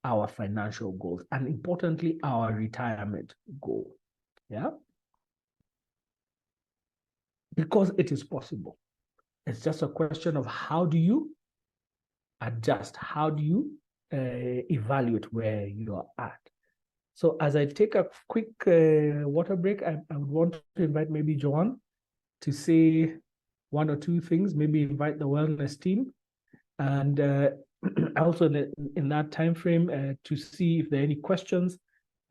our financial goals, and importantly, our retirement goal? Yeah? Because it is possible. It's just a question of how do you adjust? How do you evaluate where you are at? So as I take a quick water break, I would want to invite maybe Joanne to say one or two things, maybe invite the wellness team, and also in that time frame to see if there are any questions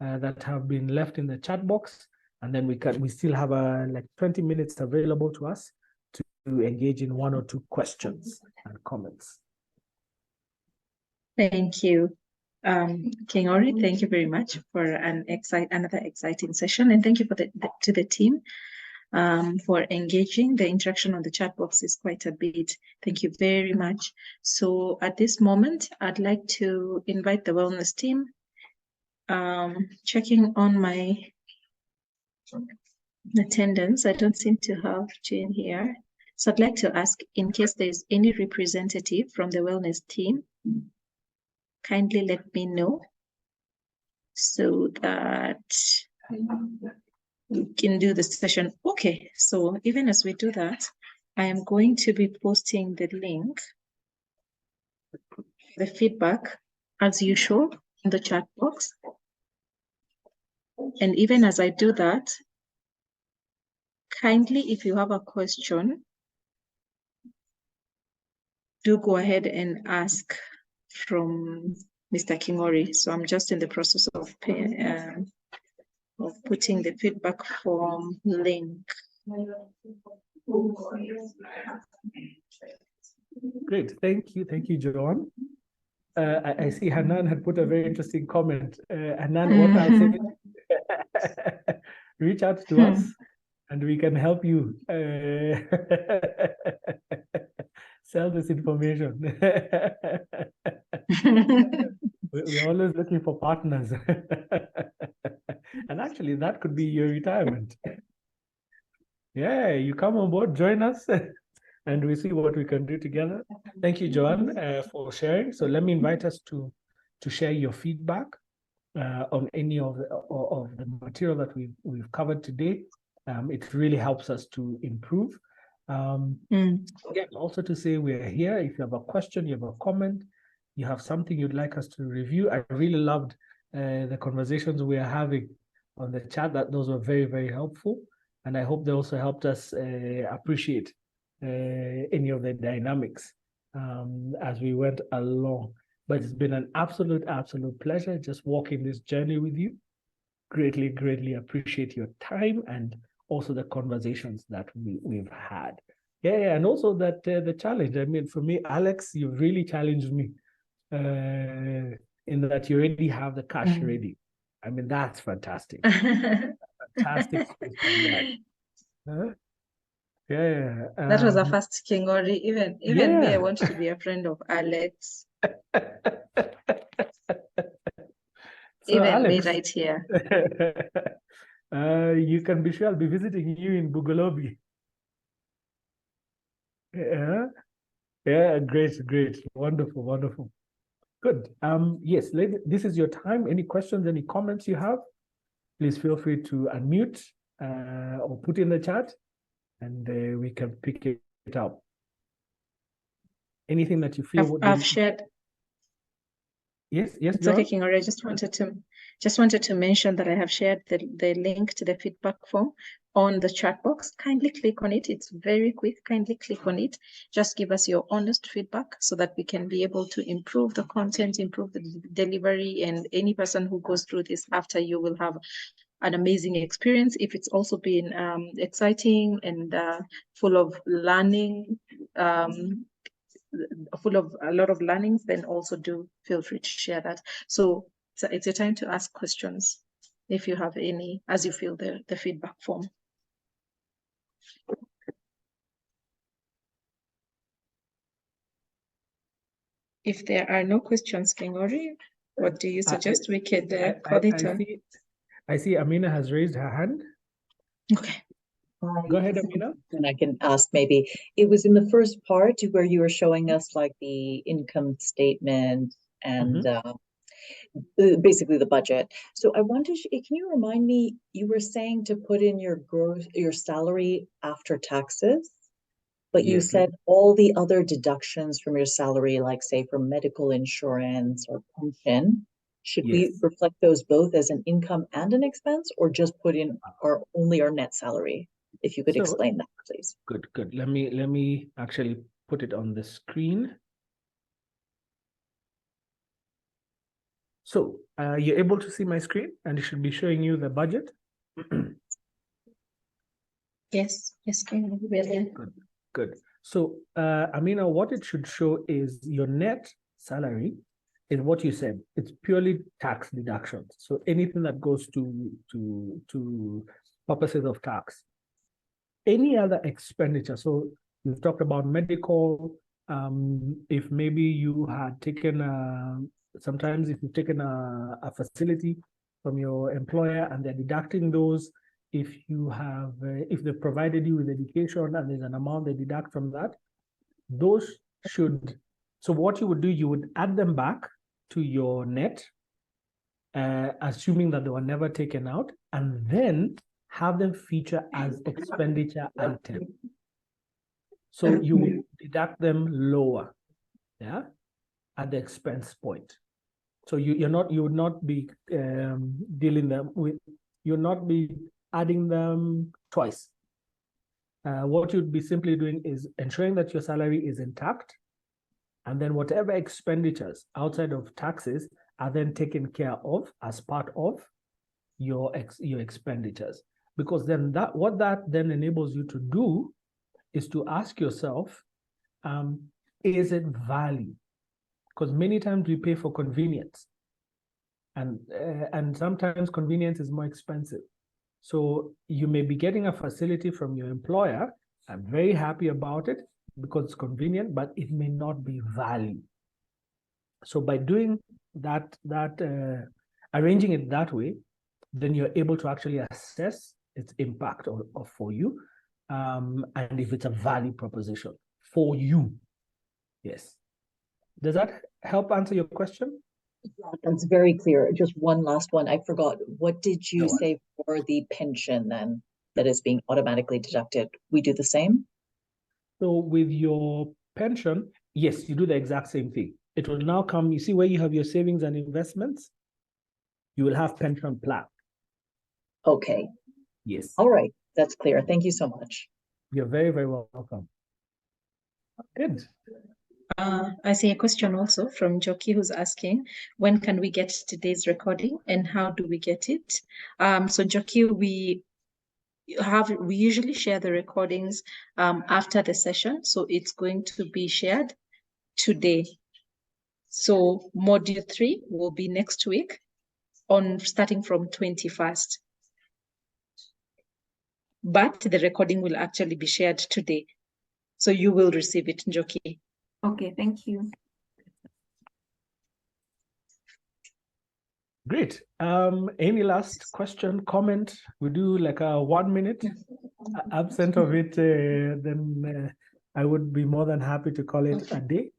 that have been left in the chat box, and then we still have like 20 minutes available to us to engage in one or two questions and comments. Thank you, King Ori. Thank you very much for another exciting session, and thank you for to the team for engaging. The interaction on the chat box is quite a bit. Thank you very much. So at this moment, I'd like to invite the wellness team. Checking on my attendance, I don't seem to have Jane here. So I'd like to ask, in case there's any representative from the wellness team, kindly let me know so that we can do the session. Okay, so even as we do that, I am going to be posting the link, the feedback, as usual, in the chat box. And even as I do that, kindly, if you have a question, do go ahead and ask from Mr. Kingori. So I'm just in the process of putting the feedback form link. Great, thank you, Joanne. I see Hanan had put a very interesting comment. Hanan, what I'll say, reach out to us and we can help you sell this information. We're always looking for partners. And actually, that could be your retirement. Yeah, you come on board, join us, and we see what we can do together. Thank you, Joanne, for sharing. So let me invite us to share your feedback on any of the material that we've covered today. It really helps us to improve. Again, also to say we're here. If you have a question, you have a comment, you have something you'd like us to review. I really loved the conversations we are having on the chat. Those were very, very helpful. And I hope they also helped us appreciate any of the dynamics as we went along. But it's been an absolute pleasure just walking this journey with you. Greatly, greatly appreciate your time and also the conversations that we've had. Yeah, and also that the challenge. I mean, for me, Alex, you've really challenged me in that you already have the cash ready. I mean, that's fantastic. Fantastic. Yeah. That was a first, King Ori. Even me, I want to be a friend of Alex. So even Alex, me right here. You can be sure I'll be visiting you in Bugolobi. Yeah, great. Wonderful. Good. Yes, this is your time. Any questions, any comments you have, please feel free to unmute or put in the chat, and we can pick it up. Anything that you feel I've shared. Yes, it's okay, King Ori. I just wanted to mention that I have shared the link to the feedback form on the chat box. Kindly click on it. It's very quick. Kindly click on it. Just give us your honest feedback so that we can be able to improve the content, improve the delivery, and any person who goes through this after you will have an amazing experience. If it's also been exciting and full of learning, full of a lot of learnings, then also do feel free to share that. So it's a time to ask questions if you have any, as you fill the feedback form. If there are no questions, Kingori, what do you suggest we could call it? I see Amina has raised her hand. Okay. Go ahead, Amina. And I can ask maybe, it was in the first part where you were showing us like the income statement and basically the budget. So I wanted, can you remind me, you were saying to put in your salary after taxes, but you said all the other deductions from your salary, like say from medical insurance or pension, should we reflect those both as an income and an expense, or just put in only our net salary? If you could explain that, please. Good. Let me actually put it on the screen. So you're able to see my screen, and it should be showing you the budget. Yes, Good. So Amina, what it should show is your net salary is what you said. It's purely tax deductions. So anything that goes to purposes of tax. Any other expenditure. So we've talked about medical. If maybe you had taken sometimes if you've taken a facility from your employer and they're deducting those, if you have, if they provided you with education and there's an amount they deduct from that, those should, so what you would do, you would add them back to your net, assuming that they were never taken out, and then have them feature as expenditure item. So you will deduct them lower, at the expense point. So you would not be dealing them with, you'll not be adding them twice. What you'd be simply doing is ensuring that your salary is intact, and then whatever expenditures outside of taxes are then taken care of as part of your expenditures. Because then what that then enables you to do is to ask yourself, is it value? Because many times we pay for convenience, and sometimes convenience is more expensive. So you may be getting a facility from your employer. I'm very happy about it because it's convenient, but it may not be value. So by doing that, arranging it that way, then you're able to actually assess its impact for you, and if it's a value proposition for you. Yes. Does that help answer your question? That's very clear. Just one last one. I forgot. What did you say for the pension then that is being automatically deducted? We do the same? So with your pension, yes, you do the exact same thing. It will now come, you see where you have your savings and investments? You will have pension plan. Okay. Yes. All right. That's clear. Thank you so much. You're very, very welcome. Good. I see a question also from Joki, who's asking, when can we get today's recording and how do we get it? So Joki, we usually share the recordings after the session. So it's going to be shared today. So module 3 will be next week starting from 21st. But the recording will actually be shared today. So you will receive it, Njoki. Okay, thank you. Great. Any last question, comment? We do like a 1 minute. Absent of it, then I would be more than happy to call it a day.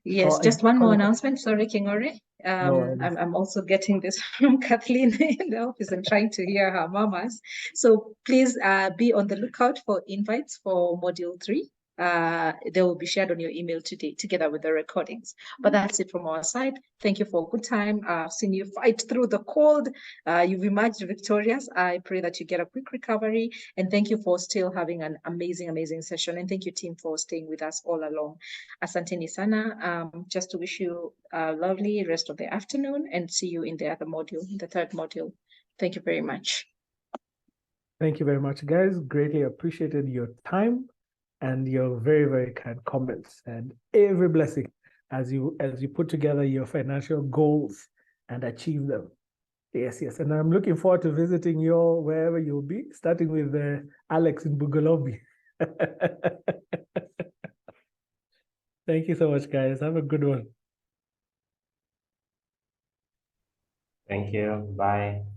Yes, just one more announcement. Sorry, Kingori. I'm also getting this from Kathleen in the office and trying to hear her mamas. So please be on the lookout for invites for module 3. they will be shared on your email today together with the recordings. But that's it from our side. Thank you for a good time. I've seen you fight through the cold. You've emerged victorious. I pray that you get a quick recovery. And thank you for still having an amazing, amazing session. And thank you, team, for staying with us all along. Asanteni sana. Just to wish you a lovely rest of the afternoon and see you in the other module, the third module. Thank you very much. Thank you very much, guys. Greatly appreciated your time and your very, very kind comments, and every blessing as you put together your financial goals and achieve them. Yes, yes. And I'm looking forward to visiting you all wherever you'll be, starting with Alex in Bugolobi. Thank you so much, guys. Have a good one. Thank you. Bye.